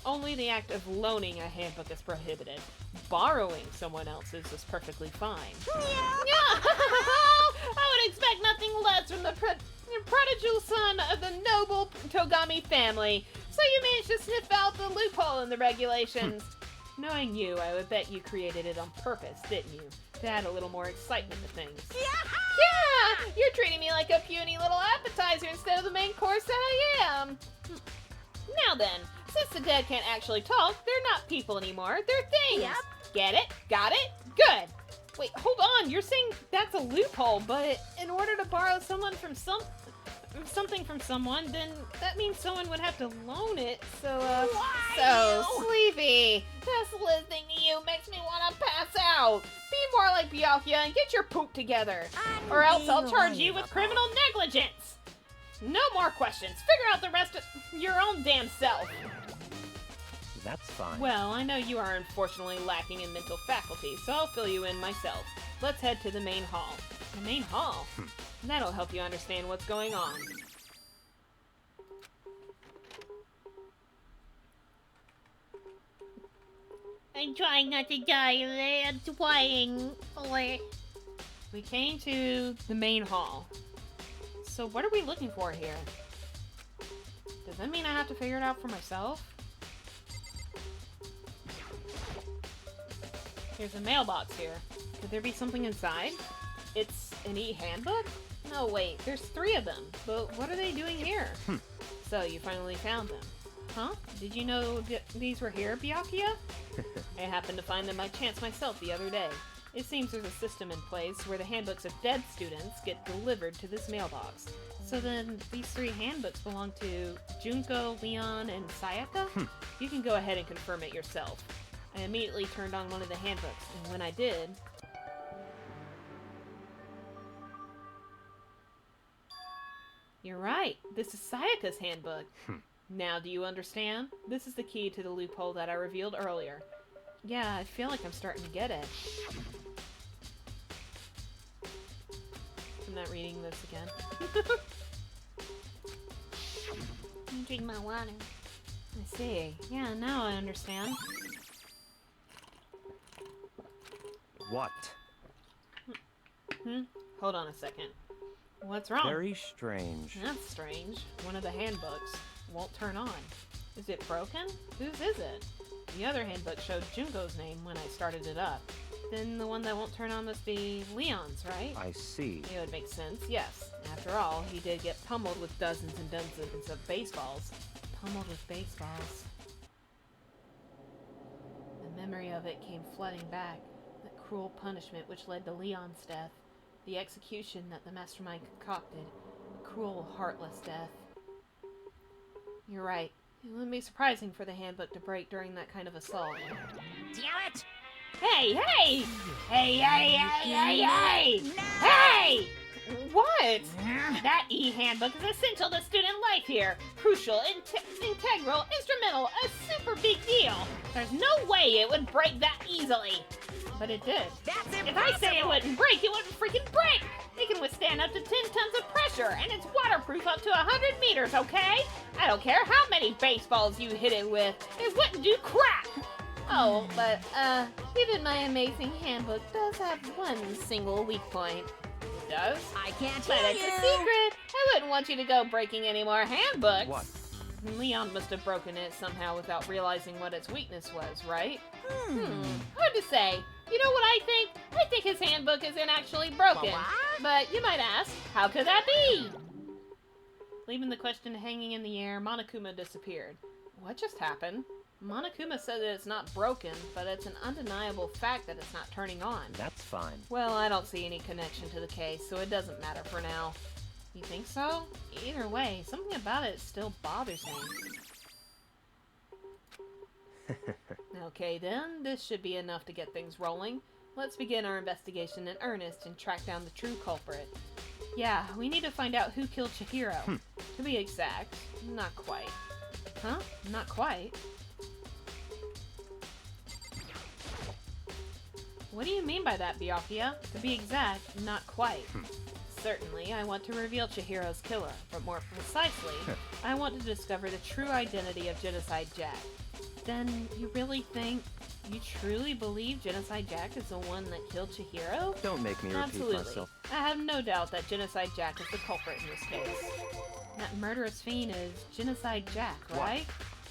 Only the act of loaning a handbook is prohibited. Borrowing someone else's is perfectly fine. Yeah. I would expect nothing less from the prodigal son of the noble Togami family. So you managed to sniff out the loophole in the regulations. Knowing you, I would bet you created it on purpose, didn't you? To add a little more excitement to things. Yeah! You're treating me like a puny little appetizer instead of the main course that I am. Now then, since the dead can't actually talk, they're not people anymore. They're things. Yep. Get it? Got it? Good. Wait, hold on. You're saying that's a loophole, but in order to borrow something from someone, then that means someone would have to loan it. So, so sleepy. Just listening to you makes me want to pass out. Be more like Byakuya and get your poop together, or else I'll charge you with criminal negligence. No more questions. Figure out the rest of your own damn self. That's fine. Well, I know you are unfortunately lacking in mental faculty, so I'll fill you in myself. Let's head to the main hall. The main hall? That'll help you understand what's going on. I'm trying not to die. I'm trying. We came to the main hall. So what are we looking for here? Does that mean I have to figure it out for myself? There's a mailbox here. Could there be something inside? It's an e-handbook? No, wait, there's 3 of them. But what are they doing here? So, you finally found them. Huh? Did you know these were here, Byakuya? I happened to find them by chance myself the other day. It seems there's a system in place where the handbooks of dead students get delivered to this mailbox. So then, these 3 handbooks belong to Junko, Leon, and Sayaka? You can go ahead and confirm it yourself. I immediately turned on one of the handbooks, and when I did... You're right, this is Sayaka's handbook. Now do you understand? This is the key to the loophole that I revealed earlier. Yeah, I feel like I'm starting to get it. I'm not reading this again. Drink my water. I see. Yeah, now I understand. What? Hold on a second. What's wrong? Very strange. That's strange. One of the handbooks won't turn on. Is it broken? Whose is it? The other handbook showed Junko's name when I started it up. Then the one that won't turn on must be Leon's, right? I see. It would make sense, yes. After all, he did get pummeled with dozens and dozens of baseballs. Pummeled with baseballs. The memory of it came flooding back. That cruel punishment which led to Leon's death. The execution that the mastermind concocted. A cruel, heartless death. You're right. It wouldn't be surprising for the handbook to break during that kind of assault. Damn it! Hey, hey! Hey, hey, hey, hey, hey! Hey! What? That e-handbook is essential to student life here. Crucial, integral, instrumental, a super big deal. There's no way it would break that easily. But it did. That's impossible! If I say it wouldn't break, it wouldn't freaking break! It can withstand up to 10 tons of pressure, and it's waterproof up to 100 meters, okay? I don't care how many baseballs you hit it with, it wouldn't do crap! Oh, but, even my amazing handbook does have one single weak point. It does? I can't But hear it's you! a secret! I wouldn't want you to go breaking any more handbooks! What? Leon must have broken it somehow without realizing what its weakness was, right? Hard to say. You know what I think? I think his handbook isn't actually broken. What? But you might ask, how could that be? Leaving the question hanging in the air, Monokuma disappeared. What just happened? Monokuma said that it's not broken, but it's an undeniable fact that it's not turning on. That's fine. Well, I don't see any connection to the case, so it doesn't matter for now. You think so? Either way, something about it still bothers me. Okay then, this should be enough to get things rolling. Let's begin our investigation in earnest and track down the true culprit. Yeah, we need to find out who killed Chihiro. To be exact, not quite. Huh? Not quite? What do you mean by that, Byakuya? To be exact, not quite. Certainly, I want to reveal Chihiro's killer, but more precisely, I want to discover the true identity of Genocide Jack. Then, you really think, you truly believe Genocide Jack is the one that killed Chihiro? Don't make me repeat Absolutely. myself. I have no doubt that Genocide Jack is the culprit in this case. That murderous fiend is Genocide Jack, right?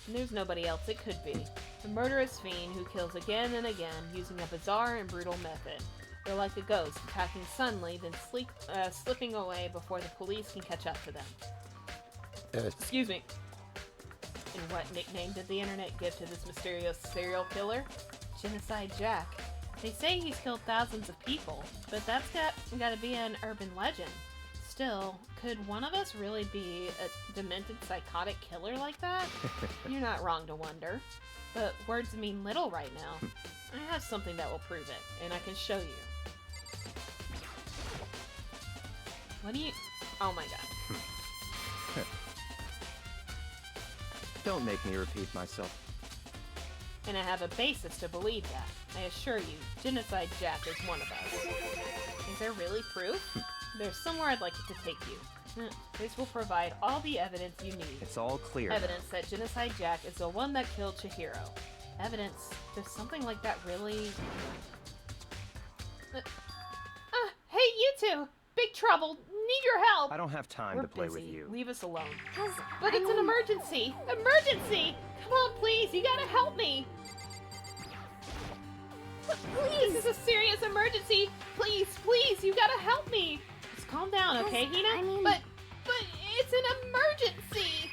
And there's nobody else it could be. A murderous fiend who kills again and again using a bizarre and brutal method. They're like a ghost, attacking suddenly, then slipping away before the police can catch up to them. Excuse me. And what nickname did the internet give to this mysterious serial killer? Genocide Jack. They say he's killed thousands of people, but that's gotta be an urban legend. Still, could one of us really be a demented psychotic killer like that? You're not wrong to wonder. But words mean little right now. I have something that will prove it, and I can show you. What do you... Oh my god. Don't make me repeat myself. And I have a basis to believe that. I assure you, Genocide Jack is one of us. Is there really proof? There's somewhere I'd like it to take you. This will provide all the evidence you need. It's all clear. Evidence that Genocide Jack is the one that killed Chihiro. Evidence? Does something like that really... hey, you two! Big trouble! Need your help! I don't have time We're to play busy. with you. Leave us alone. But It's an emergency! Emergency! Come on, please! You gotta help me! Please! This is a serious emergency! Please, please! You gotta help me! Just calm down, okay, Hina? I mean- But it's an emergency!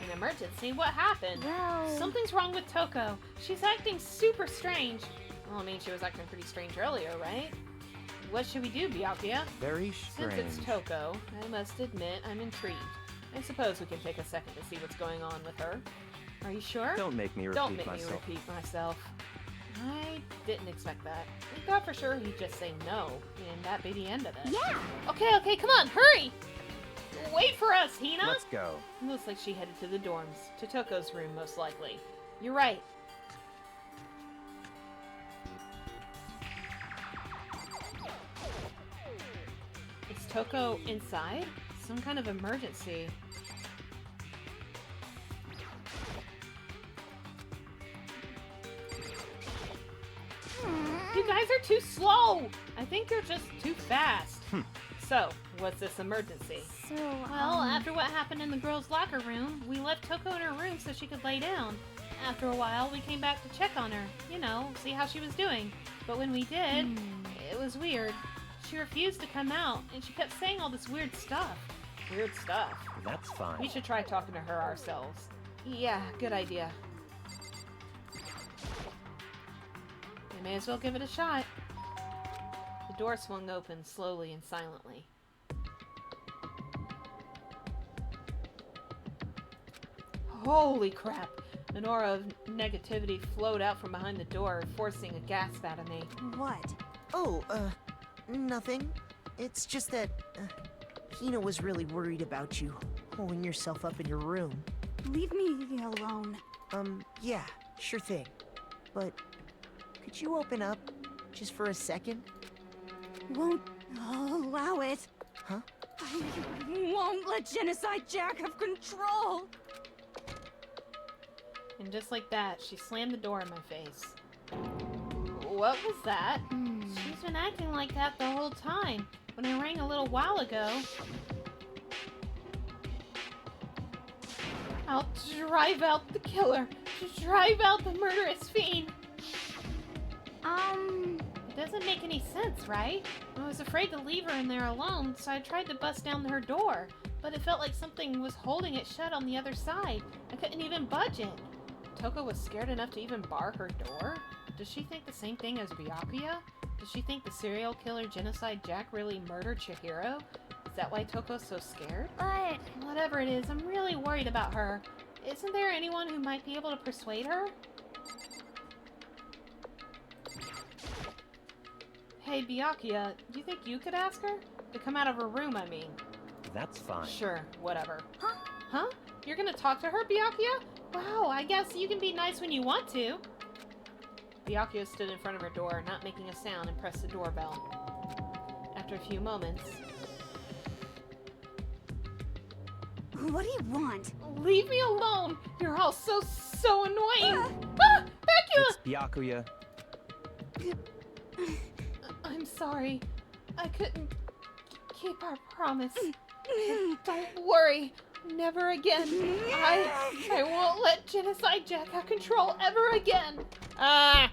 An emergency? What happened? Well... Something's wrong with Toko. She's acting super strange. Well, I mean, she was acting pretty strange earlier, right? What should we do, Byakuya? Very Since strange. it's Toko, I must admit I'm intrigued. I suppose we can take a second to see what's going on with her. Are you sure? Don't make me repeat Don't make myself. me repeat myself. I didn't expect that. I thought for sure he'd just say no, and that'd be the end of it. Yeah! Okay, come on, hurry! Wait for us, Hina! Let's go. It looks like she headed to the dorms, to Toko's room most likely. You're right. Is Toko inside? Some kind of emergency. You guys are too slow! I think you're just too fast. So, what's this emergency? So, Well, after what happened in the girls' locker room, we left Toko in her room so she could lay down. After a while, we came back to check on her, you know, see how she was doing. But when we did, it was weird. She refused to come out, and she kept saying all this weird stuff. Weird stuff. That's fine. We should try talking to her ourselves. Yeah, good idea. We may as well give it a shot. The door swung open slowly and silently. Holy crap! An aura of negativity flowed out from behind the door, forcing a gasp out of me. What? Oh, nothing. It's just that, Hina was really worried about you, holding yourself up in your room. Leave me alone. Yeah, sure thing. But, could you open up, just for a second? Won't allow it. Huh? I won't let Genocide Jack have control. And just like that, she slammed the door in my face. What was that? She's been acting like that the whole time. When I rang a little while ago. I'll drive out the killer. Drive out the murderous fiend. It doesn't make any sense, right? I was afraid to leave her in there alone, so I tried to bust down her door. But it felt like something was holding it shut on the other side. I couldn't even budge it. Toko was scared enough to even bar her door? Does she think the same thing as Byakuya? Does she think the serial killer Genocide Jack really murdered Chihiro? Is that why Toko's so scared? But Whatever it is, I'm really worried about her. Isn't there anyone who might be able to persuade her? Hey, Byakuya, do you think you could ask her? To come out of her room, I mean. That's fine. Sure, whatever. Huh? Huh? You're gonna talk to her, Byakuya? Wow, I guess you can be nice when you want to. Byakuya stood in front of her door, not making a sound, and pressed the doorbell. After a few moments... What do you want? Leave me alone! You're all so annoying! Ah! Byakuya! It's Byakuya. I'm sorry. I couldn't keep our promise. Don't worry. Never again. I won't let Genocide Jack have control ever again. Ah!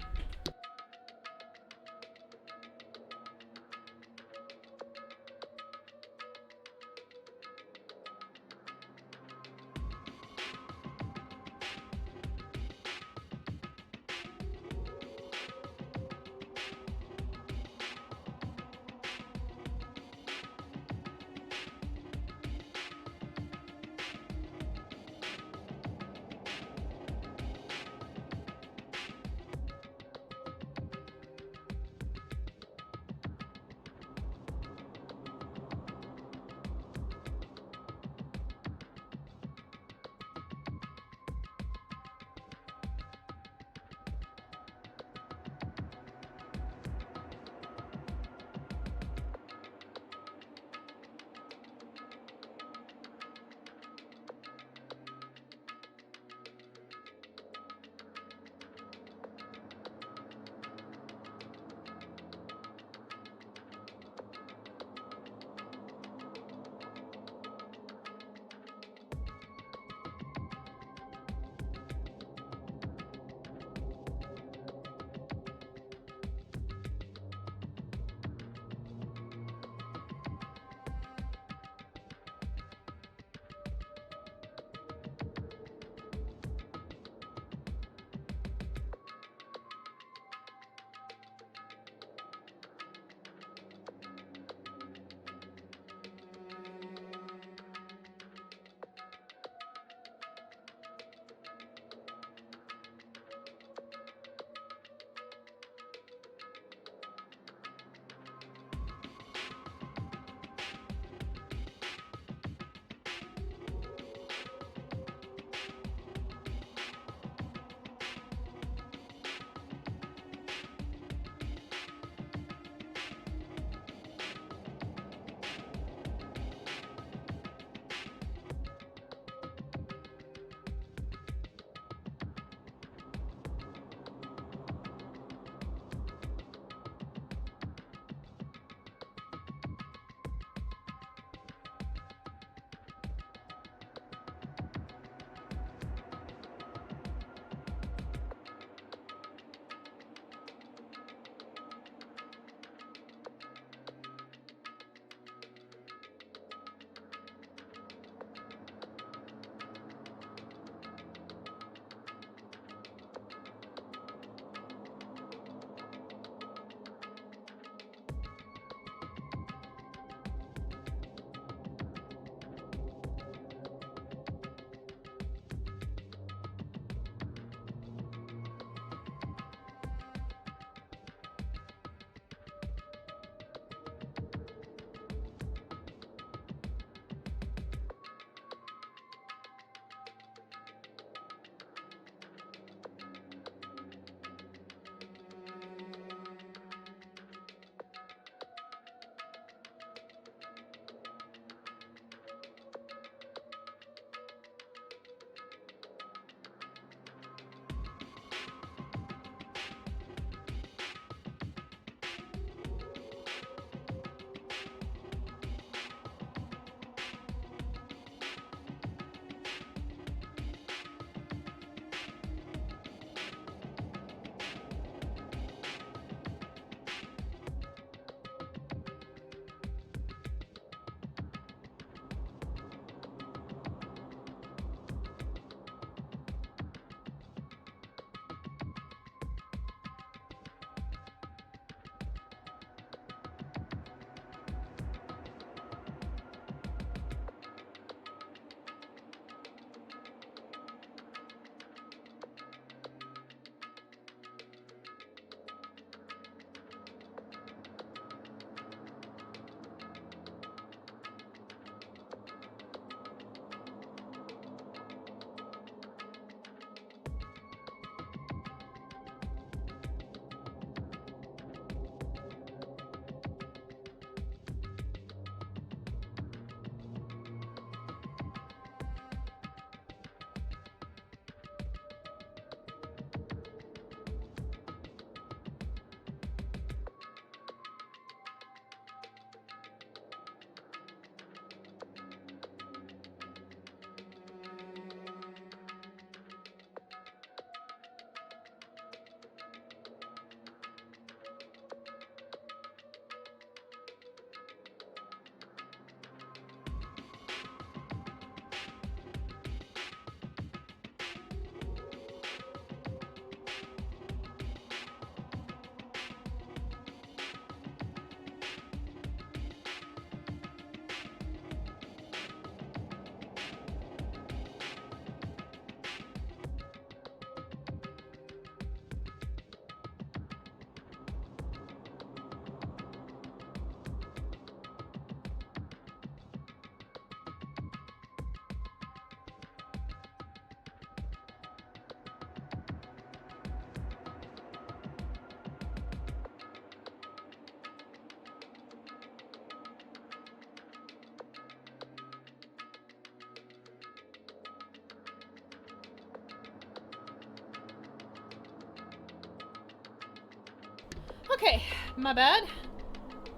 Okay, my bad.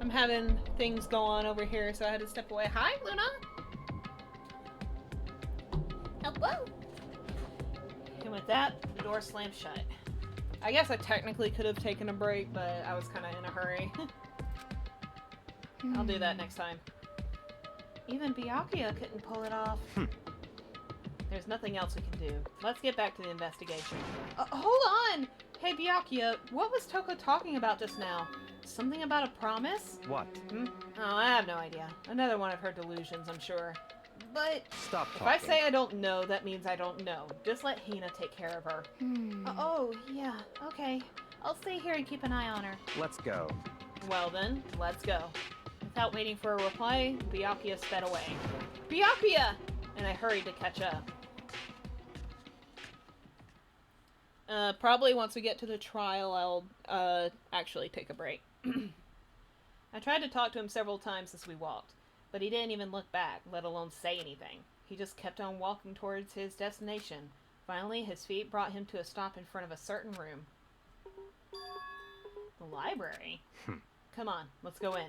I'm having things go on over here, so I had to step away. Hi, Luna. Hello. And with that, the door slammed shut. I guess I technically could have taken a break, but I was kind of in a hurry. I'll do that next time. Even Byakuya couldn't pull it off. There's nothing else we can do. Let's get back to the investigation. Hold on! Hey Byakuya, what was Toko talking about just now? Something about a promise? What? Oh, I have no idea. Another one of her delusions, I'm sure. But Stop if talking. I say I don't know, that means I don't know. Just let Hina take care of her. Oh, yeah, okay. I'll stay here and keep an eye on her. Let's go. Well then, let's go. Without waiting for a reply, Byakuya sped away. Byakuya! And I hurried to catch up. Probably once we get to the trial, I'll, actually take a break. I tried to talk to him several times as we walked, but he didn't even look back, let alone say anything. He just kept on walking towards his destination. Finally, his feet brought him to a stop in front of a certain room. The library? Come on, let's go in.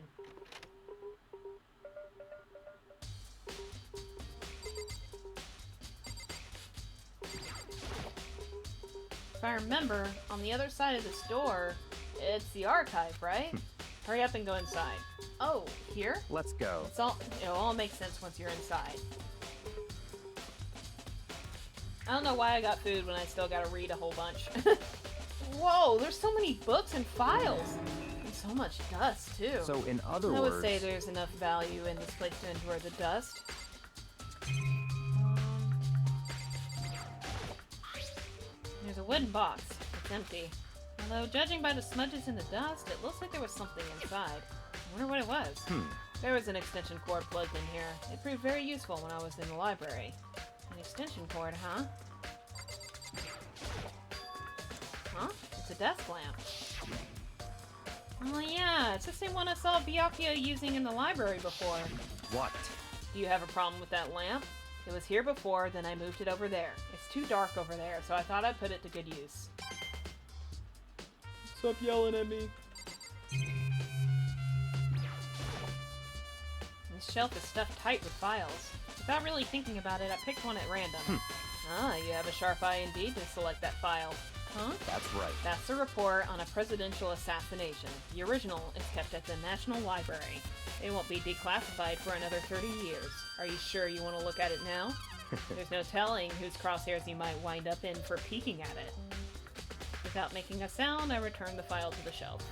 If I remember, on the other side of this door, it's the archive, right? Hurry up and go inside. Oh, here? Let's go. It'll all make sense once you're inside. I don't know why I got food when I still gotta read a whole bunch. Whoa, there's so many books and files! And so much dust, too. So, in other I words... would say there's enough value in this place to endure the dust. There's a wooden box. It's empty. Although, judging by the smudges in the dust, it looks like there was something inside. I wonder what it was. There was an extension cord plugged in here. It proved very useful when I was in the library. An extension cord, huh? Huh? It's a desk lamp. Oh yeah, it's the same one I saw Byakuya using in the library before. What? Do you have a problem with that lamp? It was here before, then I moved it over there. It's too dark over there, so I thought I'd put it to good use. Stop yelling at me. This shelf is stuffed tight with files. Without really thinking about it, I picked one at random. Ah, you have a sharp eye indeed to select that file. Huh? That's right. That's a report on a presidential assassination. The original is kept at the National Library. It won't be declassified for another 30 years. Are you sure you want to look at it now? There's no telling whose crosshairs you might wind up in for peeking at it. Without making a sound, I returned the file to the shelf.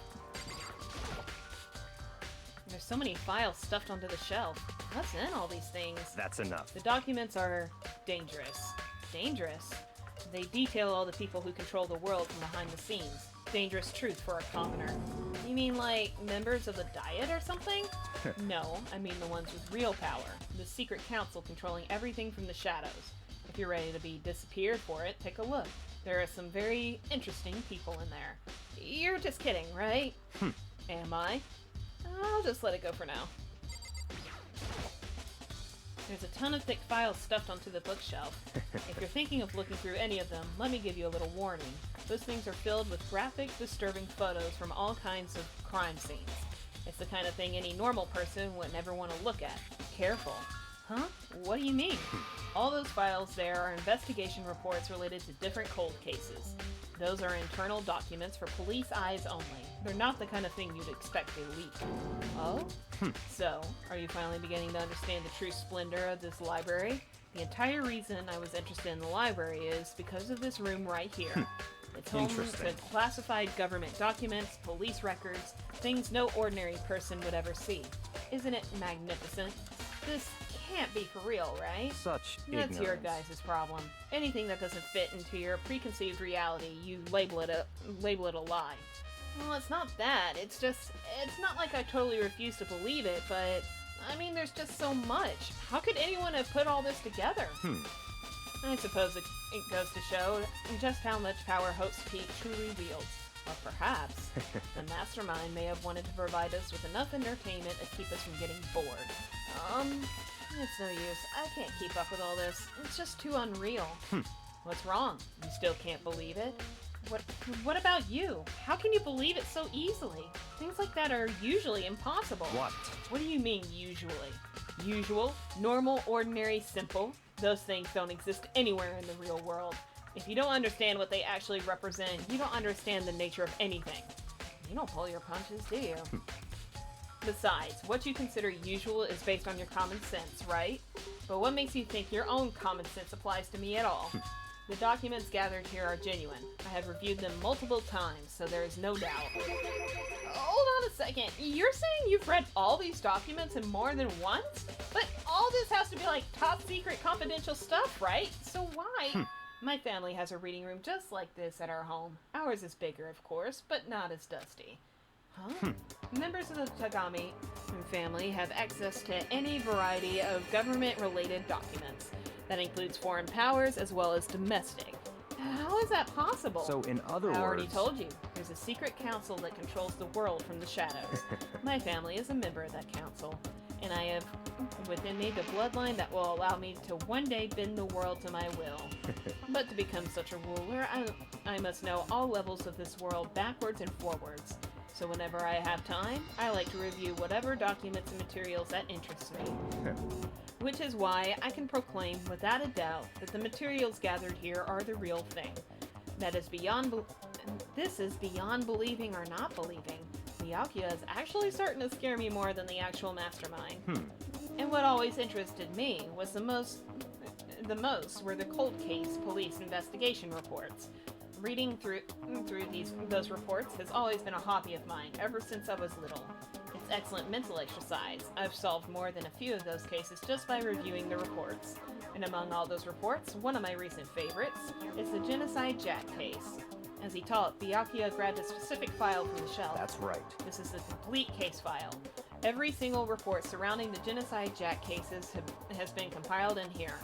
There's so many files stuffed onto the shelf. What's in all these things? That's enough. The documents are dangerous. Dangerous? They detail all the people who control the world from behind the scenes. Dangerous truth for a commoner. You mean like members of the Diet or something? No, I mean the ones with real power. The secret council controlling everything from the shadows. If you're ready to be disappeared for it, take a look. There are some very interesting people in there. You're just kidding, right? Am I? I'll just let it go for now. There's a ton of thick files stuffed onto the bookshelf. If you're thinking of looking through any of them, let me give you a little warning. Those things are filled with graphic, disturbing photos from all kinds of crime scenes. It's the kind of thing any normal person would never want to look at. Careful. Huh? What do you mean? All those files there are investigation reports related to different cold cases. Those are internal documents for police eyes only. They're not the kind of thing you'd expect to leak. Oh? So, are you finally beginning to understand the true splendor of this library? The entire reason I was interested in the library is because of this room right here. It's home to classified government documents, police records, things no ordinary person would ever see. Isn't it magnificent? This can't be for real, right? Such That's your ignorance. guys' problem. Anything that doesn't fit into your preconceived reality, you label it a lie. Well, it's not that. It's not like I totally refuse to believe it, but I mean, there's just so much. How could anyone have put all this together? I suppose it goes to show just how much power Host Pete truly wields. Or perhaps the mastermind may have wanted to provide us with enough entertainment to keep us from getting bored. It's no use. I can't keep up with all this. It's just too unreal. What's wrong? You still can't believe it? What about you? How can you believe it so easily? Things like that are usually impossible. What? What do you mean, usually? Usual, normal, ordinary, simple? Those things don't exist anywhere in the real world. If you don't understand what they actually represent, you don't understand the nature of anything. You don't pull your punches, do you? Besides, what you consider usual is based on your common sense, right? But what makes you think your own common sense applies to me at all? The documents gathered here are genuine. I have reviewed them multiple times, so there is no doubt. Hold on a second. You're saying you've read all these documents and more than once? But all this has to be like top secret confidential stuff, right? So why? My family has a reading room just like this at our home. Ours is bigger, of course, but not as dusty. Huh? Members of the Tagami family have access to any variety of government-related documents. That includes foreign powers as well as domestic. How is that possible? So in other words... I already told you. There's a secret council that controls the world from the shadows. My family is a member of that council, and I have within me the bloodline that will allow me to one day bend the world to my will. But to become such a ruler, I must know all levels of this world backwards and forwards. So whenever I have time, I like to review whatever documents and materials that interest me. Which is why I can proclaim without a doubt that the materials gathered here are the real thing. This is beyond believing or not believing. Byakuya is actually starting to scare me more than the actual mastermind. And what always interested me was the most were the cold case police investigation reports. Reading through those reports has always been a hobby of mine ever since I was little. It's excellent mental exercise. I've solved more than a few of those cases just by reviewing the reports. And among all those reports, one of my recent favorites is the Genocide Jack case. As he taught, Byakuya grabbed a specific file from the shelf. That's right. This is the complete case file. Every single report surrounding the Genocide Jack cases has been compiled in here.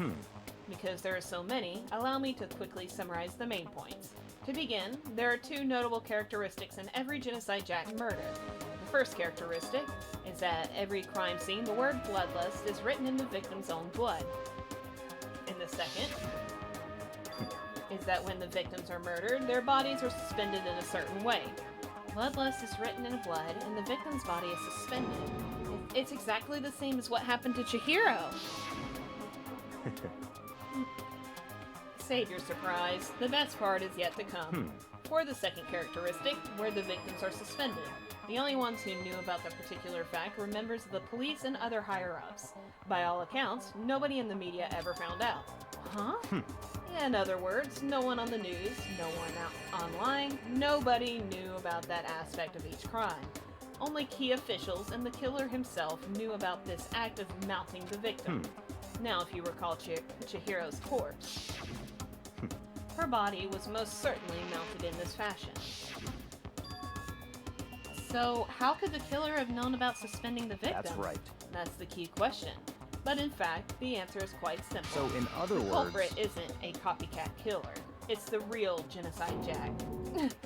Because there are so many, allow me to quickly summarize the main points. To begin, there are two notable characteristics in every Genocide Jack murder. The first characteristic is that every crime scene, the word bloodlust is written in the victim's own blood. And the second is that when the victims are murdered, their bodies are suspended in a certain way. Bloodlust is written in blood, and the victim's body is suspended. It's exactly the same as what happened to Chihiro. Save your surprise. The best part is yet to come. For the second characteristic, where the victims are suspended, the only ones who knew about the particular fact were members of the police and other higher-ups. By all accounts, nobody in the media ever found out. Huh? In other words, no one on the news, no one out online, nobody knew about that aspect of each crime. Only key officials and the killer himself knew about this act of mounting the victim. Now, if you recall Chihiro's corpse, her body was most certainly mounted in this fashion. So, how could the killer have known about suspending the victim? That's right. That's the key question. But in fact, the answer is quite simple. So, in other words... The culprit isn't a copycat killer. It's the real Genocide Jack.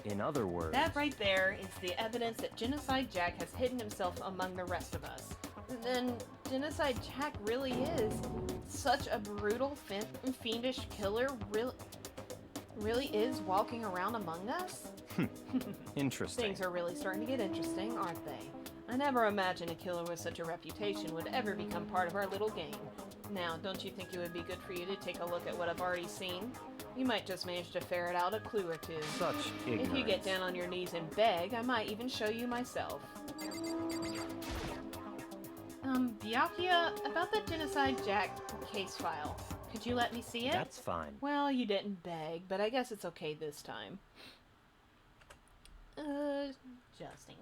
In other words... That right there is the evidence that Genocide Jack has hidden himself among the rest of us. Then Genocide Jack really is such a brutal, fiendish killer, really is walking around among us? Interesting. Things are really starting to get interesting, aren't they? I never imagined a killer with such a reputation would ever become part of our little gang. Now, don't you think it would be good for you to take a look at what I've already seen? You might just manage to ferret out a clue or two. Such ignorance. If you get down on your knees and beg, I might even show you myself. Byakuya, about that Genocide Jack case file. Could you let me see it? That's fine. Well, you didn't beg, but I guess it's okay this time. Just in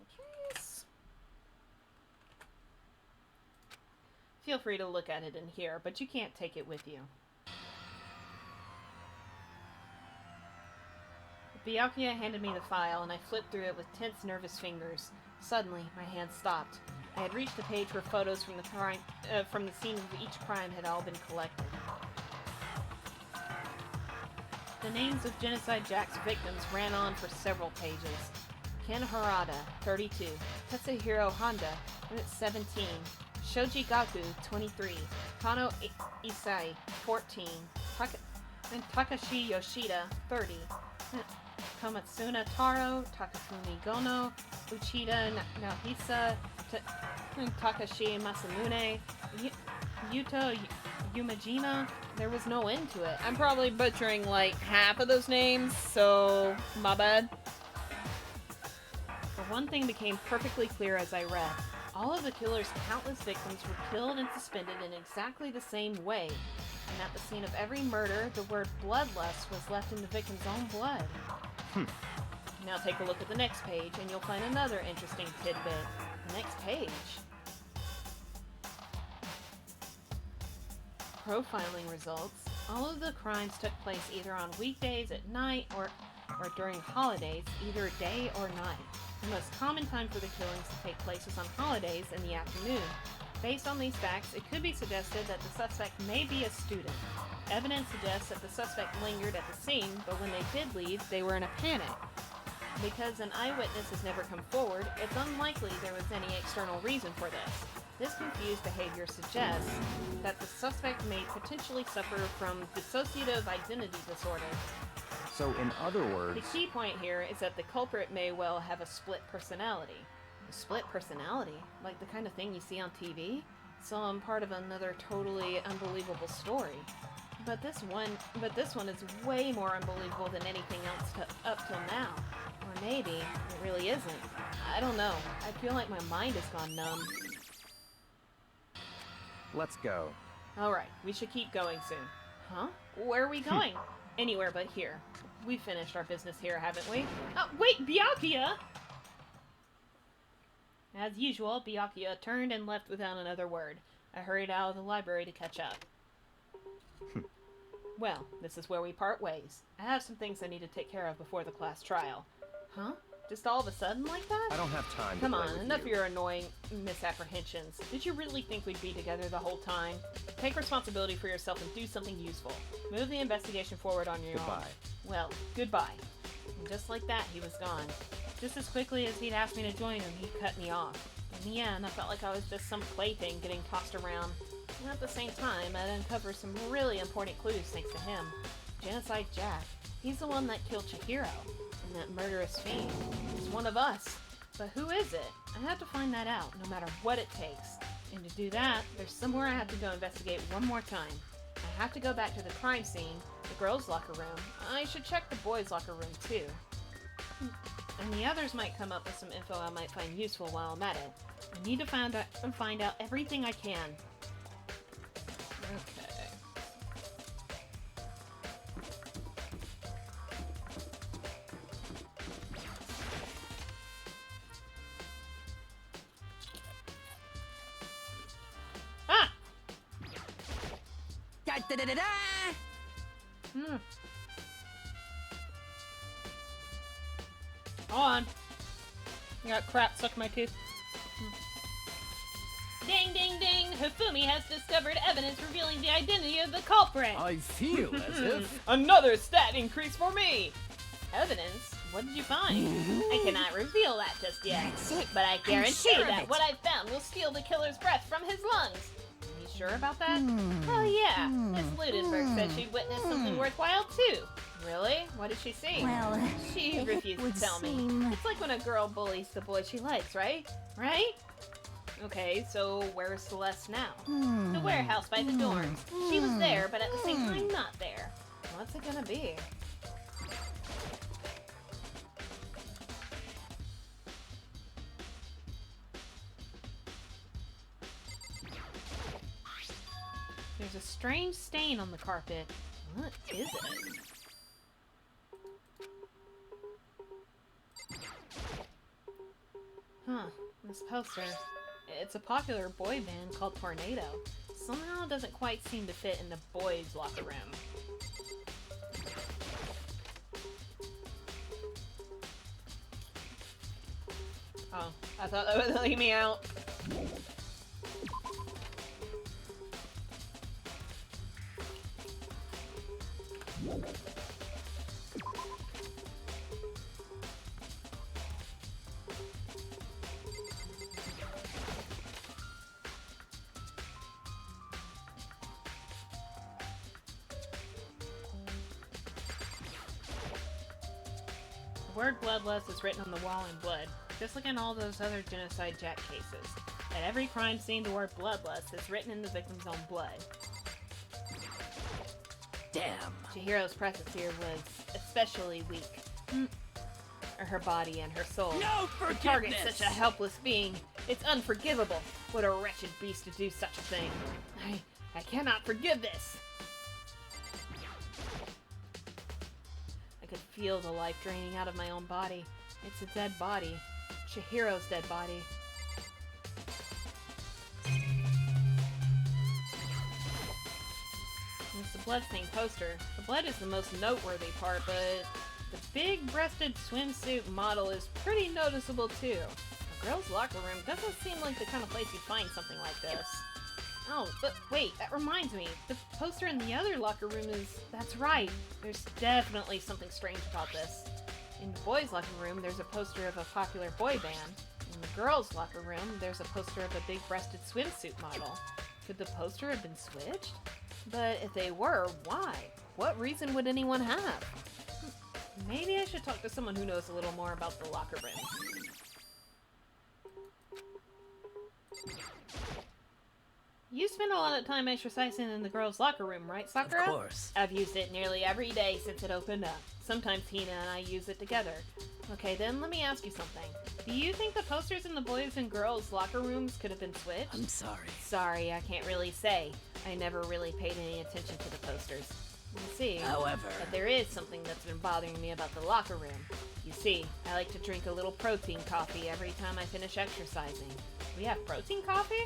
case. Feel free to look at it in here, but you can't take it with you. Byakuya handed me the file, and I flipped through it with tense, nervous fingers. Suddenly, my hand stopped. I had reached the page where photos from the scene of each crime had all been collected. The names of Genocide Jack's victims ran on for several pages. Ken Harada, 32. Tetsuhiro Honda, 17. Shoji Gaku, 23. Kano Isai, 14. Takashi Yoshida, 30. Komatsuna Taro, Takafumi Gono, Uchida Nahisa, Takashi Masamune, Yuto Yumajima. There was no end to it. I'm probably butchering like half of those names, so my bad. But one thing became perfectly clear as I read. All of the killer's countless victims were killed and suspended in exactly the same way. And at the scene of every murder, the word bloodlust was left in the victim's own blood. Now take a look at the next page, and you'll find another interesting tidbit. The next page. Profiling results. All of the crimes took place either on weekdays at night or during holidays, either day or night. The most common time for the killings to take place was on holidays in the afternoon. Based on these facts, it could be suggested that the suspect may be a student. Evidence suggests that the suspect lingered at the scene, but when they did leave, they were in a panic. Because an eyewitness has never come forward, it's unlikely there was any external reason for this. This confused behavior suggests that the suspect may potentially suffer from dissociative identity disorder. So, in other words... The key point here is that the culprit may well have a split personality. A split personality? Like the kind of thing you see on TV? So I'm part of another totally unbelievable story. But this one is way more unbelievable than anything else up till now. Or maybe it really isn't. I don't know. I feel like my mind has gone numb. Let's go. Alright, we should keep going soon. Huh? Where are we going? Anywhere but here. We finished our business here, haven't we? Wait, Byakuya! As usual, Byakuya turned and left without another word. I hurried out of the library to catch up. Well, this is where we part ways. I have some things I need to take care of before the class trial. Huh? Just all of a sudden like that? I don't have time Come to play on, with enough you. of your annoying misapprehensions. Did you really think we'd be together the whole time? Take responsibility for yourself and do something useful. Move the investigation forward on your own. Goodbye. Well, goodbye. And just like that, he was gone. Just as quickly as he'd asked me to join him, he cut me off. In the end, I felt like I was just some plaything getting tossed around. And at the same time, I'd uncovered some really important clues thanks to him. Genocide Jack. He's the one that killed Chihiro. And that murderous fiend. He's one of us. But who is it? I have to find that out, no matter what it takes. And to do that, there's somewhere I have to go investigate one more time. I have to go back to the crime scene, the girls' locker room. I should check the boys' locker room, too. And the others might come up with some info I might find useful while I'm at it. I need to find out everything I can. Okay. Ah! Da da da da da! Hold on. I got crap stuck in my tooth. Ding, ding, ding! Hifumi has discovered evidence revealing the identity of the culprit! I feel as if... Another stat increase for me! Evidence? What did you find? I cannot reveal that just yet. That's it. But I guarantee sure of that it. what I found will steal the killer's breath from his lungs. Are you sure about that? Oh yeah. Miss Ludenberg said she'd witnessed something worthwhile too. Really? What did she see? Well, She it refused would to tell me. seem- It's like when a girl bullies the boy she likes, right? Right? Okay, so where's Celeste now? The warehouse by the dorms. She was there, but at the same time not there. What's it gonna be? There's a strange stain on the carpet. What is it? Huh, this poster. It's a popular boy band called Tornado. Somehow it doesn't quite seem to fit in the boys' locker room. Oh, I thought that would leave me out. word bloodlust is written on the wall in blood, just like in all those other genocide Jack cases. At every crime scene, the word bloodlust is written in the victim's own blood. Damn. Chihiro's presence here was especially weak. Her body and her soul. No To forgiveness! target such a helpless being, it's unforgivable. What a wretched beast to do such a thing. I cannot forgive this. I could feel the life draining out of my own body. It's a dead body. Chihiro's dead body. It's the bloodstained poster. The blood is the most noteworthy part, but the big-breasted swimsuit model is pretty noticeable too. A girl's locker room doesn't seem like the kind of place you'd find something like this. Oh, but wait, that reminds me. The poster in the other locker room that's right. There's definitely something strange about this. In the boys' locker room, there's a poster of a popular boy band. In the girls' locker room, there's a poster of a big-breasted swimsuit model. Could the poster have been switched? But if they were, why? What reason would anyone have? Maybe I should talk to someone who knows a little more about the locker room. You spend a lot of time exercising in the girls' locker room, right, Sakura? Of course. I've used it nearly every day since it opened up. Sometimes Hina and I use it together. Okay, then let me ask you something. Do you think the posters in the boys' and girls' locker rooms could have been switched? I'm sorry. Sorry, I can't really say. I never really paid any attention to the posters. You see, However, but there is something that's been bothering me about the locker room. You see, I like to drink a little protein coffee every time I finish exercising. We have protein coffee?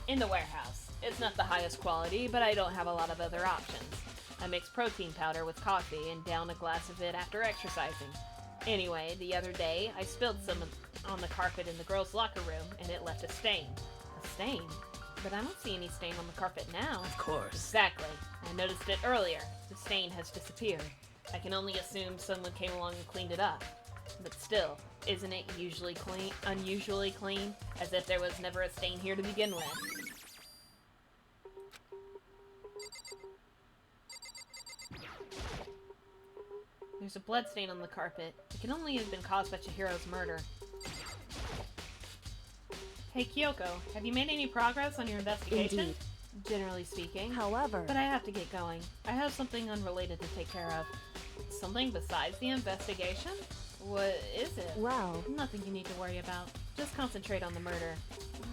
In the warehouse. It's not the highest quality, but I don't have a lot of other options. I mix protein powder with coffee and down a glass of it after exercising. Anyway, the other day, I spilled some on the carpet in the girls' locker room, and it left a stain. A stain? But I don't see any stain on the carpet now. of course. Exactly. I noticed it earlier. The stain has disappeared. I can only assume someone came along and cleaned it up. But still, isn't it usually clean, unusually clean? As if there was never a stain here to begin with. There's a blood stain on the carpet. It can only have been caused by Chihiro's murder. Hey Kyoko, have you made any progress on your investigation? Indeed. Generally speaking. However, But I have to get going. I have something unrelated to take care of. Something besides the investigation? What is it? well, Nothing you need to worry about. Just concentrate on the murder.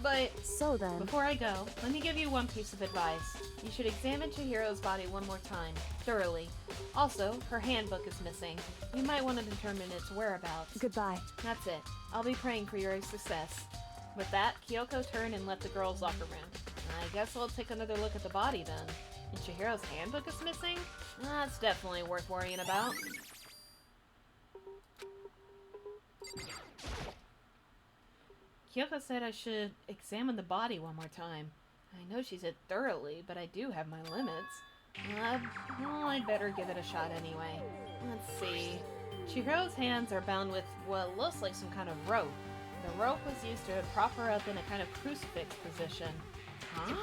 But so then, before I go, let me give you one piece of advice. You should examine Chihiro's body one more time, thoroughly. Also, her handbook is missing. You might want to determine its whereabouts. goodbye. That's it. I'll be praying for your success. With that, Kyoko turned and left the girls' locker room. I guess I'll take another look at the body then. And Chihiro's handbook is missing? That's definitely worth worrying about. Kyoko said I should examine the body one more time. I know she said thoroughly, but I do have my limits. Well, I'd better give it a shot anyway. Let's see. Chihiro's hands are bound with what looks like some kind of rope. The rope was used to prop her up in a kind of crucifix position. Huh?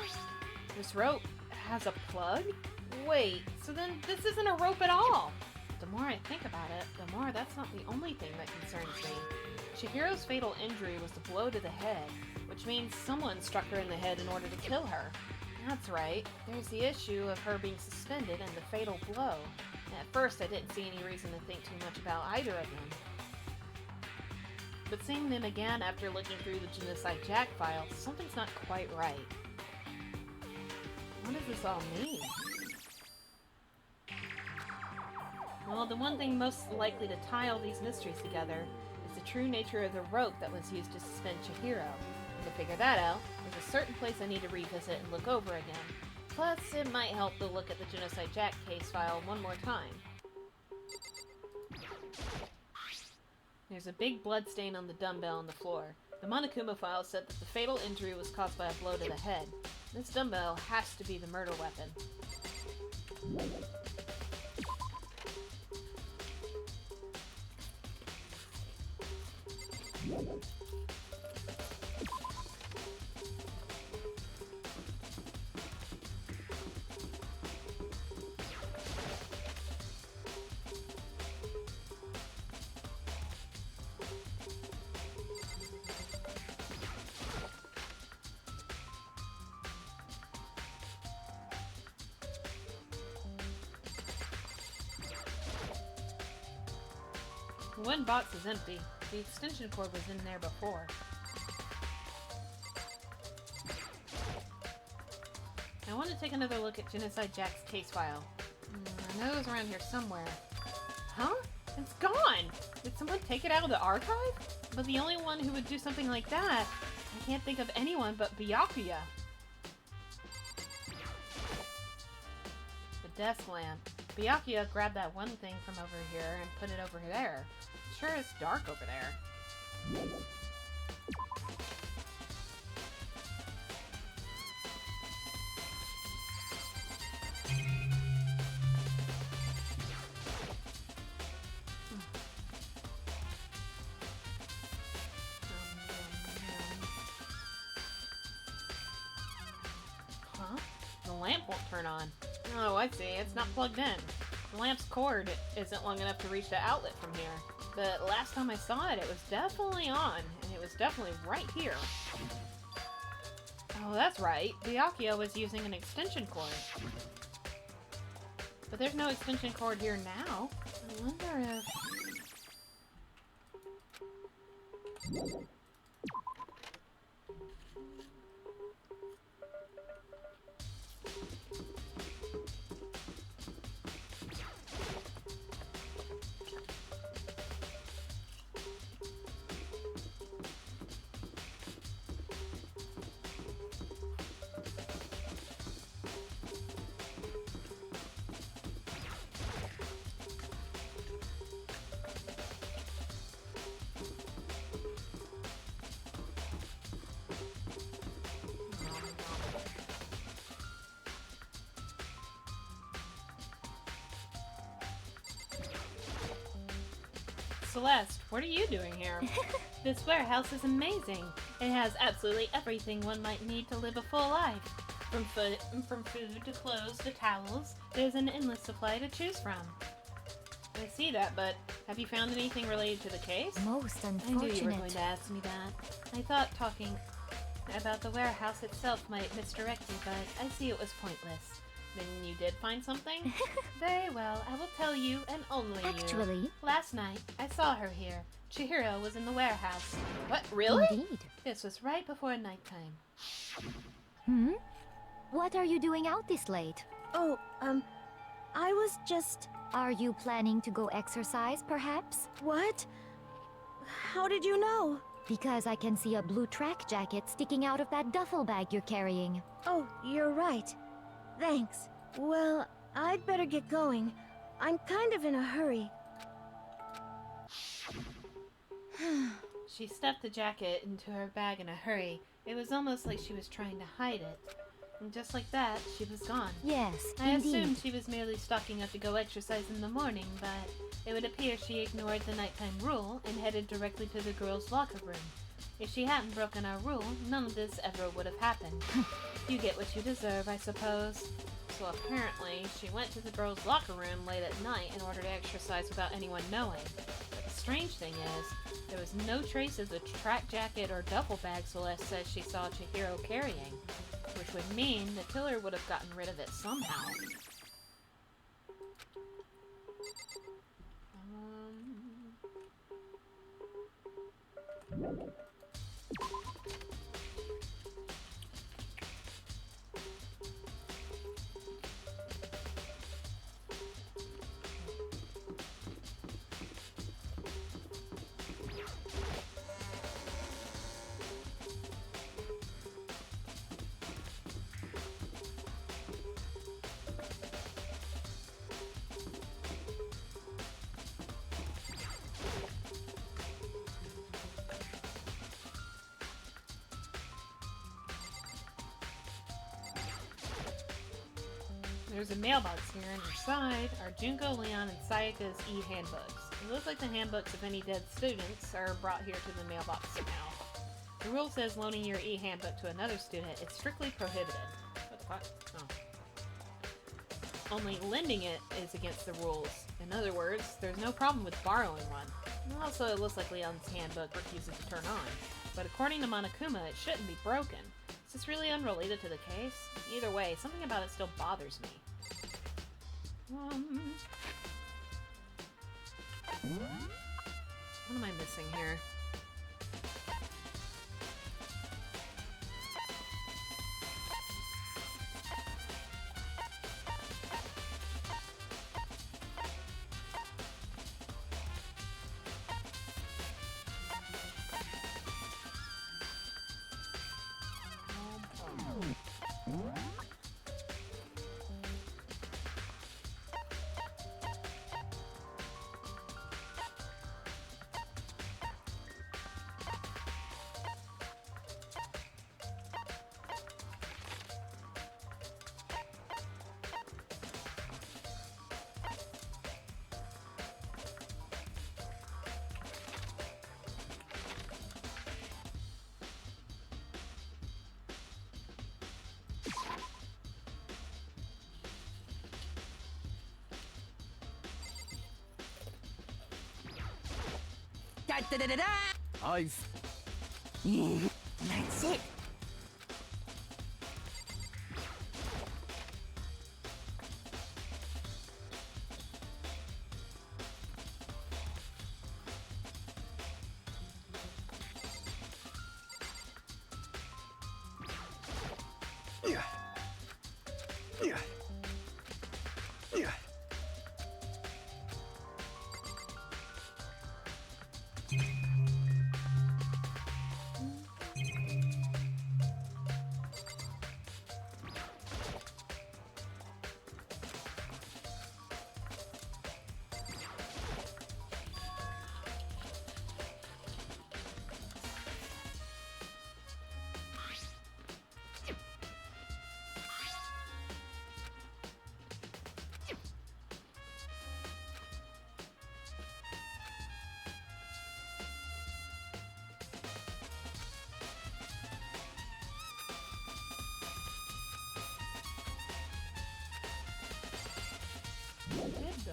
This rope has a plug? Wait, so then this isn't a rope at all! The more I think about it, the more that's not the only thing that concerns me. Chihiro's fatal injury was the blow to the head, which means someone struck her in the head in order to kill her. That's right, there's the issue of her being suspended and the fatal blow. At first I didn't see any reason to think too much about either of them. But seeing them again after looking through the Genocide Jack file, something's not quite right. What does this all mean? Well, the one thing most likely to tie all these mysteries together is the true nature of the rope that was used to suspend Chihiro. And to figure that out, there's a certain place I need to revisit and look over again. Plus, it might help to look at the Genocide Jack case file one more time. There's a big blood stain on the dumbbell on the floor. The Monokuma file said that the fatal injury was caused by a blow to the head. This dumbbell has to be the murder weapon. The one box is empty. The extension cord was in there before. I want to take another look at Genocide Jack's case file. I know it was around here somewhere. Huh? It's gone! Did someone take it out of the archive? But the only one who would do something like that, I can't think of anyone but Byakuya. The desk lamp. Byakuya grabbed that one thing from over here and put it over there. Sure is dark over there. Huh? The lamp won't turn on. Oh, I see. It's not plugged in. The lamp's cord isn't long enough to reach the outlet from here. But last time I saw it, it was definitely on, and it was definitely right here. Oh, that's right. Byakuya was using an extension cord. But there's no extension cord here now. I wonder if... Celeste, what are you doing here? This warehouse is amazing. It has absolutely everything one might need to live a full life. From food to clothes to towels, there's an endless supply to choose from. I see that, but have you found anything related to the case? Most I unfortunate. knew you were going to ask me that. I thought talking about the warehouse itself might misdirect you, but I see it was pointless. Then you did find something? Very well, I will tell you and only you. Actually, Last night, I saw her here. Chihiro was in the warehouse. What, really? indeed. This was right before nighttime. Hmm? What are you doing out this late? Oh, I was just... Are you planning to go exercise, perhaps? What? How did you know? Because I can see a blue track jacket sticking out of that duffel bag you're carrying. Oh, you're right. Thanks. Well, I'd better get going. I'm kind of in a hurry. She stuffed the jacket into her bag in a hurry. It was almost like she was trying to hide it. And just like that, she was gone. Yes, I indeed. assumed she was merely stocking up to go exercise in the morning, but it would appear she ignored the nighttime rule and headed directly to the girls' locker room. If she hadn't broken our rule, none of this ever would have happened. You get what you deserve, I suppose. So apparently, she went to the girls' locker room late at night in order to exercise without anyone knowing. But the strange thing is, there was no trace of the track jacket or duffel bag Celeste says she saw Chihiro carrying, which would mean the killer would have gotten rid of it somehow. There's a mailbox here, and inside are Junko, Leon, and Sayaka's e-handbooks. It looks like the handbooks of any dead students are brought here to the mailbox somehow. The rule says loaning your e-handbook to another student is strictly prohibited. What the fuck? Oh. Only lending it is against the rules. In other words, there's no problem with borrowing one. Also, it looks like Leon's handbook refuses to turn on. But according to Monokuma, it shouldn't be broken. Is this really unrelated to the case? Either way, something about it still bothers me. What am I missing here? Da da da da da! I've... That's it. Did go.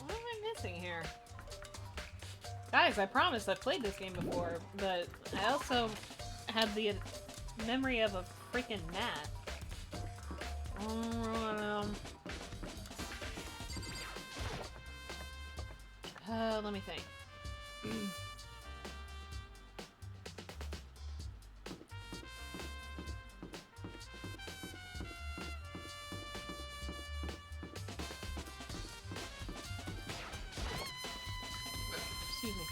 What am I missing here? Guys, I promise I've played this game before, but I also have the memory of a freaking gnat. Let me think. Excuse me.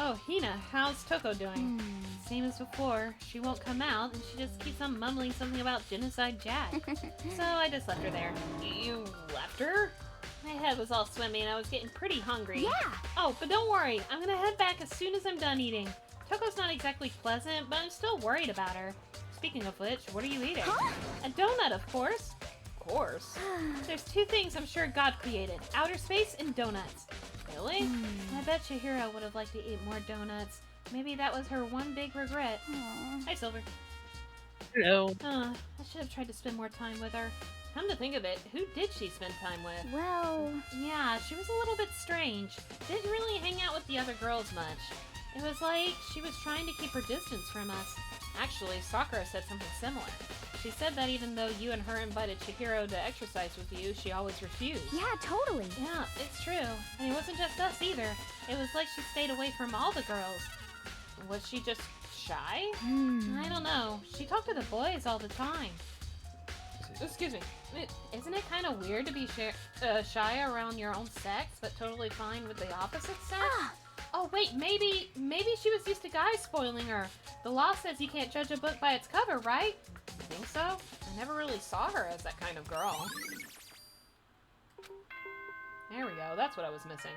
Oh, Hina, how's Toko doing? Same as before. She won't come out, and she just keeps on mumbling something about Genocide Jack. So I just left her there. You left her? My head was all swimming, and I was getting pretty hungry. Yeah. Oh, but don't worry. I'm gonna head back as soon as I'm done eating. Toko's not exactly pleasant, but I'm still worried about her. Speaking of which, what are you eating? Huh? A donut, of course. Of course. There's two things I'm sure God created. Outer space and donuts. Really? I bet Chihiro would have liked to eat more donuts. Maybe that was her one big regret. Hi, Silver. Hello. I should have tried to spend more time with her. Come to think of it, who did she spend time with? Well, Yeah, she was a little bit strange. Didn't really hang out with the other girls much. It was like she was trying to keep her distance from us. Actually, Sakura said something similar. She said that even though you and her invited Chihiro to exercise with you, she always refused. yeah, totally. Yeah, it's true. And it wasn't just us either. It was like she stayed away from all the girls. Was she just shy? I don't know. She talked to the boys all the time. Excuse me. Isn't it kind of weird to be shy around your own sex, but totally fine with the opposite sex? Oh wait, maybe she was used to guys spoiling her. The law says you can't judge a book by its cover, right? I think so. I never really saw her as that kind of girl. There we go. That's what I was missing.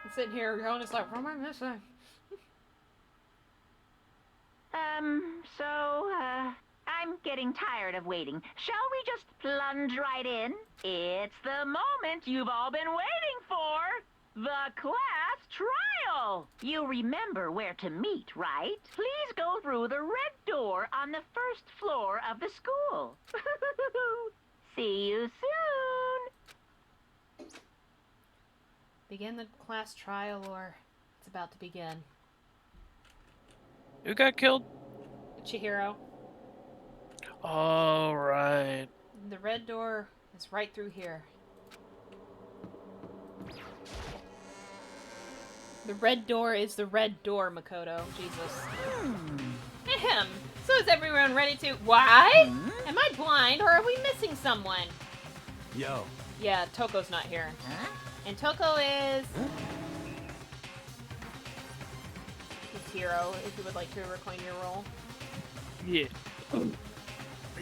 I'm sitting here going, it's like, what am I missing? I'm getting tired of waiting. Shall we just plunge right in? It's the moment you've all been waiting for. The class trial! You remember where to meet, right? Please go through the red door on the first floor of the school. See you soon! Begin the class trial, or it's about to begin. Who got killed? Chihiro. All right. The red door is right through here. The red door is the red door, Makoto. Jesus. Ahem. So is everyone ready to... What? Am I blind, or are we missing someone? Yo. Yeah, Toko's not here. And Toko is... It's Hero, if you would like to reclaim your role. Yeah.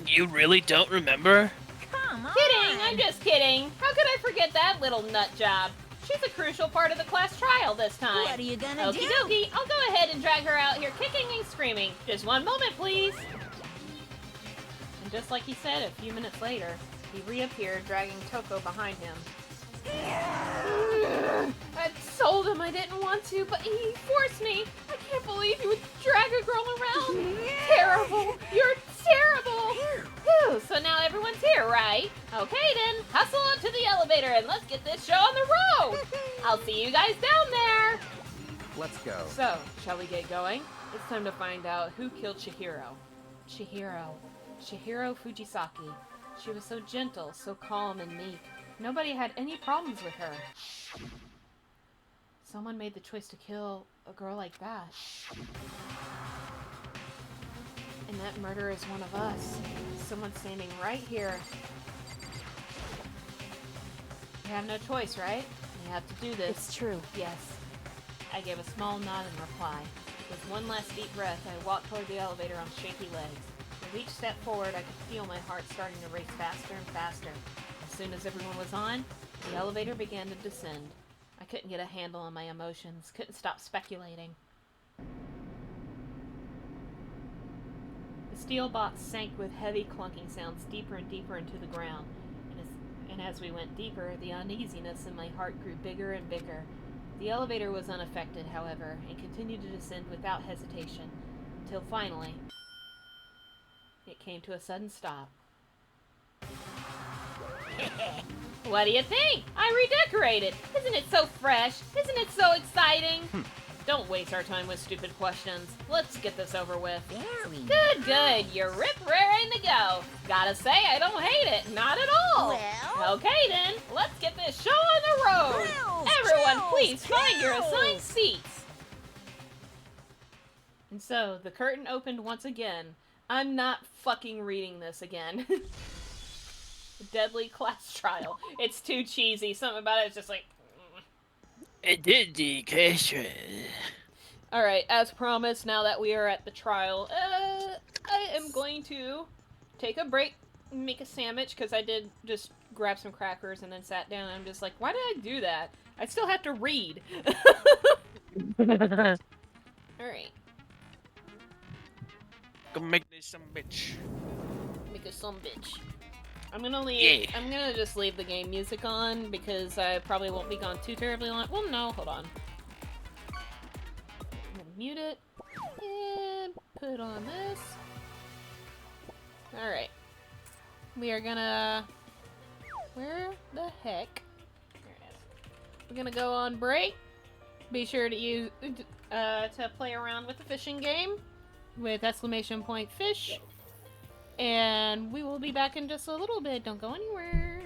You really don't remember? Come on. Kidding! I'm just kidding! How could I forget that little nut job? She's a crucial part of the class trial this time. What are you gonna Okie do? dokie, I'll go ahead and drag her out here kicking and screaming. Just one moment, please. And just like he said, a few minutes later, he reappeared, dragging Toko behind him. I told him I didn't want to, but he forced me. I can't believe you would drag a girl around. Terrible. You're terrible. Whew, so now everyone's here, right? Okay then, hustle up to the elevator and let's get this show on the road. I'll see you guys down there. Let's go. So, shall we get going? It's time to find out who killed Chihiro. Chihiro Fujisaki. She was so gentle, so calm and meek. Nobody had any problems with her. Someone made the choice to kill a girl like that. And that murderer is one of us. Someone standing right here. You have no choice, right? You have to do this. It's true. Yes. I gave a small nod in reply. With one last deep breath, I walked toward the elevator on shaky legs. With each step forward, I could feel my heart starting to race faster and faster. As soon as everyone was on, the elevator began to descend. I couldn't get a handle on my emotions, couldn't stop speculating. The steel box sank with heavy clunking sounds deeper and deeper into the ground. And as we went deeper, the uneasiness in my heart grew bigger and bigger. The elevator was unaffected, however, and continued to descend without hesitation, until finally, it came to a sudden stop. What do you think? I redecorated! Isn't it so fresh? Isn't it so exciting? Don't waste our time with stupid questions. Let's get this over with. Very Good. You're raring to go. Gotta say, I don't hate it. Not at all. Well? Okay then, let's get this show on the road. Chills, Everyone, chills, please find your chills. assigned seats. And so, the curtain opened once again. I'm not fucking reading this again. Deadly class trial. It's too cheesy. Something about it is just like... Dedication. Alright, as promised, now that we are at the trial, I am going to take a break, make a sandwich, because I did just grab some crackers and then sat down, and I'm just like, why did I do that? I still have to read. Alright. Go make me some bitch. Make a some bitch. I'm gonna just leave the game music on, because I probably won't be gone too terribly long. Well, no, hold on. I'm gonna mute it. And put on this. Alright. We are gonna... Where the heck? There it is. We're gonna go on break. Be sure to use... to play around with the fishing game. With exclamation point fish. And we will be back in just a little bit. Don't go anywhere.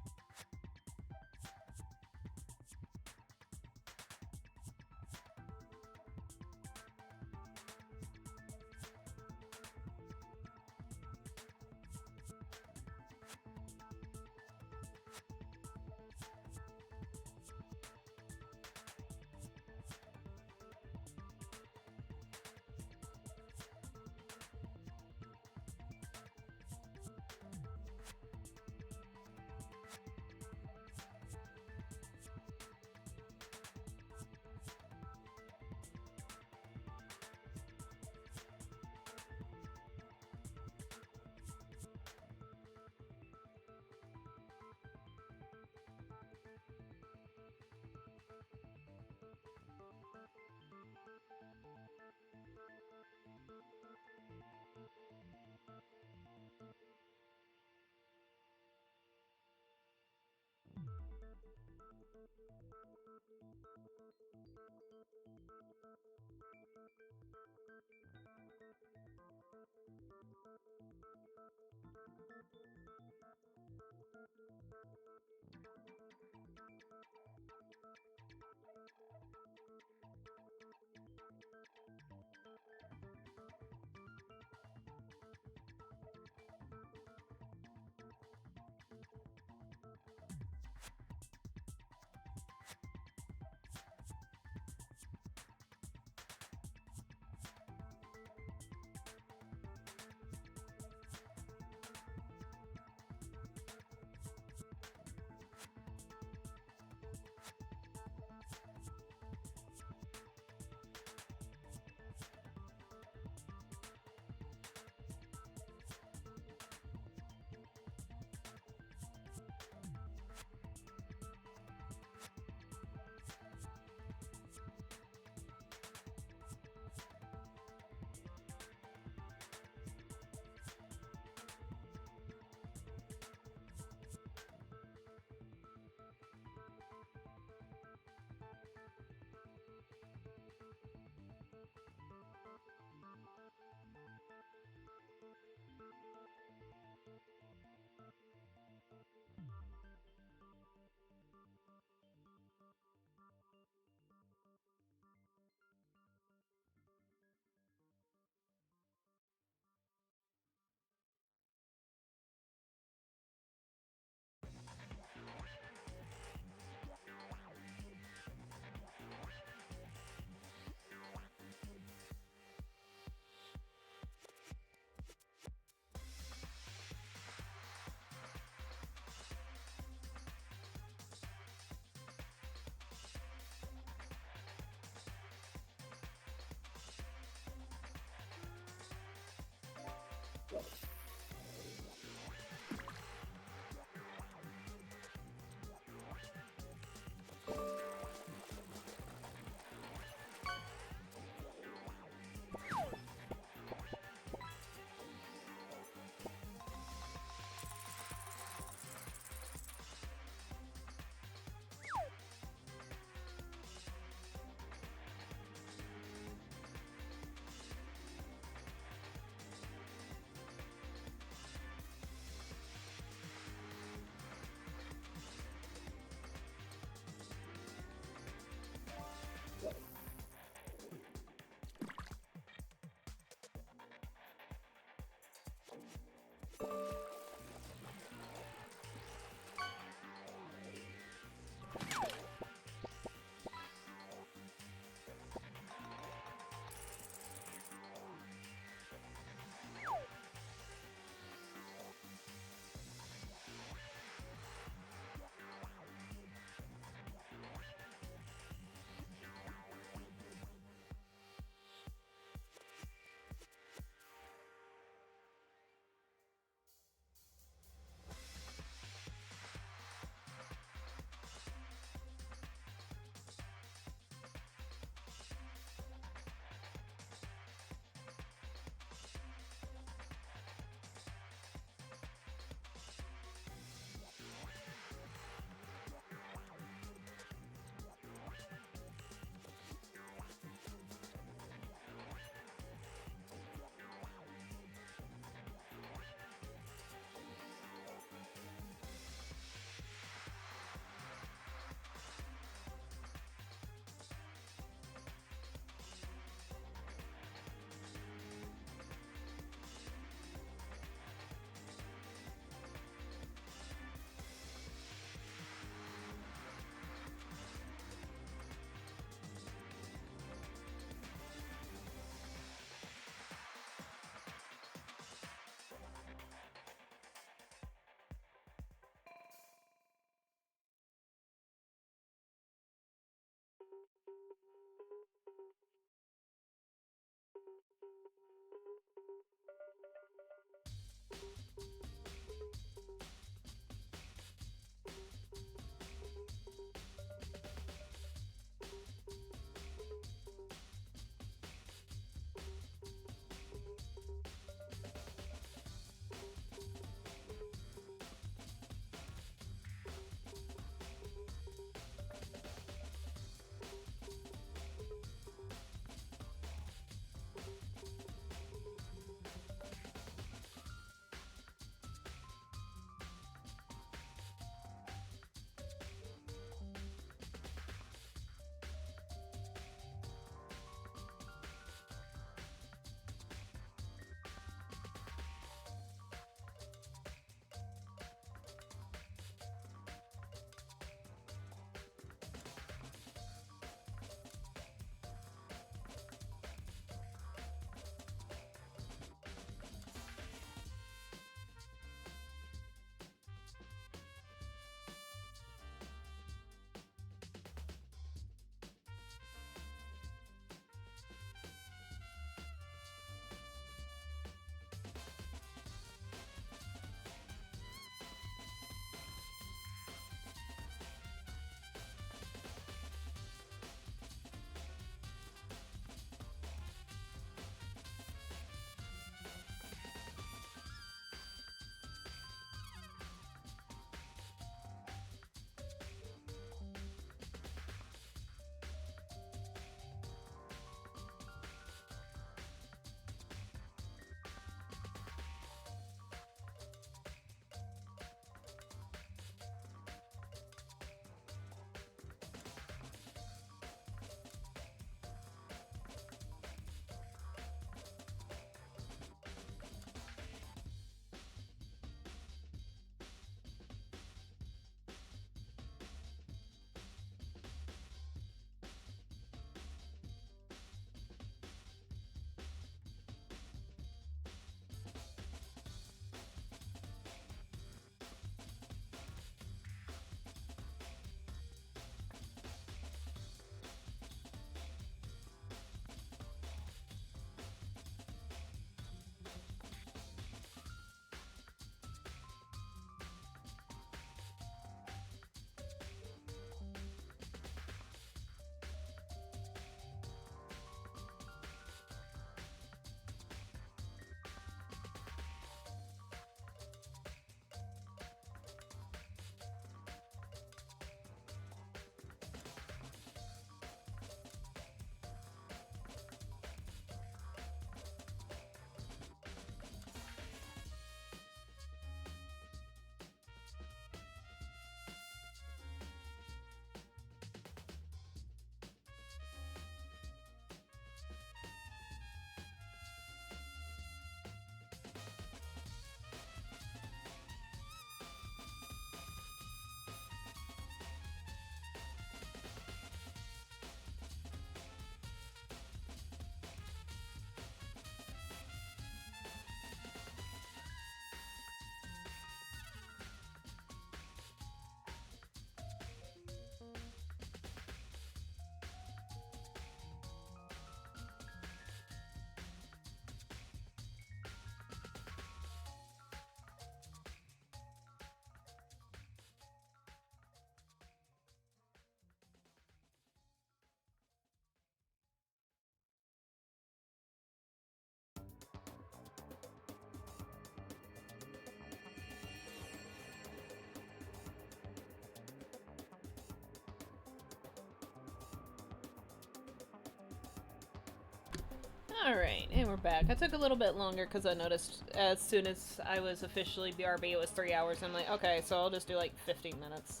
Alright, and we're back. I took a little bit longer because I noticed as soon as I was officially BRB it was 3 hours. I'm like, okay, so I'll just do like 15 minutes.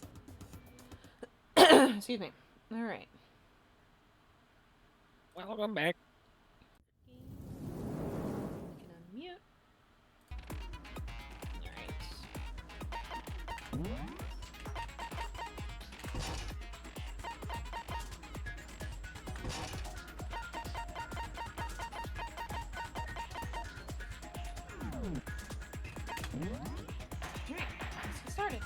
Excuse me. Alright. Welcome back. We can unmute. Alright.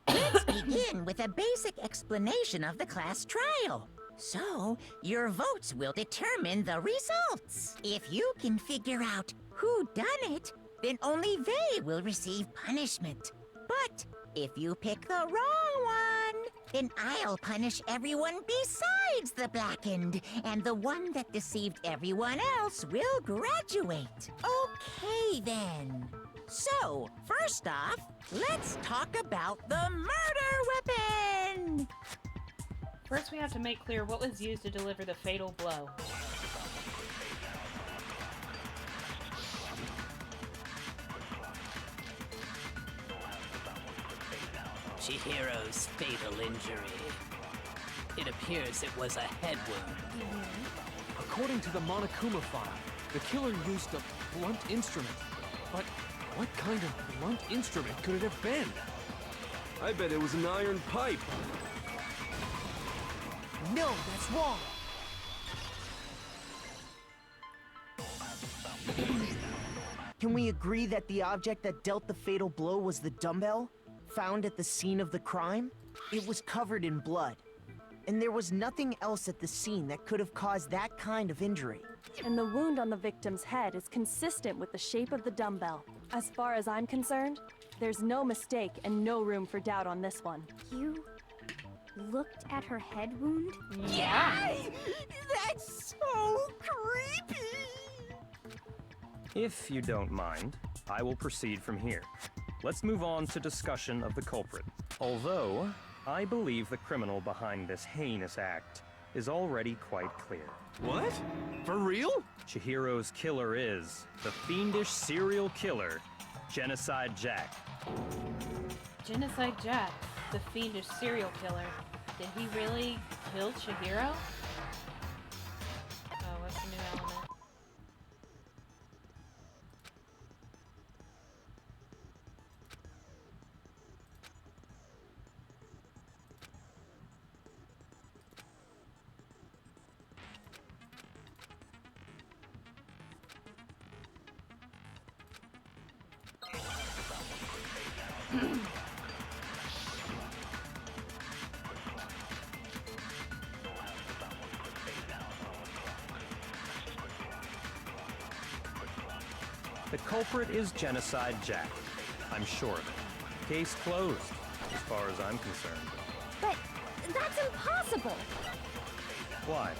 Let's begin. begin with a basic explanation of the class trial. So, your votes will determine the results. If you can figure out who done it, then only they will receive punishment. But if you pick the wrong one, then I'll punish everyone besides the blackened, and the one that deceived everyone else will graduate. Okay, then. So, first off, let's talk about the murder weapon! First, we have to make clear what was used to deliver the fatal blow. Chihiro's fatal injury. It appears it was a head wound. According to the Monokuma file, the killer used a blunt instrument. But what kind of blunt instrument could it have been? I bet it was an iron pipe. No, that's wrong. Can we agree that the object that dealt the fatal blow was the dumbbell, found at the scene of the crime? It was covered in blood, and there was nothing else at the scene that could have caused that kind of injury. And the wound on the victim's head is consistent with the shape of the dumbbell. As far as I'm concerned, there's no mistake and no room for doubt on this one. You looked at her head wound? Yay! That's so creepy! If you don't mind, I will proceed from here. Let's move on to discussion of the culprit. Although, I believe the criminal behind this heinous act is already quite clear. What? For real? Chihiro's killer is the fiendish serial killer, Genocide Jack. Genocide Jack, the fiendish serial killer. Did he really kill Chihiro? Oh, what's the new element? The culprit is Genocide Jack. I'm sure of it. Case closed, as far as I'm concerned. But that's impossible! Why?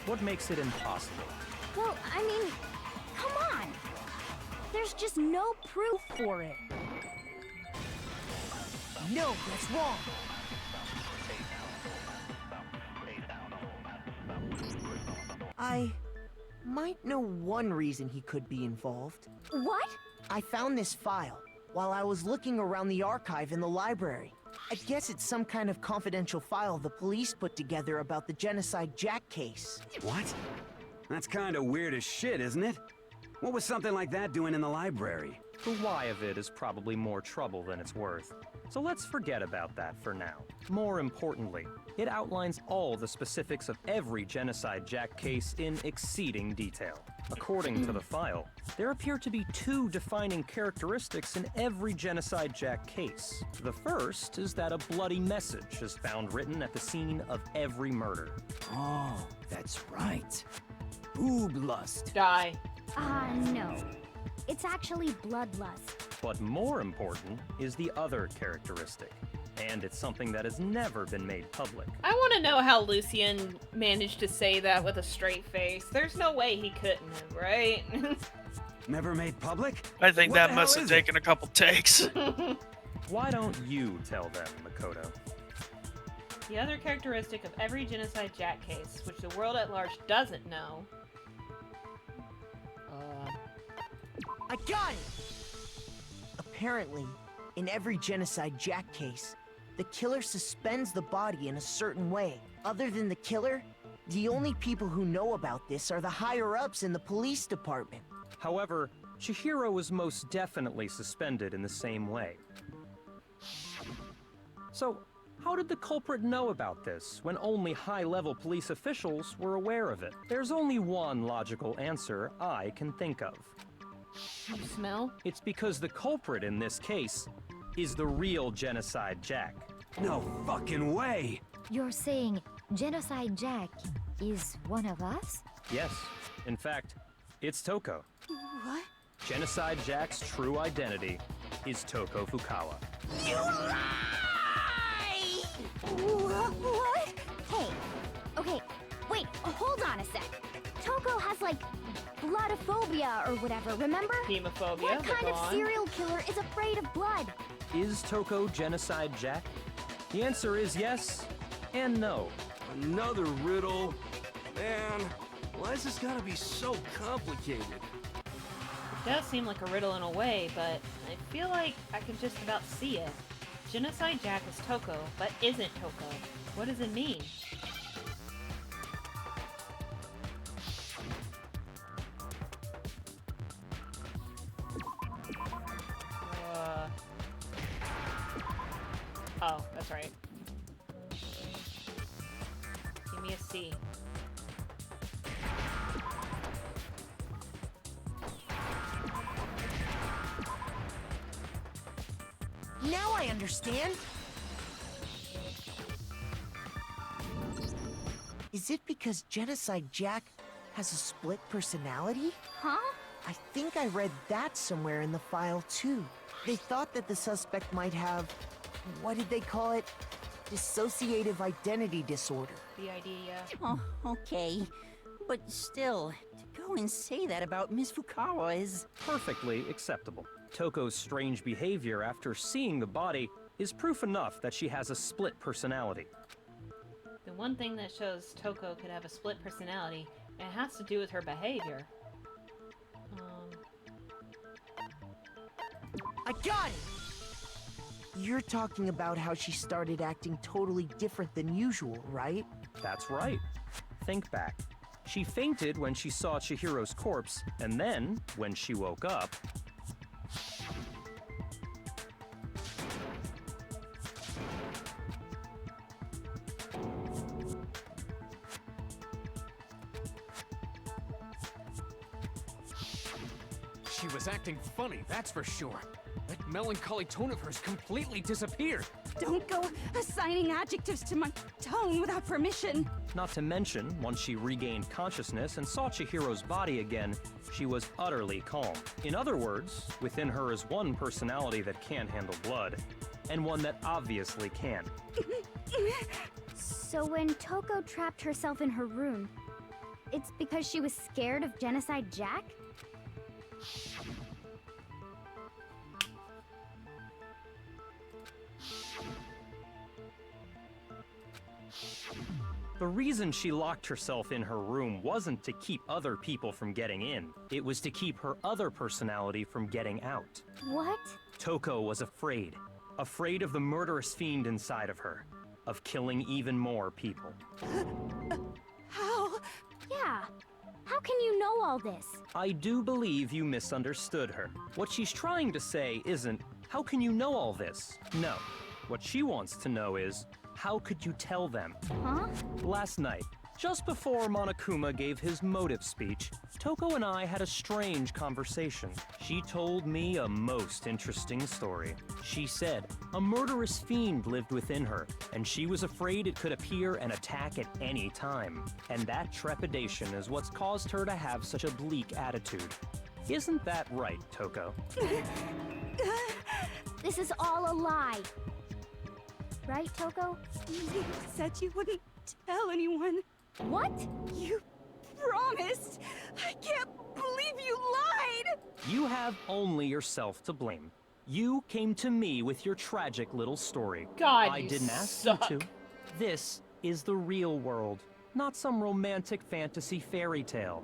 What makes it impossible? Well, I mean, come on! There's just no proof for it. No, that's wrong. I might know one reason he could be involved. What? I found this file while I was looking around the archive in the library. I guess it's some kind of confidential file the police put together about the Genocide Jack case. What? That's kind of weird as shit, isn't it? What was something like that doing in the library? The why of it is probably more trouble than it's worth. So let's forget about that for now. More importantly, it outlines all the specifics of every Genocide Jack case in exceeding detail. According to the file, there appear to be two defining characteristics in every Genocide Jack case. The first is that a bloody message is found written at the scene of every murder. Oh, that's right. Boob lust. Die. No. It's actually bloodlust. But more important is the other characteristic, and it's something that has never been made public. I want to know how Lucien managed to say that with a straight face. There's no way he couldn't have, right? Never made public? I think What the that must hell have is it? taken a couple takes. Why don't you tell them, Makoto? The other characteristic of every Genocide Jack case, which the world at large doesn't know... I got it! Apparently, in every Genocide Jack case, the killer suspends the body in a certain way. Other than the killer, the only people who know about this are the higher-ups in the police department. However, Chihiro was most definitely suspended in the same way. So, how did the culprit know about this when only high-level police officials were aware of it? There's only one logical answer I can think of. You smell? It's because the culprit in this case is the real Genocide Jack. No fucking way! You're saying Genocide Jack is one of us? Yes. In fact, it's Toko. What? Genocide Jack's true identity is Toko Fukawa. You lie! What? Hey, okay, wait, hold on a sec. Toko has like bloodophobia or whatever, remember? Hemophobia. What kind go of on. serial killer is afraid of blood? Is Toko Genocide Jack? The answer is yes and no. Another riddle. Man, why has this gotta be so complicated? It does seem like a riddle in a way, but I feel like I can just about see it. Genocide Jack is Toko, but isn't Toko. What does it mean? Oh, that's right. Give me a C. Now I understand. Is it because Genocide Jack has a split personality? Huh? I think I read that somewhere in the file too. They thought that the suspect might have, what did they call it? Dissociative identity disorder. The idea. Oh, okay. But still, to go and say that about Miss Fukawa is... Perfectly acceptable. Toko's strange behavior after seeing the body is proof enough that she has a split personality. The one thing that shows Toko could have a split personality, and it has to do with her behavior. I got it! You're talking about how she started acting totally different than usual, right? That's right. Think back. She fainted when she saw Chihiro's corpse, and then, when she woke up... She was acting funny, that's for sure. That melancholy tone of hers completely disappeared. Don't go assigning adjectives to my tone without permission. Not to mention, once she regained consciousness and saw Chihiro's body again, she was utterly calm. In other words, within her is one personality that can't handle blood, and one that obviously can. So when Toko trapped herself in her room, it's because she was scared of Genocide Jack? The reason she locked herself in her room wasn't to keep other people from getting in. It was to keep her other personality from getting out. What? Toko was afraid. Afraid of the murderous fiend inside of her. Of killing even more people. How? Yeah. How can you know all this? I do believe you misunderstood her. What she's trying to say isn't, how can you know all this? No. What she wants to know is, how could you tell them? Huh? Last night, just before Monokuma gave his motive speech, Toko and I had a strange conversation. She told me a most interesting story. She said a murderous fiend lived within her, and she was afraid it could appear and attack at any time. And that trepidation is what's caused her to have such a bleak attitude. Isn't that right, Toko? This is all a lie. Right, Toko? You said you wouldn't tell anyone. What? You promised. I can't believe you lied. You have only yourself to blame. You came to me with your tragic little story. God, I you didn't ask suck. you to. This is the real world, not some romantic fantasy fairy tale.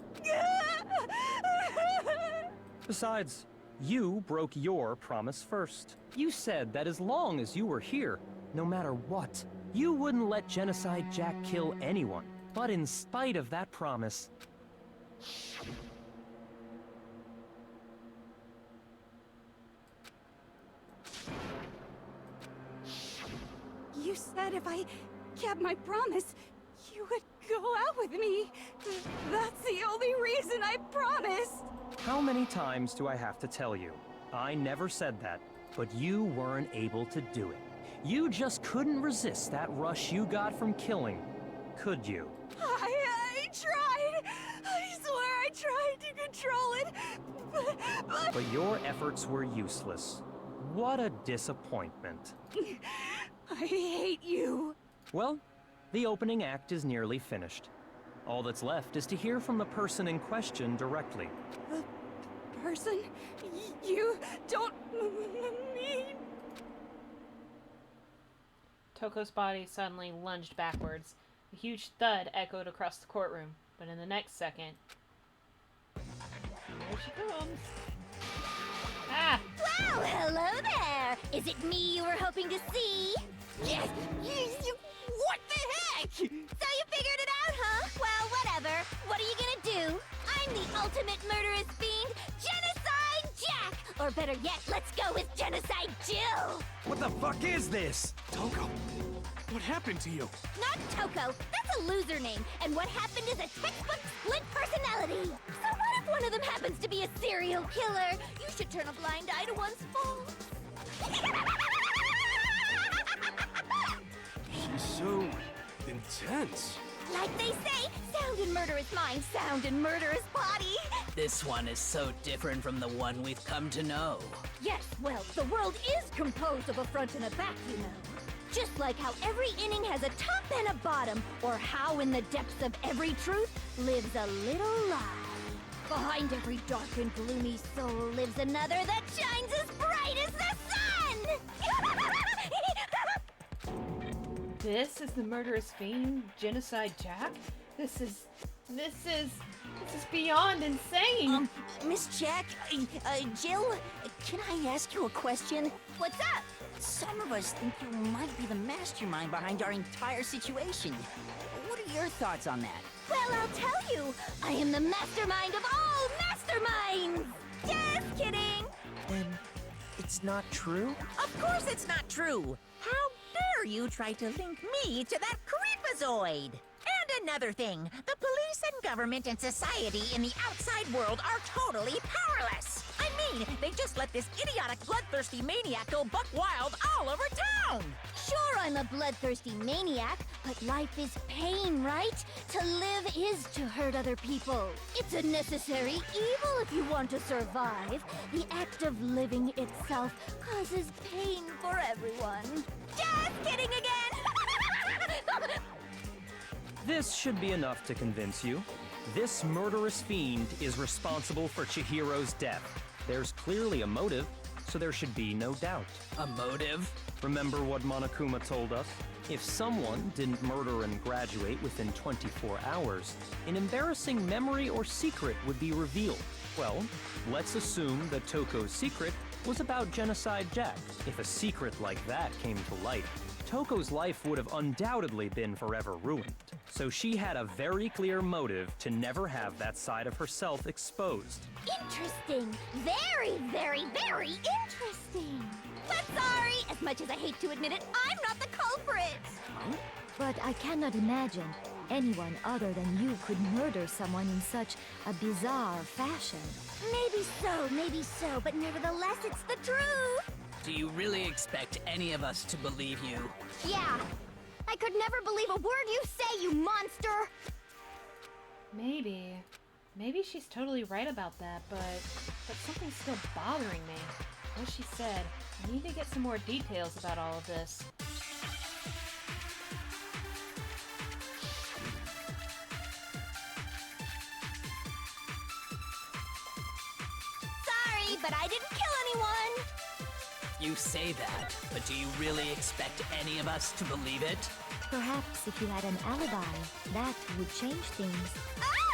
Besides, you broke your promise first. You said that as long as you were here, no matter what, you wouldn't let Genocide Jack kill anyone. But in spite of that promise... You said if I kept my promise, you would go out with me. That's the only reason I promised. How many times do I have to tell you? I never said that, but you weren't able to do it. You just couldn't resist that rush you got from killing, could you? I tried. I swear I tried to control it, But your efforts were useless. What a disappointment. I hate you. Well, the opening act is nearly finished. All that's left is to hear from the person in question directly. The person you don't mean. Toko's body suddenly lunged backwards. A huge thud echoed across the courtroom, but in the next second... There she comes. Ah! Well, hello there! Is it me you were hoping to see? Yes! What the heck? So you figured it out, huh? Well, whatever. What are you gonna do? I'm the ultimate murderous fiend, Genocide Jack! Or better yet, let's go with Genocide Jill! What the fuck is this? Toko, what happened to you? Not Toko, that's a loser name, and what happened is a textbook split personality. So what if one of them happens to be a serial killer? You should turn a blind eye to one's faults. She's so intense. Like they say, sound in murderous mind, sound in murderous body. This one is so different from the one we've come to know. Yes, well, the world is composed of a front and a back, you know. Just like how every inning has a top and a bottom, or how in the depths of every truth lives a little lie. Behind every dark and gloomy soul lives another that shines as bright as the sun! This is the murderous fiend, Genocide Jack? This is beyond insane! Miss Jack, Jill, can I ask you a question? What's up? Some of us think you might be the mastermind behind our entire situation. What are your thoughts on that? Well, I'll tell you. I am the mastermind of all masterminds! Just kidding! Then it's not true? Of course it's not true! How dare you try to link me to that creepazoid? And another thing, the police and government and society in the outside world are totally powerless! I mean, they just let this idiotic, bloodthirsty maniac go buck wild all over town! Sure, I'm a bloodthirsty maniac, but life is pain, right? To live is to hurt other people. It's a necessary evil if you want to survive. The act of living itself causes pain for everyone. Just kidding again! This should be enough to convince you. This murderous fiend is responsible for Chihiro's death. There's clearly a motive, so there should be no doubt. A motive? Remember what Monokuma told us? If someone didn't murder and graduate within 24 hours, an embarrassing memory or secret would be revealed. Well, let's assume that Toko's secret was about Genocide Jack. If a secret like that came to light, Toko's life would have undoubtedly been forever ruined. So she had a very clear motive to never have that side of herself exposed. Interesting. Very, very, very interesting. But sorry, as much as I hate to admit it, I'm not the culprit. But I cannot imagine anyone other than you could murder someone in such a bizarre fashion. Maybe so, but nevertheless, it's the truth. Do you really expect any of us to believe you? Yeah. I could never believe a word you say, you monster! Maybe she's totally right about that, but something's still bothering me. As she said, I need to get some more details about all of this. Sorry, but I didn't kill anyone! You say that, but do you really expect any of us to believe it? Perhaps if you had an alibi, that would change things.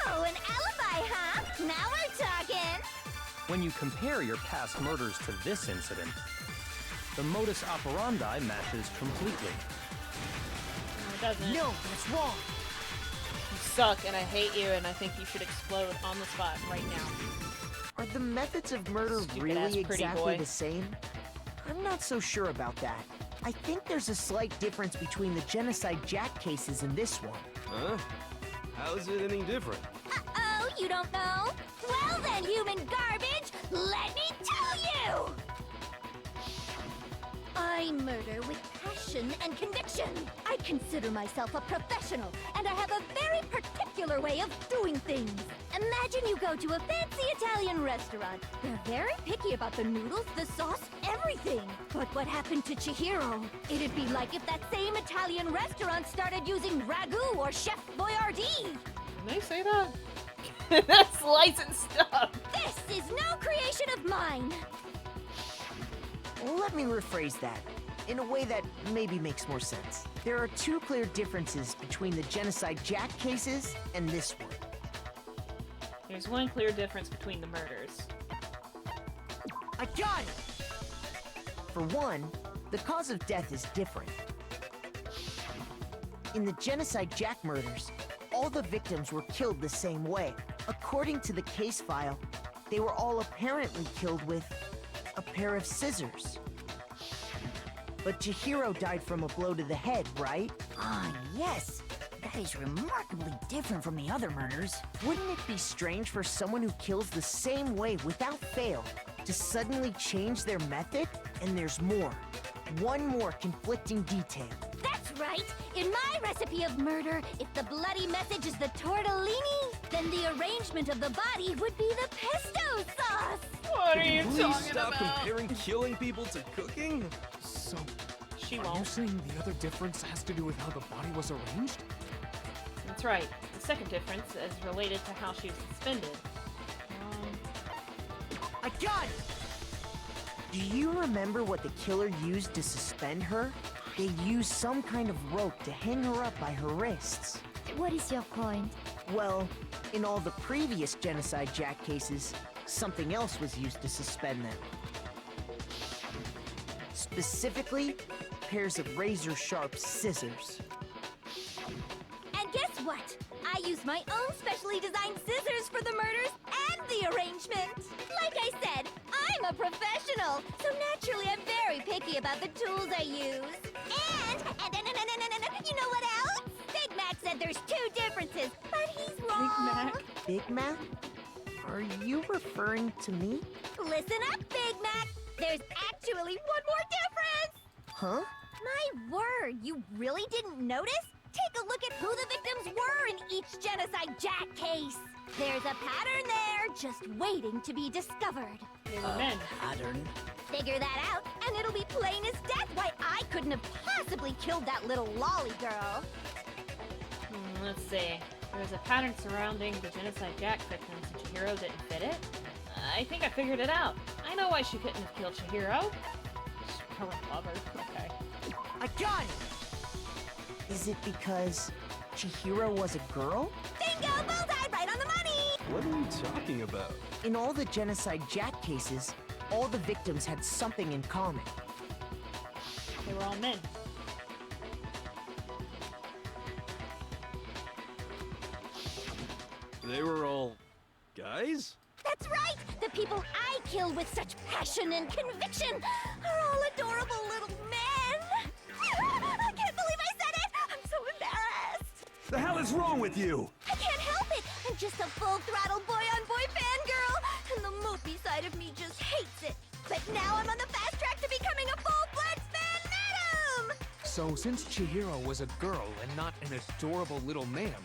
Oh, an alibi, huh? Now we're talking! When you compare your past murders to this incident, the modus operandi matches completely. No, it doesn't. No, that's wrong! You suck, and I hate you, and I think you should explode on the spot right now. Are the methods of murder Stupid-ass really pretty exactly boy. the same? I'm not so sure about that. I think there's a slight difference between the Genocide Jack cases and this one. Huh? How is it any different? Uh-oh, you don't know? Well then, human garbage, let me tell you! I murder with passion passion and conviction. I consider myself a professional, and I have a very particular way of doing things. Imagine you go to a fancy Italian restaurant. They're very picky about the noodles, the sauce, everything. But what happened to Chihiro? It'd be like if that same Italian restaurant started using ragu or Chef Boyardee. Did they say that? That's licensed stuff. This is no creation of mine. Let me rephrase that in a way that maybe makes more sense. There are two clear differences between the Genocide Jack cases and this one. There's one clear difference between the murders. I got it! For one, the cause of death is different. In the Genocide Jack murders, all the victims were killed the same way. According to the case file, they were all apparently killed with a pair of scissors. But Chihiro died from a blow to the head, right? Ah, yes. That is remarkably different from the other murders. Wouldn't it be strange for someone who kills the same way without fail to suddenly change their method? And there's more. One more conflicting detail. That's right! In my recipe of murder, if the bloody message is the tortellini, then the arrangement of the body would be the pesto sauce! What are you Please talking stop about? comparing killing people to cooking? So, She are won't. you saying the other difference has to do with how the body was arranged? That's right. The second difference is related to how she was suspended. I got it! Do you remember what the killer used to suspend her? They used some kind of rope to hang her up by her wrists. What is your point? Well, in all the previous Genocide Jack cases, something else was used to suspend them. Specifically, pairs of razor-sharp scissors. And guess what? I used my own specially designed scissors for the murders and the arrangement! Like I said, I'm a professional, so naturally I'm very picky about the tools I use. And you know what else? Big Mac said there's two differences, but he's wrong. Big Mac? Are you referring to me? Listen up, Big Mac. There's actually one more difference. Huh? My word, you really didn't notice? Take a look at who the victims were in each Genocide Jack case. There's a pattern there, just waiting to be discovered. They were men. Pattern? Figure that out, and it'll be plain as death why I couldn't have possibly killed that little lolly girl. Let's see. There's a pattern surrounding the Genocide Jack victims, and Chihiro didn't fit it. I think I figured it out. I know why she couldn't have killed Chihiro. She probably loved her. Okay. I got it! Is it because Chihiro was a girl? Bingo! Bullseye! Right on the money! What are you talking about? In all the Genocide Jack cases, all the victims had something in common. They were all men. They were all guys? That's right! The people I kill with such passion and conviction are all adorable little men! I can't believe I said it! I'm so embarrassed! The hell is wrong with you? I can't help it! I'm just a full-throttle boy-on-boy fangirl, and the mopey side of me just hates it. But now I'm on the fast track to becoming a full-fledged fan madam! So, since Chihiro was a girl and not an adorable little man,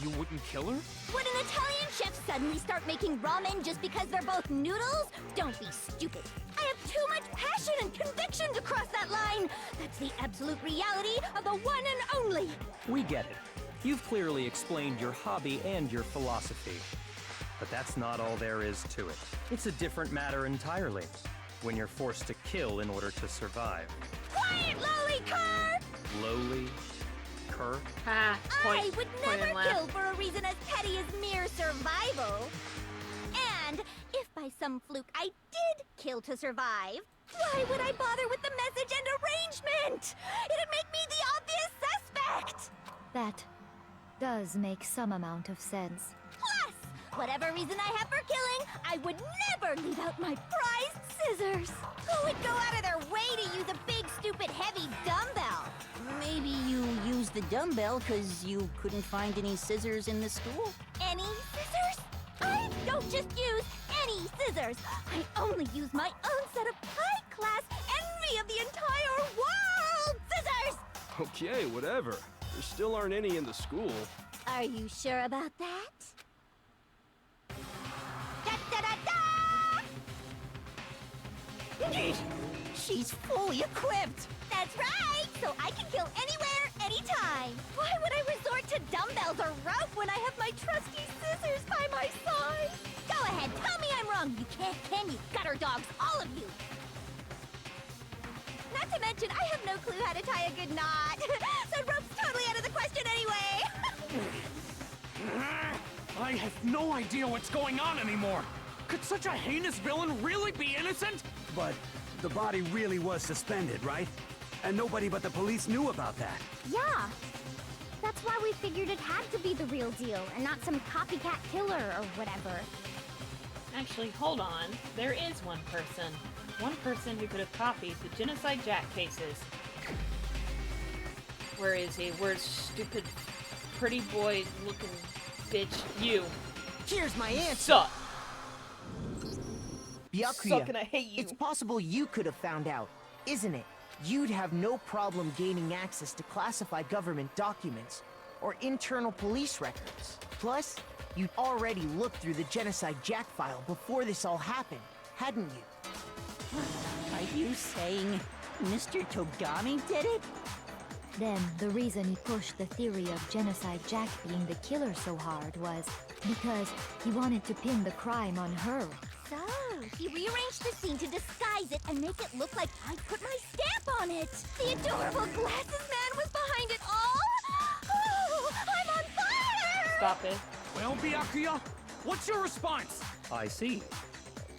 you wouldn't kill her? Would an Italian chef suddenly start making ramen just because they're both noodles? Don't be stupid. I have too much passion and conviction to cross that line. That's the absolute reality of the one and only. We get it. You've clearly explained your hobby and your philosophy. But that's not all there is to it. It's a different matter entirely. When you're forced to kill in order to survive. Quiet, lolly cur! Lowly? Cur? Ha! I would never kill for a reason as petty as mere survival. And if by some fluke I did kill to survive, why would I bother with the message and arrangement? It'd make me the obvious suspect! That does make some amount of sense. Plus, whatever reason I have for killing, I would never leave out my prized scissors. Who would go out of their way to use a big, stupid, heavy dumbbell? Maybe you used the dumbbell because you couldn't find any scissors in the school? Any scissors? I don't just use any scissors. I only use my own set of high-class, envy of the entire world scissors! Okay, whatever. There still aren't any in the school. Are you sure about that? She's fully equipped! That's right! So I can kill anywhere, anytime! Why would I resort to dumbbells or rope when I have my trusty scissors by my side? Go ahead, tell me I'm wrong! You can't, can you, gutter dogs, all of you! Not to mention, I have no clue how to tie a good knot! So rope's totally out of the question anyway! I have no idea what's going on anymore. Could such a heinous villain really be innocent? But the body really was suspended, right? And nobody but the police knew about that. Yeah! That's why we figured it had to be the real deal, and not some copycat killer or whatever. Actually, hold on. There is one person. One person who could have copied the Genocide Jack cases. Where is he? Where's stupid, pretty boy looking bitch? You. Here's my answer. Suck. Byakuya, Suck and I hate you. it's possible you could have found out, isn't it? You'd have no problem gaining access to classified government documents or internal police records. Plus, you'd already looked through the Genocide Jack file before this all happened, hadn't you? Are you saying Mr. Togami did it? Then, the reason he pushed the theory of Genocide Jack being the killer so hard was because he wanted to pin the crime on her. So, he rearranged the scene to disguise it and make it look like I put my stamp on it! The adorable glasses man was behind it all! Oh, I'm on fire! Stop it. Well, Byakuya, what's your response? I see.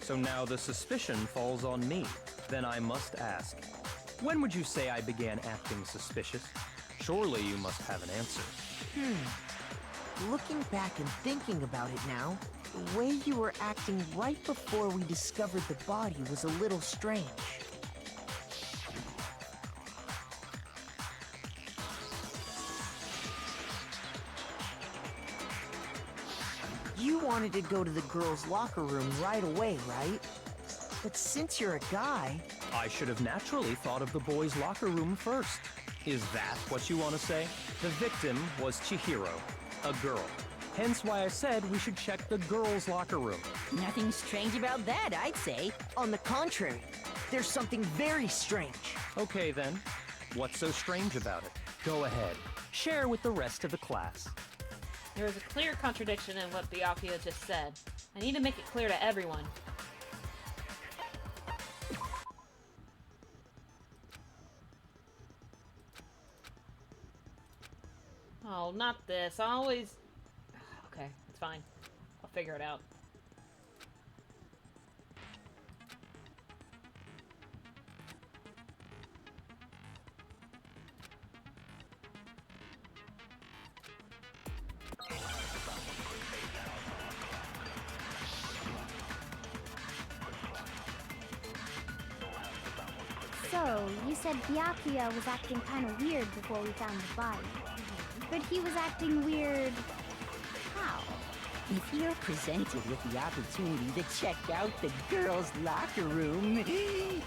So now the suspicion falls on me. Then I must ask, when would you say I began acting suspicious? Surely you must have an answer. Looking back and thinking about it now, the way you were acting right before we discovered the body was a little strange. You wanted to go to the girls' locker room right away, right? But since you're a guy... I should have naturally thought of the boys' locker room first. Is that what you want to say? The victim was Chihiro, a girl. Hence why I said we should check the girls' locker room. Nothing strange about that, I'd say. On the contrary, there's something very strange. Okay then, what's so strange about it? Go ahead, share with the rest of the class. There is a clear contradiction in what Byakuya just said. I need to make it clear to everyone. Oh, not this. I always... Okay, it's fine. I'll figure it out. So, you said Byakuya was acting kind of weird before we found the body. But he was acting weird... how? If you're presented with the opportunity to check out the girls' locker room,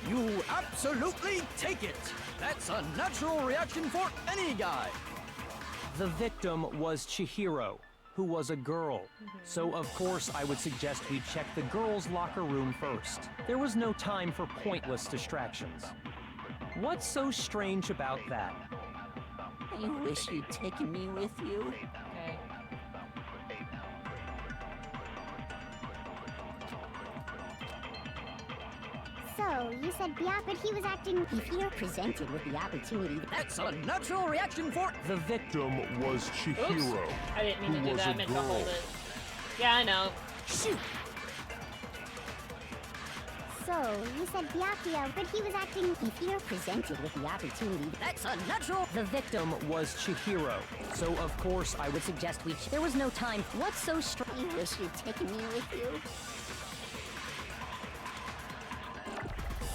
you absolutely take it! That's a natural reaction for any guy! The victim was Chihiro, who was a girl. So of course I would suggest we check the girls' locker room first. There was no time for pointless distractions. What's so strange about that? I wish you'd taken me with you. Okay. So, you said but he was acting... If you're presented with the opportunity... That's a natural reaction for... The victim was Chihiro. Oops. I didn't mean to do that. I meant to hold it. Yeah, I know. Shoot! So, you said Byakuya, but he was acting... If you're presented with the opportunity... That's a natural... The victim was Chihiro. So of course I would suggest we... There was no time. What's so strange? I wish you'd taken me with you.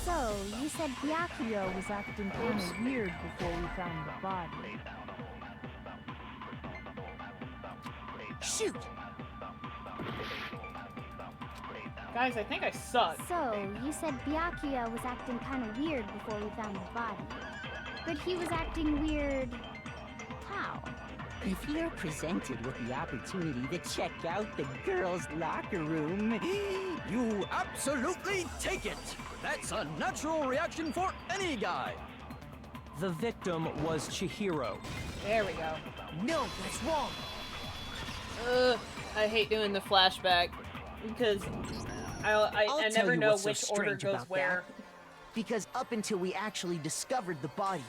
So, you said Byakuya was acting kind of weird before we found the body. Shoot! Guys, I think I suck. So, you said Byakuya was acting kind of weird before we found the body. But he was acting weird. How? If you're presented with the opportunity to check out the girls' locker room, You absolutely take it! That's a natural reaction for any guy! The victim was Chihiro. There we go. No, that's wrong. I hate doing the flashback because I'll I tell never you know what's so which order strange goes about where. that. Because up until we actually discovered the body,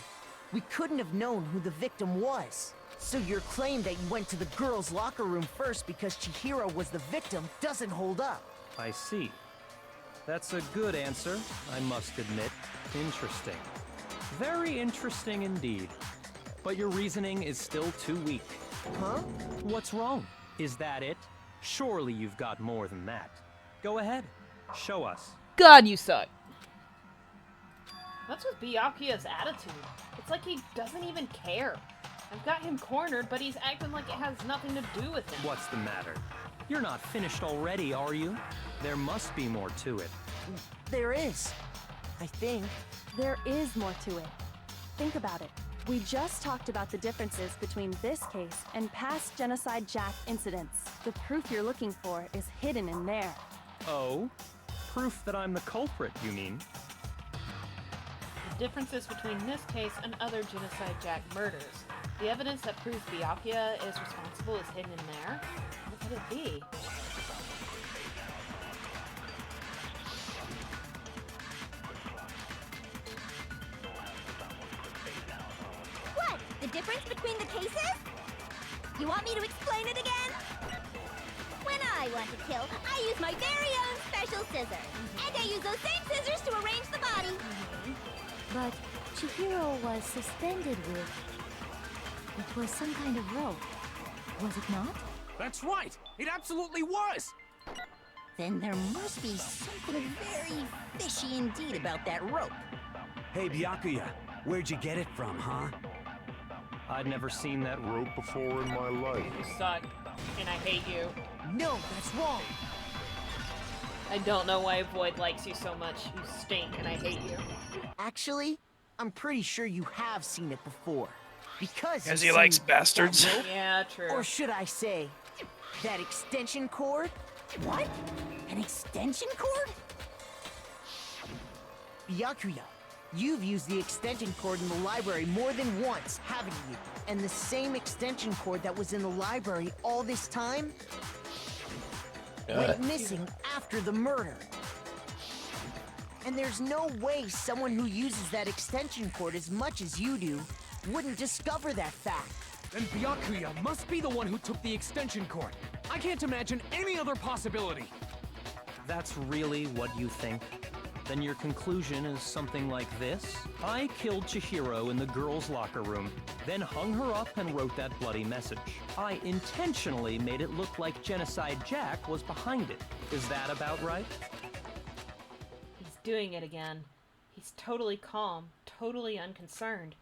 we couldn't have known who the victim was. So your claim that you went to the girls' locker room first because Chihiro was the victim doesn't hold up. I see. That's a good answer, I must admit. Interesting. Very interesting indeed. But your reasoning is still too weak. Huh? What's wrong? Is that it? Surely you've got more than that. Go ahead. Show us. God, you suck. What's with Byakuya's attitude? It's like he doesn't even care. I've got him cornered, but he's acting like it has nothing to do with him. What's the matter? You're not finished already, are you? There must be more to it. There is. I think. There is more to it. Think about it. We just talked about the differences between this case and past Genocide Jack incidents. The proof you're looking for is hidden in there. Oh? Proof that I'm the culprit, you mean? The differences between this case and other Genocide Jack murders. The evidence that proves Byakuya is responsible is hidden in there? What could it be? What? The difference between the cases? You want me to explain it again? When I want to kill, I use my very own special scissors. And I use those same scissors to arrange the body. But Chihiro was suspended with... It was some kind of rope. Was it not? That's right! It absolutely was! then there must be something very fishy indeed about that rope. Hey, Byakuya, where'd you get it from, huh? I'd never seen that rope before in my life. You suck, and I hate you. No, that's wrong. I don't know why Void likes you so much. You stink, and I hate you. Actually, I'm pretty sure you have seen it before. Because Because you've he likes seen bastards. that rope, Yeah, true. or should I say, that extension cord? What? An extension cord? Byakuya, you've used the extension cord in the library more than once, haven't you? And the same extension cord that was in the library all this time went missing after the murder. And there's no way someone who uses that extension cord as much as you do wouldn't discover that fact. Then Byakuya must be the one who took the extension cord. I can't imagine any other possibility. That's really what you think? Then your conclusion is something like this? I killed Chihiro in the girls' locker room, then hung her up and wrote that bloody message. I intentionally made it look like Genocide Jack was behind it. Is that about right? He's doing it again. He's totally calm, totally unconcerned,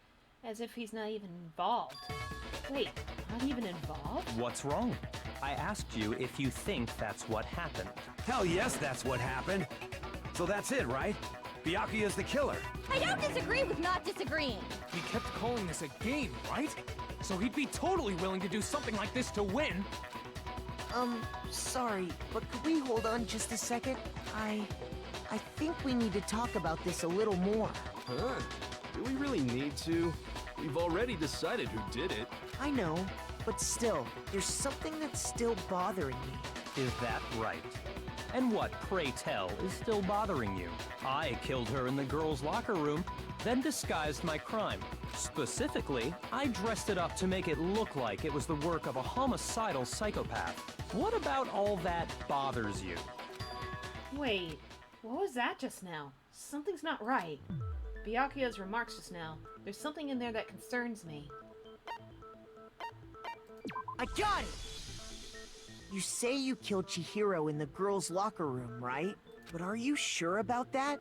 as if he's not even involved. Wait, not even involved? What's wrong? I asked you if you think that's what happened. Hell yes, that's what happened. So that's it, right? Byakuya's the killer. I don't disagree with not disagreeing. He kept calling this a game, right? So he'd be totally willing to do something like this to win. Sorry, but could we hold on just a second? I think we need to talk about this a little more. Huh? Do we really need to? We've already decided who did it. I know, but still, there's something that's still bothering me. Is that right? And what, pray tell, is still bothering you? I killed her in the girls' locker room, then disguised my crime. Specifically, I dressed it up to make it look like it was the work of a homicidal psychopath. What about all that bothers you? Wait, what was that just now? Something's not right. Byakuya's remarks just now. There's something in there that concerns me. I got it! You say you killed Chihiro in the girls' locker room, right? But are you sure about that?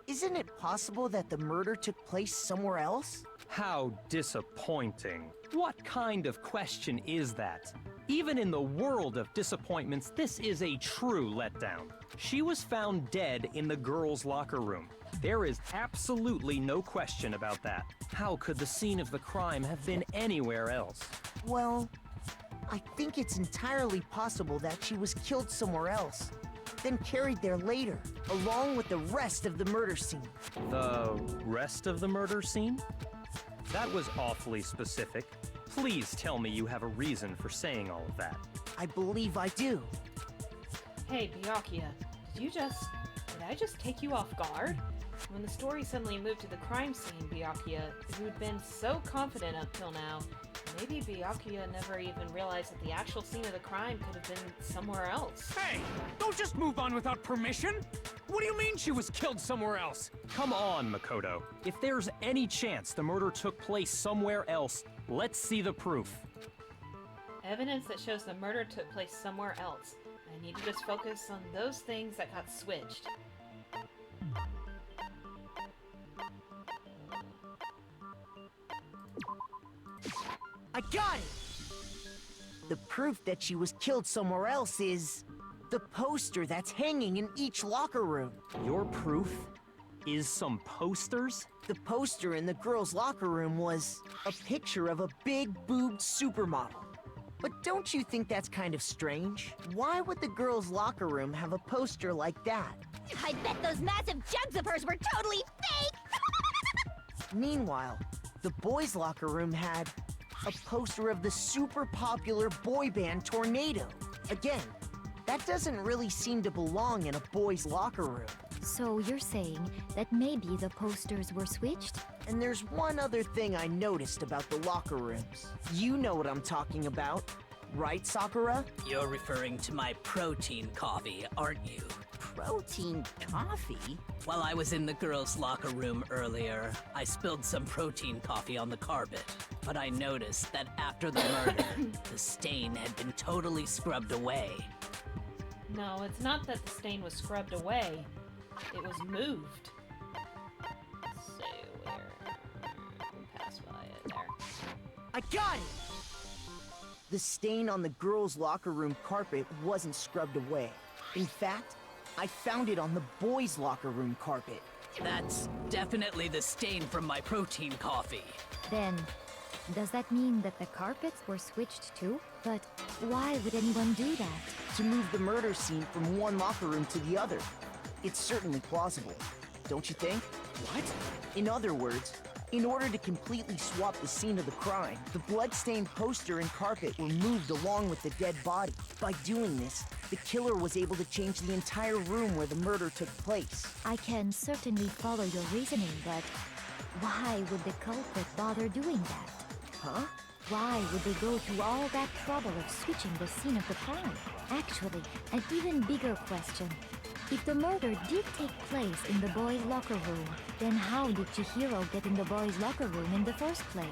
Isn't it possible that the murder took place somewhere else? How disappointing. What kind of question is that? Even in the world of disappointments, this is a true letdown. She was found dead in the girls' locker room. There is absolutely no question about that. How could the scene of the crime have been anywhere else? Well, I think it's entirely possible that she was killed somewhere else, then carried there later, along with the rest of the murder scene. The rest of the murder scene? That was awfully specific. Please tell me you have a reason for saying all of that. I believe I do. Hey, Byakuya, did I just take you off guard? When the story suddenly moved to the crime scene, Byakuya, you'd been so confident up till now. Maybe Byakuya never even realized that the actual scene of the crime could have been somewhere else. Hey, don't just move on without permission! What do you mean she was killed somewhere else? Come on, Makoto. If there's any chance the murder took place somewhere else, let's see the proof. Evidence that shows the murder took place somewhere else. I need to just focus on those things that got switched. I got it! The proof that she was killed somewhere else is the poster that's hanging in each locker room. Your proof is some posters? The poster in the girls' locker room was a picture of a big-boobed supermodel. But don't you think that's kind of strange? Why would the girls' locker room have a poster like that? I bet those massive jugs of hers were totally fake! Meanwhile, the boys' locker room had a poster of the super popular boy band Tornado. Again, that doesn't really seem to belong in a boys' locker room. So you're saying that maybe the posters were switched? And there's one other thing I noticed about the locker rooms. You know what I'm talking about, right, Sakura? You're referring to my protein coffee, aren't you? Protein coffee? While I was in the girls' locker room earlier, I spilled some protein coffee on the carpet. But I noticed that after the murder, the stain had been totally scrubbed away. No, it's not that the stain was scrubbed away. It was moved. Let's see where... pass by it there. I got it! The stain on the girls' locker room carpet wasn't scrubbed away. In fact, I found it on the boys' locker room carpet. That's definitely the stain from my protein coffee. Then, does that mean that the carpets were switched too? But why would anyone do that? To move the murder scene from one locker room to the other. It's certainly plausible, don't you think? What? In other words, in order to completely swap the scene of the crime, the blood-stained poster and carpet were moved along with the dead body. By doing this, the killer was able to change the entire room where the murder took place. I can certainly follow your reasoning, but why would the culprit bother doing that? Huh? Why would they go to all that trouble of switching the scene of the crime? Actually, an even bigger question. If the murder did take place in the boys' locker room, then how did Chihiro get in the boys' locker room in the first place?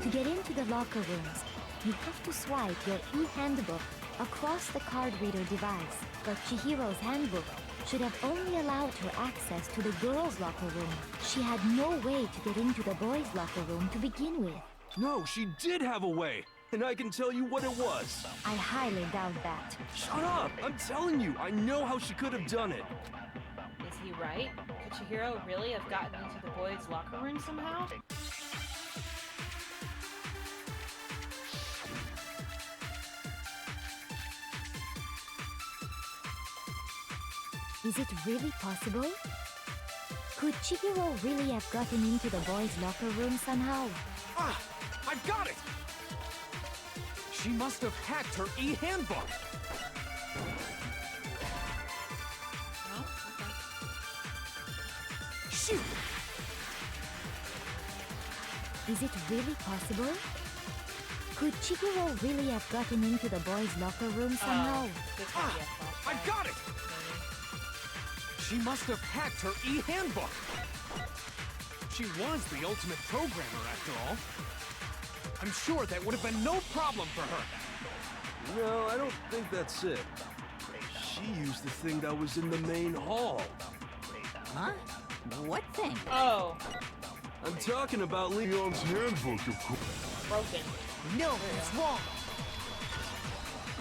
To get into the locker rooms, you have to swipe your e-handbook across the card reader device. But Chihiro's handbook should have only allowed her access to the girls' locker room. She had no way to get into the boys' locker room to begin with. No, she did have a way, and I can tell you what it was. I highly doubt that. Shut up! I'm telling you, I know how she could have done it. Is he right? Could Chihiro really have gotten into the boys' locker room somehow? Is it really possible? Could Chihiro really have gotten into the boys' locker room somehow? Ah! I've got it! She must have hacked her e-handbook! No? Okay. Shoot! Is it really possible? Could Chihiro really have gotten into the boys' locker room somehow? This might be a flashback. I've got it! She must have hacked her e-handbook! She was the ultimate programmer, after all. I'm sure that would have been no problem for her. No, I don't think that's it. She used the thing that was in the main hall. Huh? What thing? Oh. I'm talking about Leon's handbook, of course. Broken. No, it's wrong.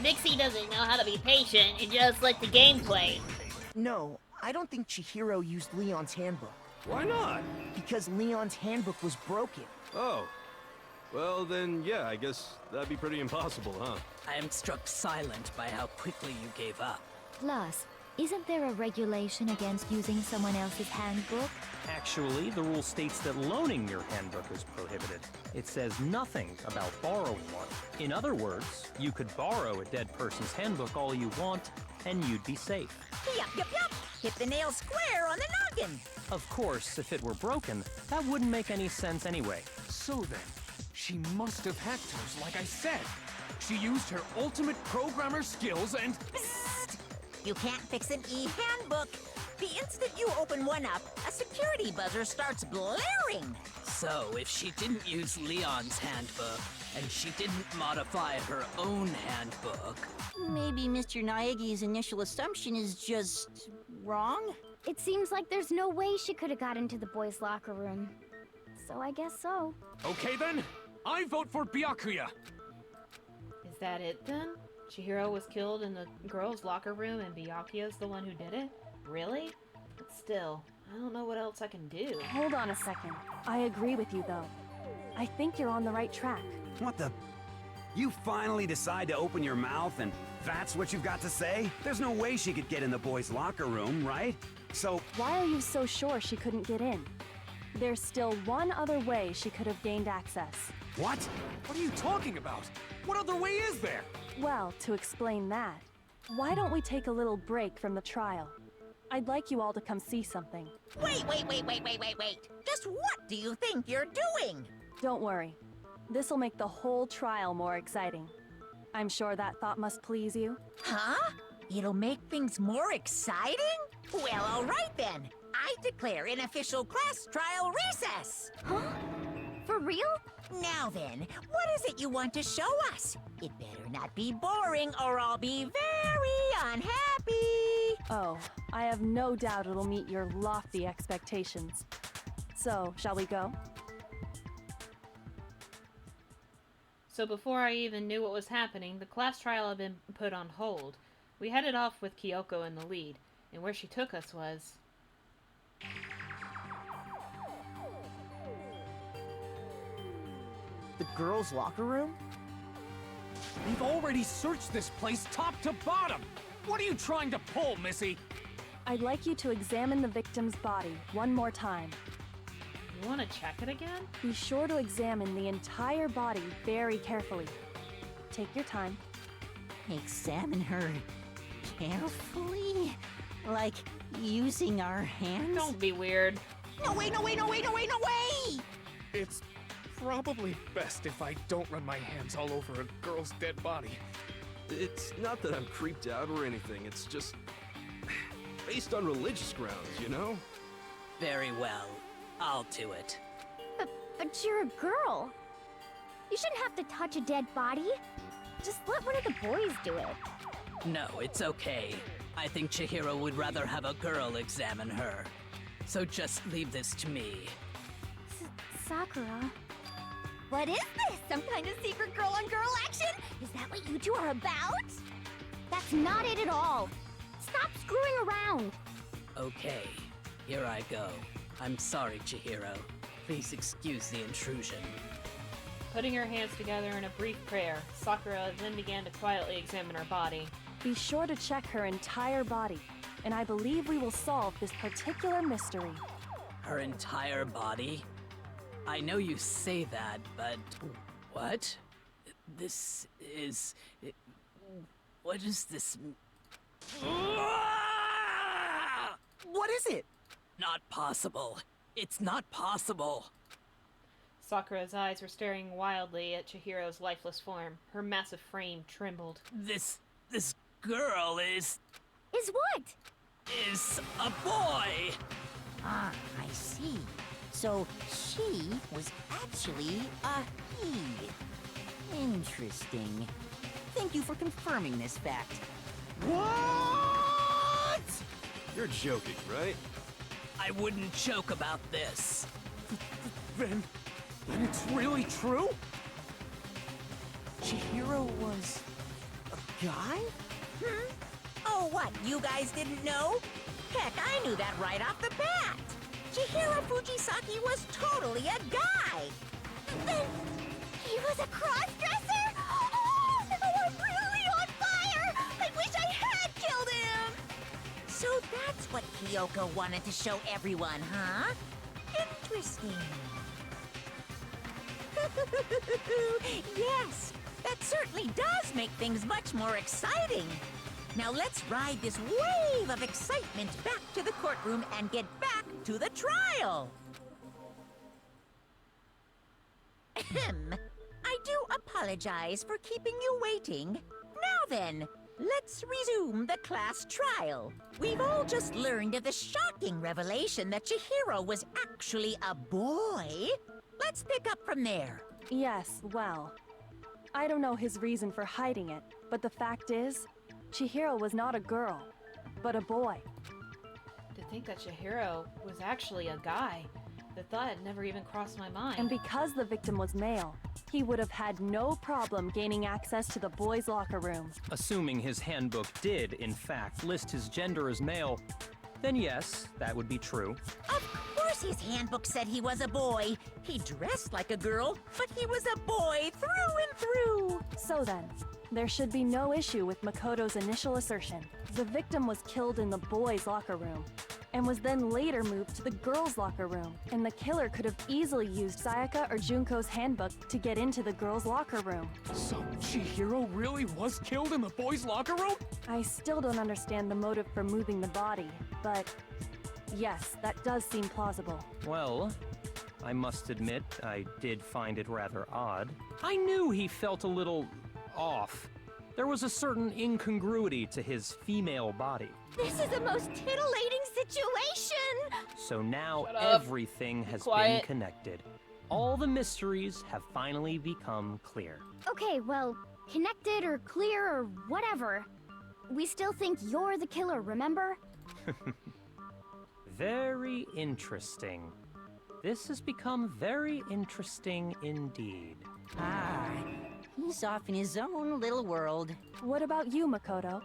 Nixie doesn't know how to be patient and just let the game play. No, I don't think Chihiro used Leon's handbook. Why not? Because Leon's handbook was broken. Oh. Well, then, yeah, I guess that'd be pretty impossible, huh? I am struck silent by how quickly you gave up. Plus, isn't there a regulation against using someone else's handbook? Actually, the rule states that loaning your handbook is prohibited. It says nothing about borrowing one. In other words, you could borrow a dead person's handbook all you want, and you'd be safe. Yup, yup, yup. Hit the nail square on the noggin. Of course, if it were broken, that wouldn't make any sense anyway. So then, she must have hacked hers, like I said. She used her ultimate programmer skills and... Psst! You can't fix an e-handbook. The instant you open one up, a security buzzer starts blaring. So, if she didn't use Leon's handbook, and she didn't modify her own handbook... Maybe Mr. Naegi's initial assumption is just... wrong? It seems like there's no way she could have got into the boys' locker room. So I guess so. Okay then, I vote for Byakuya. Is that it then? Chihiro was killed in the girls' locker room and Byakuya's the one who did it? Really? But still, I don't know what else I can do. Hold on a second. I agree with you, though. I think you're on the right track. What the? You finally decide to open your mouth and that's what you've got to say? There's no way she could get in the boys' locker room, right? So... Why are you so sure she couldn't get in? There's still one other way she could have gained access. What? What are you talking about? What other way is there? Well, to explain that, why don't we take a little break from the trial? I'd like you all to come see something. Wait. Just what do you think you're doing? Don't worry. This'll make the whole trial more exciting. I'm sure that thought must please you. Huh? It'll make things more exciting? Well, all right then. I declare an official class trial recess. Huh? For real? Now then, what is it you want to show us? It better not be boring or I'll be very unhappy. Oh, I have no doubt it'll meet your lofty expectations. So, shall we go? So before I even knew what was happening, the class trial had been put on hold. We headed off with Kyoko in the lead, and where she took us was... The girls' locker room? We've already searched this place top to bottom! What are you trying to pull, Missy? I'd like you to examine the victim's body one more time. You want to check it again? Be sure to examine the entire body very carefully. Take your time. Examine her carefully? Like using our hands? Don't be weird. No way! It's probably best if I don't run my hands all over a girl's dead body. It's not that I'm creeped out or anything, it's just... based on religious grounds, you know? Very well. I'll do it. But you're a girl. You shouldn't have to touch a dead body. Just let one of the boys do it. No, it's okay. I think Chihiro would rather have a girl examine her. So just leave this to me. Sakura. What is this? Some kind of secret girl-on-girl action? Is that what you two are about? That's not it at all. Stop screwing around. Okay, here I go. I'm sorry, Chihiro. Please excuse the intrusion. Putting her hands together in a brief prayer, Sakura then began to quietly examine her body. Be sure to check her entire body, and I believe we will solve this particular mystery. Her entire body? I know you say that, but... What? This is... What is this... What is it? Not possible. It's not possible. Sakura's eyes were staring wildly at Chihiro's lifeless form. Her massive frame trembled. This girl is what? Is a boy! Ah, I see. So she was actually a he. Interesting. Thank you for confirming this fact. What? You're joking, right? I wouldn't joke about this. Then it's really true? Chihiro was a guy? Oh, what, you guys didn't know? Heck, I knew that right off the bat. Chihiro Fujisaki was totally a guy. Then he was a cross-dresser? Oh, I'm really on fire! I wish I had killed him! So that's what Kyoko wanted to show everyone, huh? Interesting. Yes, that certainly does make things much more exciting. Now let's ride this wave of excitement back to the courtroom and get back to the trial. Ahem. I do apologize for keeping you waiting. Now then, let's resume the class trial. We've all just learned of the shocking revelation that Chihiro was actually a boy. Let's pick up from there. Yes, well, I don't know his reason for hiding it, but the fact is, Chihiro was not a girl, but a boy. To think that Chihiro was actually a guy. The thought had never even crossed my mind. And because the victim was male, he would have had no problem gaining access to the boys' locker room. Assuming his handbook did, in fact, list his gender as male, then yes, that would be true. Of course his handbook said he was a boy. He dressed like a girl, but he was a boy through and through. So then, there should be no issue with Makoto's initial assertion. The victim was killed in the boys' locker room, and was then later moved to the girls' locker room. And the killer could have easily used Sayaka or Junko's handbook to get into the girls' locker room. So Chihiro really was killed in the boys' locker room? I still don't understand the motive for moving the body, but yes, that does seem plausible. Well, I must admit, I did find it rather odd. I knew he felt a little off. There was a certain incongruity to his female body. This is the most titillating situation! So now Shut up. everything has been Quiet. connected. All the mysteries have finally become clear. Okay, well, connected or clear or whatever. We still think you're the killer, remember? Very interesting. This has become very interesting indeed. Ah, he's off in his own little world. What about you, Makoto?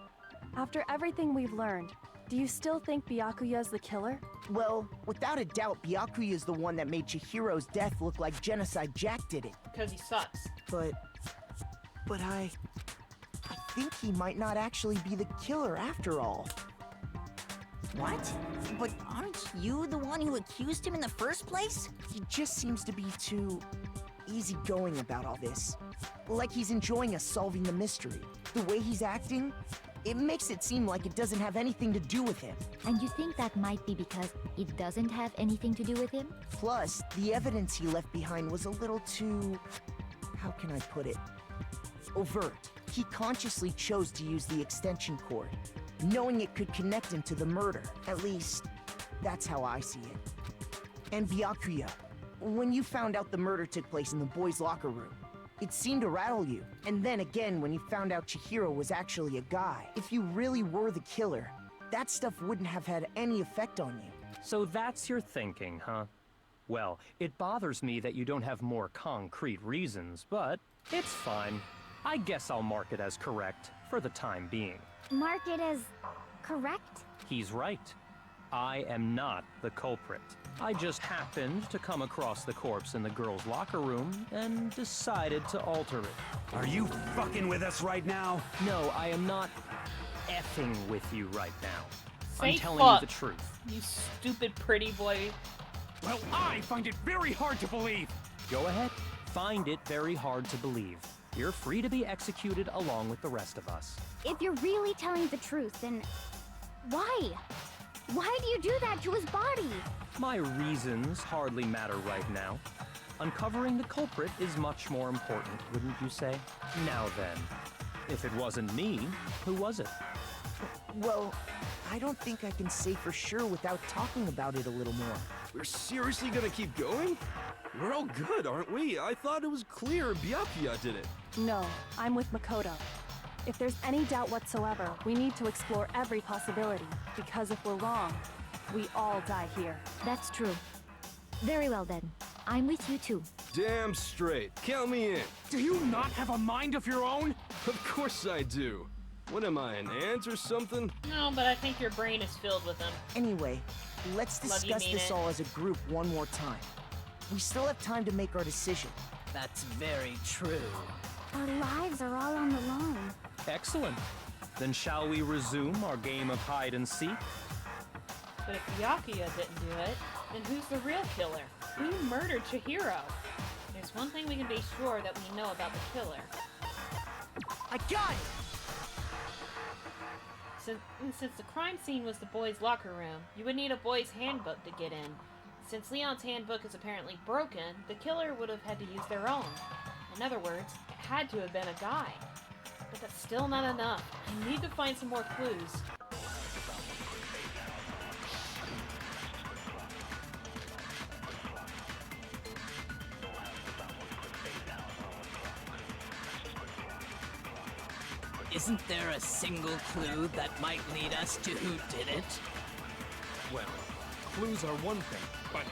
After everything we've learned, do you still think Byakuya's the killer? Well, without a doubt, Byakuya is the one that made Chihiro's death look like Genocide Jack did it. Because he sucks. But I think he might not actually be the killer after all. What? But aren't you the one who accused him in the first place? He just seems to be too easygoing about all this. Like he's enjoying us solving the mystery. The way he's acting, it makes it seem like it doesn't have anything to do with him. And you think that might be because it doesn't have anything to do with him? Plus, the evidence he left behind was a little too... how can I put it? Overt. He consciously chose to use the extension cord, knowing it could connect him to the murder. At least, that's how I see it. And Byakuya, when you found out the murder took place in the boys' locker room, it seemed to rattle you. And then again, when you found out Chihiro was actually a guy, if you really were the killer, that stuff wouldn't have had any effect on you. So that's your thinking, huh? Well, it bothers me that you don't have more concrete reasons, but it's fine. I guess I'll mark it as correct for the time being. Mark it as correct? He's right. I am not the culprit. I just happened to come across the corpse in the girls' locker room and decided to alter it. Are you fucking with us right now? No, I am not effing with you right now. Say I'm telling fuck, you the truth. you stupid pretty boy. Well, I find it very hard to believe. Go ahead. Find it very hard to believe. You're free to be executed along with the rest of us. If you're really telling the truth, then why? Why do you do that to his body? My reasons hardly matter right now. Uncovering the culprit is much more important, wouldn't you say? Now then, if it wasn't me, who was it? Well, I don't think I can say for sure without talking about it a little more. We're seriously gonna keep going? We're all good, aren't we? I thought it was clear Byakuya did it. No, I'm with Makoto. If there's any doubt whatsoever, we need to explore every possibility, because if we're wrong, we all die here. That's true. Very well then. I'm with you too. Damn straight. Count me in. Do you not have a mind of your own? Of course I do. What am I, an ant or something? No, but I think your brain is filled with them. Anyway, let's Love you, discuss mean this it. all as a group one more time. We still have time to make our decision. That's very true. Our lives are all on the line. Excellent. Then shall we resume our game of hide and seek? But if Byakuya didn't do it, then who's the real killer? Who murdered Chihiro? There's one thing we can be sure that we know about the killer. I got it! Since the crime scene was the boys' locker room, you would need a boys' handbook to get in. Since Leon's handbook is apparently broken, the killer would have had to use their own. In other words, it had to have been a guy. But that's still not enough. I need to find some more clues. Isn't there a single clue that might lead us to who did it? Well, clues are one thing, but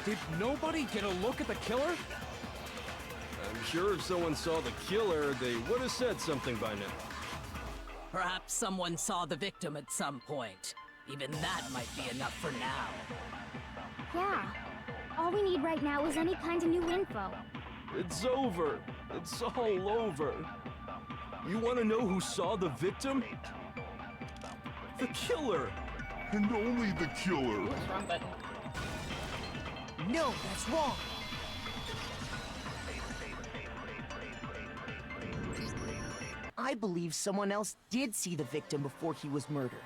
did nobody get a look at the killer? I'm sure if someone saw the killer, they would have said something by now. Perhaps someone saw the victim at some point. Even that might be enough for now. Yeah. All we need right now is any kind of new info. It's over. It's all over. You want to know who saw the victim? The killer! And only the killer. Oops, wrong button. No, that's wrong. I believe someone else did see the victim before he was murdered.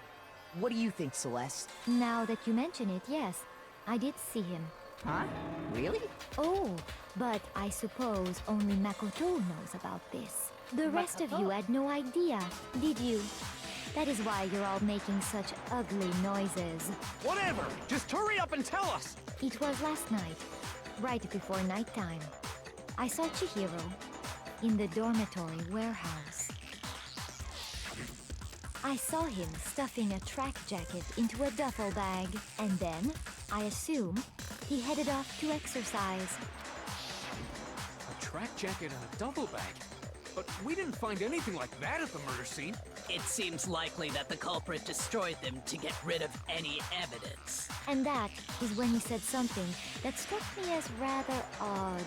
What do you think, Celeste? Now that you mention it, yes, I did see him. Huh? Really? Oh, but I suppose only Makoto knows about this. The rest of you had no idea, did you? That is why you're all making such ugly noises. Whatever! Just hurry up and tell us! It was last night, right before nighttime. I saw Chihiro in the dormitory warehouse. I saw him stuffing a track jacket into a duffel bag, and then, I assume, he headed off to exercise. A track jacket and a duffel bag? But we didn't find anything like that at the murder scene. It seems likely that the culprit destroyed them to get rid of any evidence. And that is when he said something that struck me as rather odd.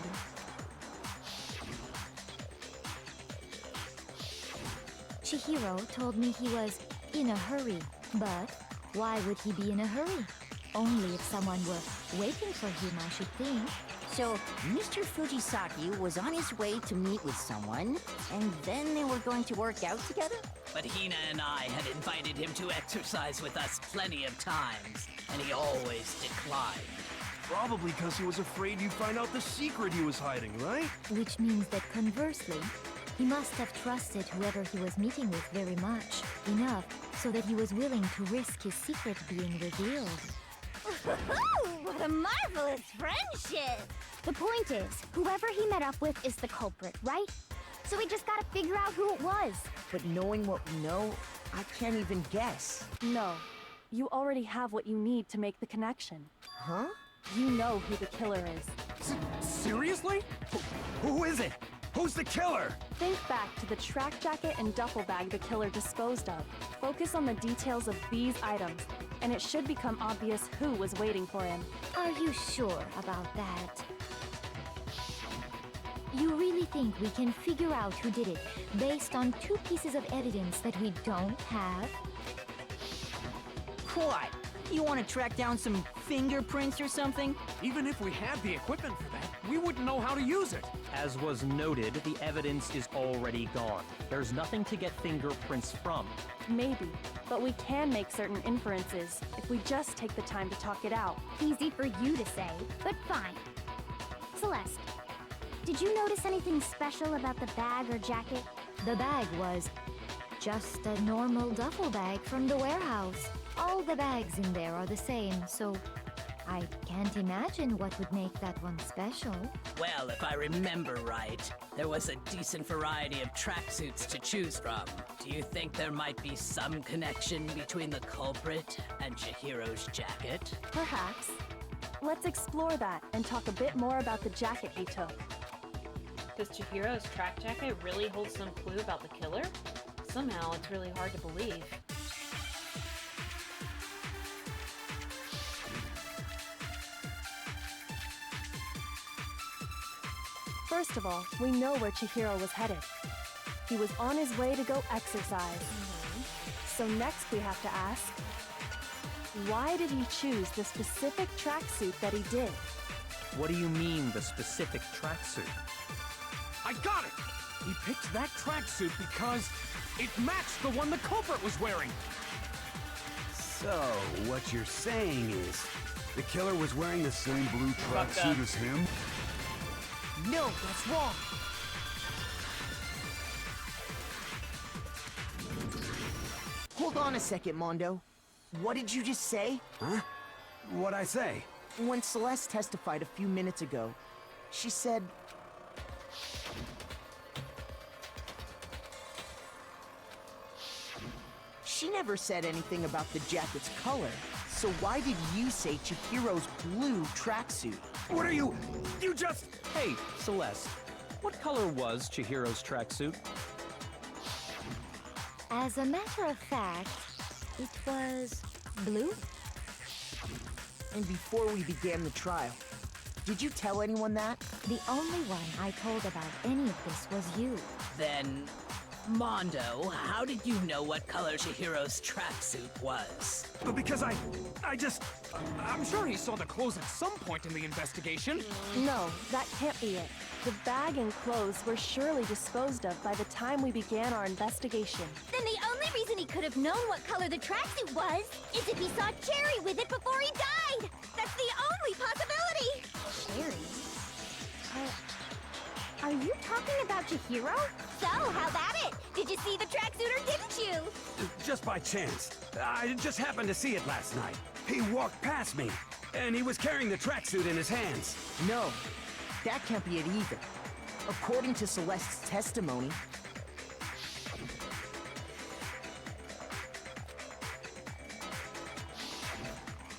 Chihiro told me he was in a hurry, but why would he be in a hurry? Only if someone were waiting for him, I should think. So, Mr. Fujisaki was on his way to meet with someone, and then they were going to work out together? But Hina and I had invited him to exercise with us plenty of times, and he always declined. Probably because he was afraid you'd find out the secret he was hiding, right? Which means that conversely, he must have trusted whoever he was meeting with very much, enough so that he was willing to risk his secret being revealed. What a marvelous friendship! The point is, whoever he met up with is the culprit, right? So we just gotta figure out who it was. But knowing what we know, I can't even guess. No. You already have what you need to make the connection. Huh? You know who the killer is. Seriously? Who is it? Who's the killer? Think back to the track jacket and duffel bag the killer disposed of. Focus on the details of these items, and it should become obvious who was waiting for him. Are you sure about that? You really think we can figure out who did it based on 2 pieces of evidence that we don't have? What? You want to track down some fingerprints or something? Even if we had the equipment for that, we wouldn't know how to use it. As was noted, the evidence is already gone. There's nothing to get fingerprints from. Maybe, but we can make certain inferences if we just take the time to talk it out. Easy for you to say, but fine. Celeste, did you notice anything special about the bag or jacket? The bag was just a normal duffel bag from the warehouse. All the bags in there are the same, so I can't imagine what would make that one special. Well, if I remember right, there was a decent variety of tracksuits to choose from. Do you think there might be some connection between the culprit and Chihiro's jacket? Perhaps. Let's explore that and talk a bit more about the jacket he took. Does Chihiro's track jacket really hold some clue about the killer? Somehow, it's really hard to believe. First of all, we know where Chihiro was headed. He was on his way to go exercise. So next we have to ask, why did he choose the specific tracksuit that he did? What do you mean, the specific tracksuit? I got it! He picked that tracksuit because it matched the one the culprit was wearing. So, what you're saying is, the killer was wearing the same blue Fucked tracksuit up. as him? No, that's wrong. Hold on a second, Mondo. What did you just say? Huh? What'd I say? When Celeste testified a few minutes ago, she said... She never said anything about the jacket's color. So why did you say Chihiro's blue tracksuit? What are you... You just... Hey, Celeste, what color was Chihiro's tracksuit? As a matter of fact, it was blue. And before we began the trial, did you tell anyone that? The only one I told about any of this was you. Then, Mondo, how did you know what color Chihiro's tracksuit was? But because I'm sure he saw the clothes at some point in the investigation. No, that can't be it. The bag and clothes were surely disposed of by the time we began our investigation. Then the only reason he could have known what color the tracksuit was is if he saw Cherry with it before he died! That's the only possibility! Cherry? Are you talking about Chihiro? So, how about it? Did you see the tracksuit or didn't you? Just by chance. I just happened to see it last night. He walked past me, and he was carrying the tracksuit in his hands. No, that can't be it either. According to Celeste's testimony,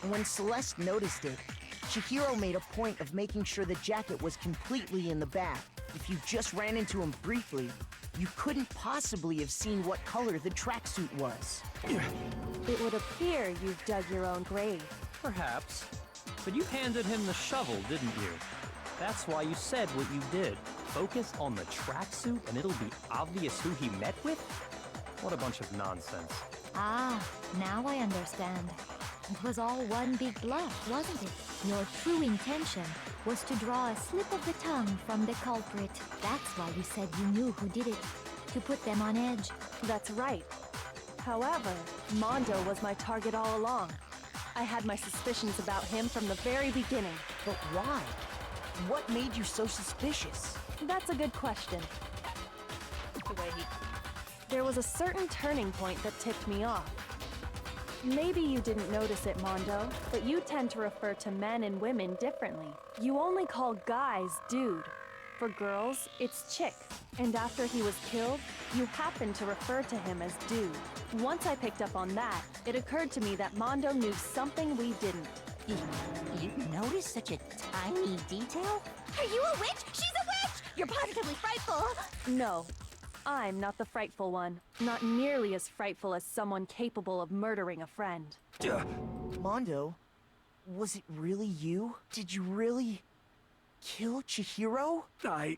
when Celeste noticed it, Chihiro made a point of making sure the jacket was completely in the bag. If you just ran into him briefly, you couldn't possibly have seen what color the tracksuit was. It would appear you've dug your own grave. Perhaps. But you handed him the shovel, didn't you? That's why you said what you did. Focus on the tracksuit and it'll be obvious who he met with? What a bunch of nonsense. Ah, now I understand. It was all one big bluff, wasn't it? Your true intention was to draw a slip of the tongue from the culprit. That's why you said you knew who did it. To put them on edge. That's right. However, Mondo was my target all along. I had my suspicions about him from the very beginning. But why? What made you so suspicious? That's a good question. There was a certain turning point that tipped me off. Maybe you didn't notice it, Mondo, but you tend to refer to men and women differently. You only call guys dude. For girls, it's chick. And after he was killed, you happened to refer to him as dude. Once I picked up on that, it occurred to me that Mondo knew something we didn't. You noticed such a tiny detail? Are you a witch? She's a witch! You're positively frightful! No, I'm not the frightful one. Not nearly as frightful as someone capable of murdering a friend. Mondo, was it really you? Did you really kill Chihiro? I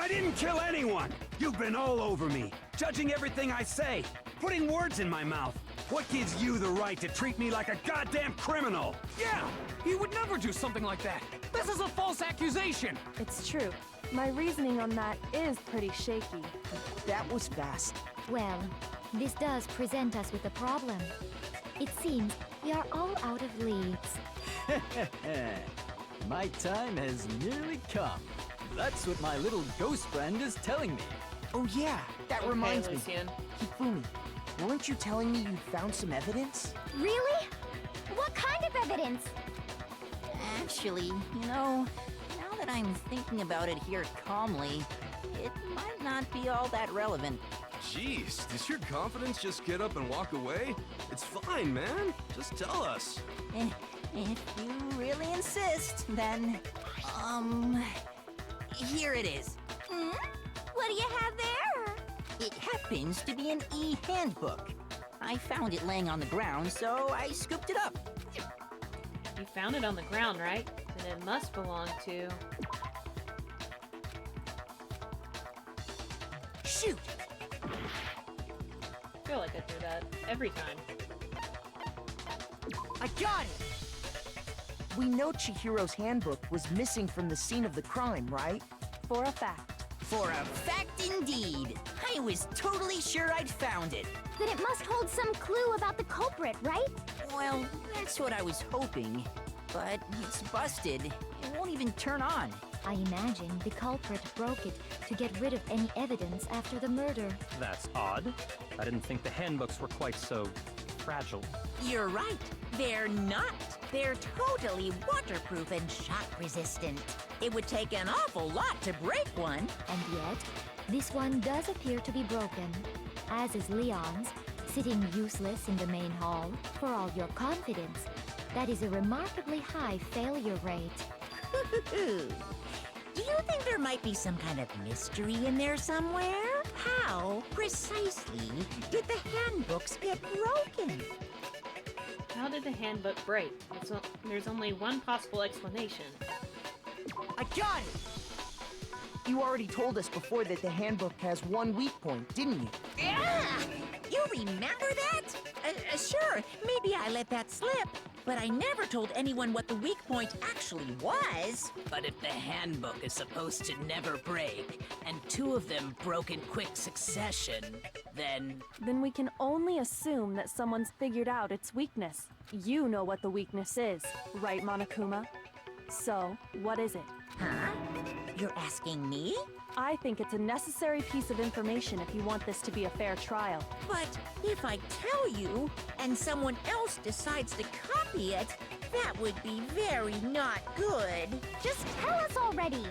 didn't kill anyone! You've been all over me, judging everything I say, putting words in my mouth. What gives you the right to treat me like a goddamn criminal? Yeah, he would never do something like that. This is a false accusation. It's true. My reasoning on that is pretty shaky. That was fast. Well, this does present us with a problem. It seems we are all out of leads. My time has nearly come. That's what my little ghost friend is telling me. Oh yeah, that reminds me. Lucian. Hifumi, weren't you telling me you'd found some evidence? Really? What kind of evidence? Actually, now that I'm thinking about it here calmly, it might not be all that relevant. Jeez, does your confidence just get up and walk away? It's fine, man. Just tell us. If you really insist, then, here it is. What do you have there? It happens to be an e-handbook. I found it laying on the ground, so I scooped it up. You found it on the ground, right? Then it must belong to... Shoot! I feel like I do that every time. I got it! We know Chihiro's handbook was missing from the scene of the crime, right? For a fact. For a fact indeed. I was totally sure I'd found it. Then it must hold some clue about the culprit, right? Well, that's what I was hoping. But it's busted. It won't even turn on. I imagine the culprit broke it to get rid of any evidence after the murder. That's odd. I didn't think the handbooks were quite so fragile. You're right. They're not. They're totally waterproof and shock resistant. It would take an awful lot to break one. And yet, this one does appear to be broken, as is Leon's, sitting useless in the main hall. For all your confidence, that is a remarkably high failure rate. Do you think there might be some kind of mystery in there somewhere? How, precisely, did the handbooks get broken? How did the handbook break? There's only one possible explanation. I got it! You already told us before that the handbook has one weak point, didn't you? Yeah! You remember that? Sure, maybe I let that slip. But I never told anyone what the weak point actually was. But if the handbook is supposed to never break, and two of them broke in quick succession, then... Then we can only assume that someone's figured out its weakness. You know what the weakness is, right, Monokuma? So, what is it? Huh? You're asking me? I think it's a necessary piece of information if you want this to be a fair trial. But if I tell you, and someone else decides to copy it, that would be very not good. Just tell us already.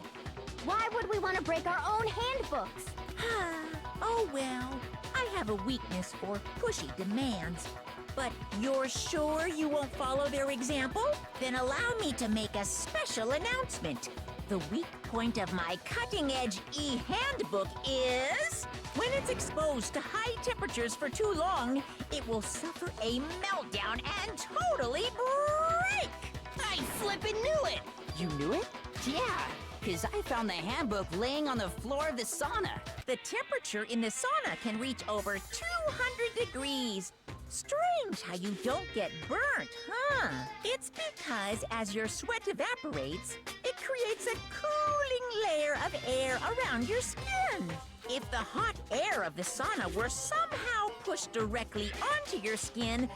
Why would we want to break our own handbooks? Oh well, I have a weakness for pushy demands. But you're sure you won't follow their example? Then allow me to make a special announcement. The weak point of my cutting-edge e-handbook is... when it's exposed to high temperatures for too long, it will suffer a meltdown and totally break! I flippin' knew it! You knew it? Yeah, because I found the handbook laying on the floor of the sauna. The temperature in the sauna can reach over 200 degrees. Strange how you don't get burnt, huh? It's because as your sweat evaporates, it creates a cooling layer of air around your skin. If the hot air of the sauna were somehow pushed directly onto your skin,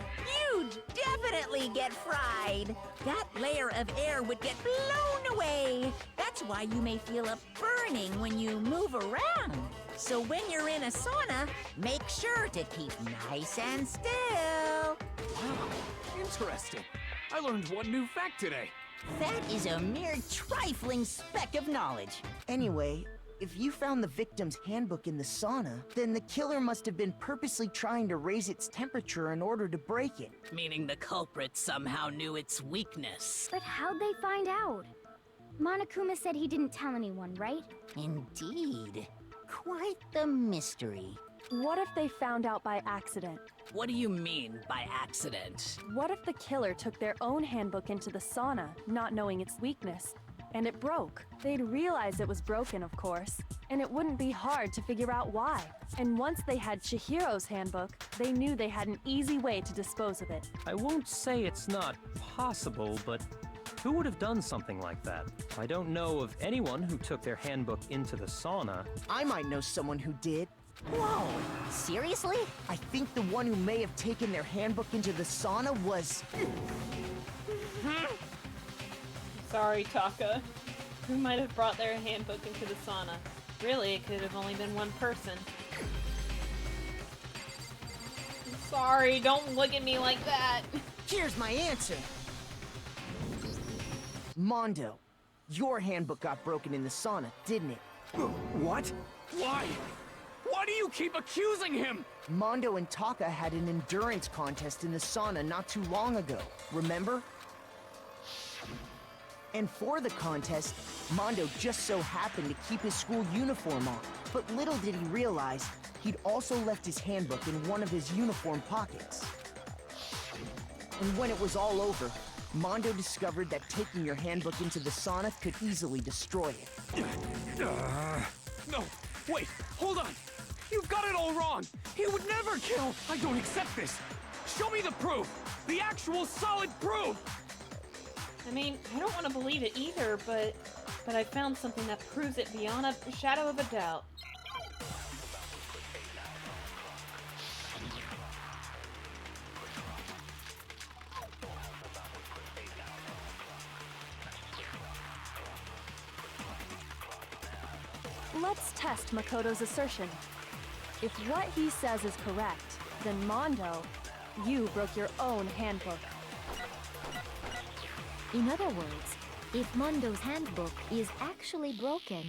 you'd definitely get fried. That layer of air would get blown away. That's why you may feel a burning when you move around. So when you're in a sauna, make sure to keep nice and still. Wow, interesting. I learned one new fact today. That is a mere trifling speck of knowledge. Anyway, if you found the victim's handbook in the sauna, then the killer must have been purposely trying to raise its temperature in order to break it. Meaning the culprit somehow knew its weakness. But how'd they find out? Monokuma said he didn't tell anyone, right? Indeed. Quite the mystery. What if they found out by accident? What do you mean by accident? What if the killer took their own handbook into the sauna, not knowing its weakness, and it broke? They'd realize it was broken, of course, and it wouldn't be hard to figure out why. And once they had Chihiro's handbook, they knew they had an easy way to dispose of it. I won't say it's not possible, but who would have done something like that? I don't know of anyone who took their handbook into the sauna. I might know someone who did. Whoa, seriously? I think the one who may have taken their handbook into the sauna was... Sorry, Taka. Who might have brought their handbook into the sauna? Really, it could have only been one person. I'm sorry, don't look at me like that. Here's my answer. Mondo, your handbook got broken in the sauna, didn't it? What? Why? Why do you keep accusing him? Mondo and Taka had an endurance contest in the sauna not too long ago, remember? And for the contest, Mondo just so happened to keep his school uniform on. But little did he realize, he'd also left his handbook in one of his uniform pockets. And when it was all over, Mondo discovered that taking your handbook into the sauna could easily destroy it. No, wait, hold on. You've got it all wrong. He would never kill. I don't accept this. Show me the proof. The actual solid proof. I mean, I don't want to believe it either, but I found something that proves it beyond a shadow of a doubt. Let's test Makoto's assertion. If what he says is correct, then Mondo, you broke your own handbook. In other words, if Mondo's handbook is actually broken,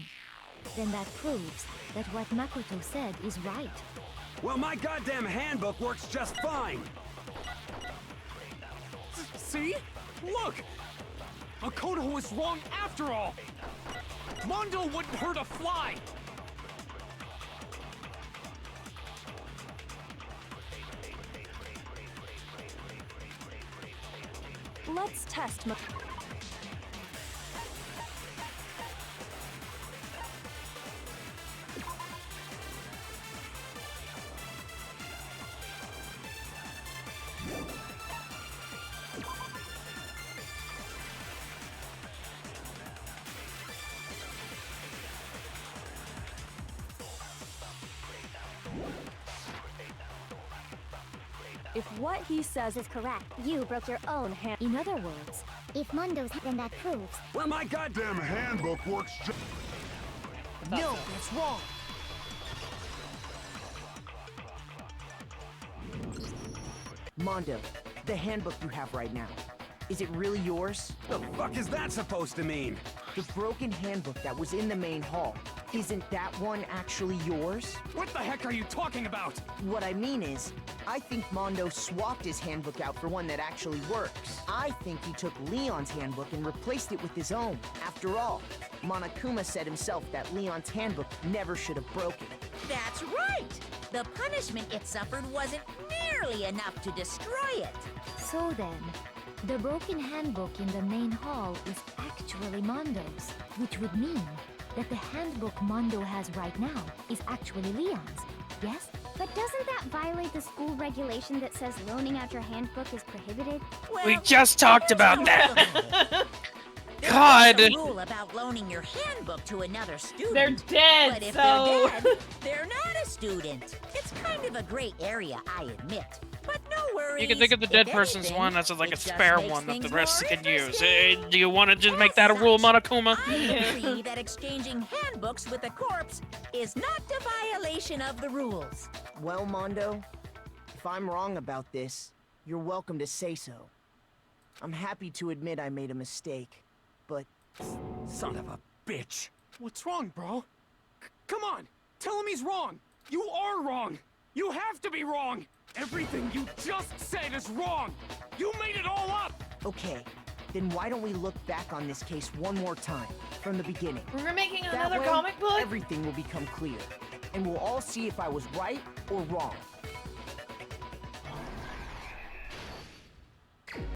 then that proves that what Makoto said is right. Well, my goddamn handbook works just fine! See? Look! Makoto was wrong after all! Mondo wouldn't hurt a fly! Let's test Makoto. If what he says is correct, you broke your own hand. In other words, if Mondo's, then that proves. Well, my goddamn handbook works just... No, that's wrong. Mondo, the handbook you have right now, is it really yours? The fuck is that supposed to mean? The broken handbook that was in the main hall, isn't that one actually yours? What the heck are you talking about? What I mean is, I think Mondo swapped his handbook out for one that actually works. I think he took Leon's handbook and replaced it with his own. After all, Monokuma said himself that Leon's handbook never should have broken. That's right! The punishment it suffered wasn't nearly enough to destroy it. So then, the broken handbook in the main hall is actually Mondo's, which would mean that the handbook Mondo has right now is actually Leon's, yes? But doesn't that violate the school regulation that says loaning out your handbook is prohibited? Well, We just talked about that. There's God. no rule about loaning your handbook to another student. They're dead, But if so... they're dead, they're not a student. It's kind of a gray area, I admit. But no worries. You can think of the dead If person's anything, one as like a it just spare makes one that the things rest more can use. interesting. Do you want to just make that a rule, Monokuma? I agree that exchanging handbooks with a corpse is not a violation of the rules. Well, Mondo, if I'm wrong about this, you're welcome to say so. I'm happy to admit I made a mistake, but... Son of a bitch! What's wrong, bro? Come on! Tell him he's wrong! You are wrong! You have to be wrong! Everything you just said is wrong! You made it all up! Okay, then why don't we look back on this case one more time, from the beginning? We're making That another way, comic book? everything will become clear, and we'll all see if I was right or wrong.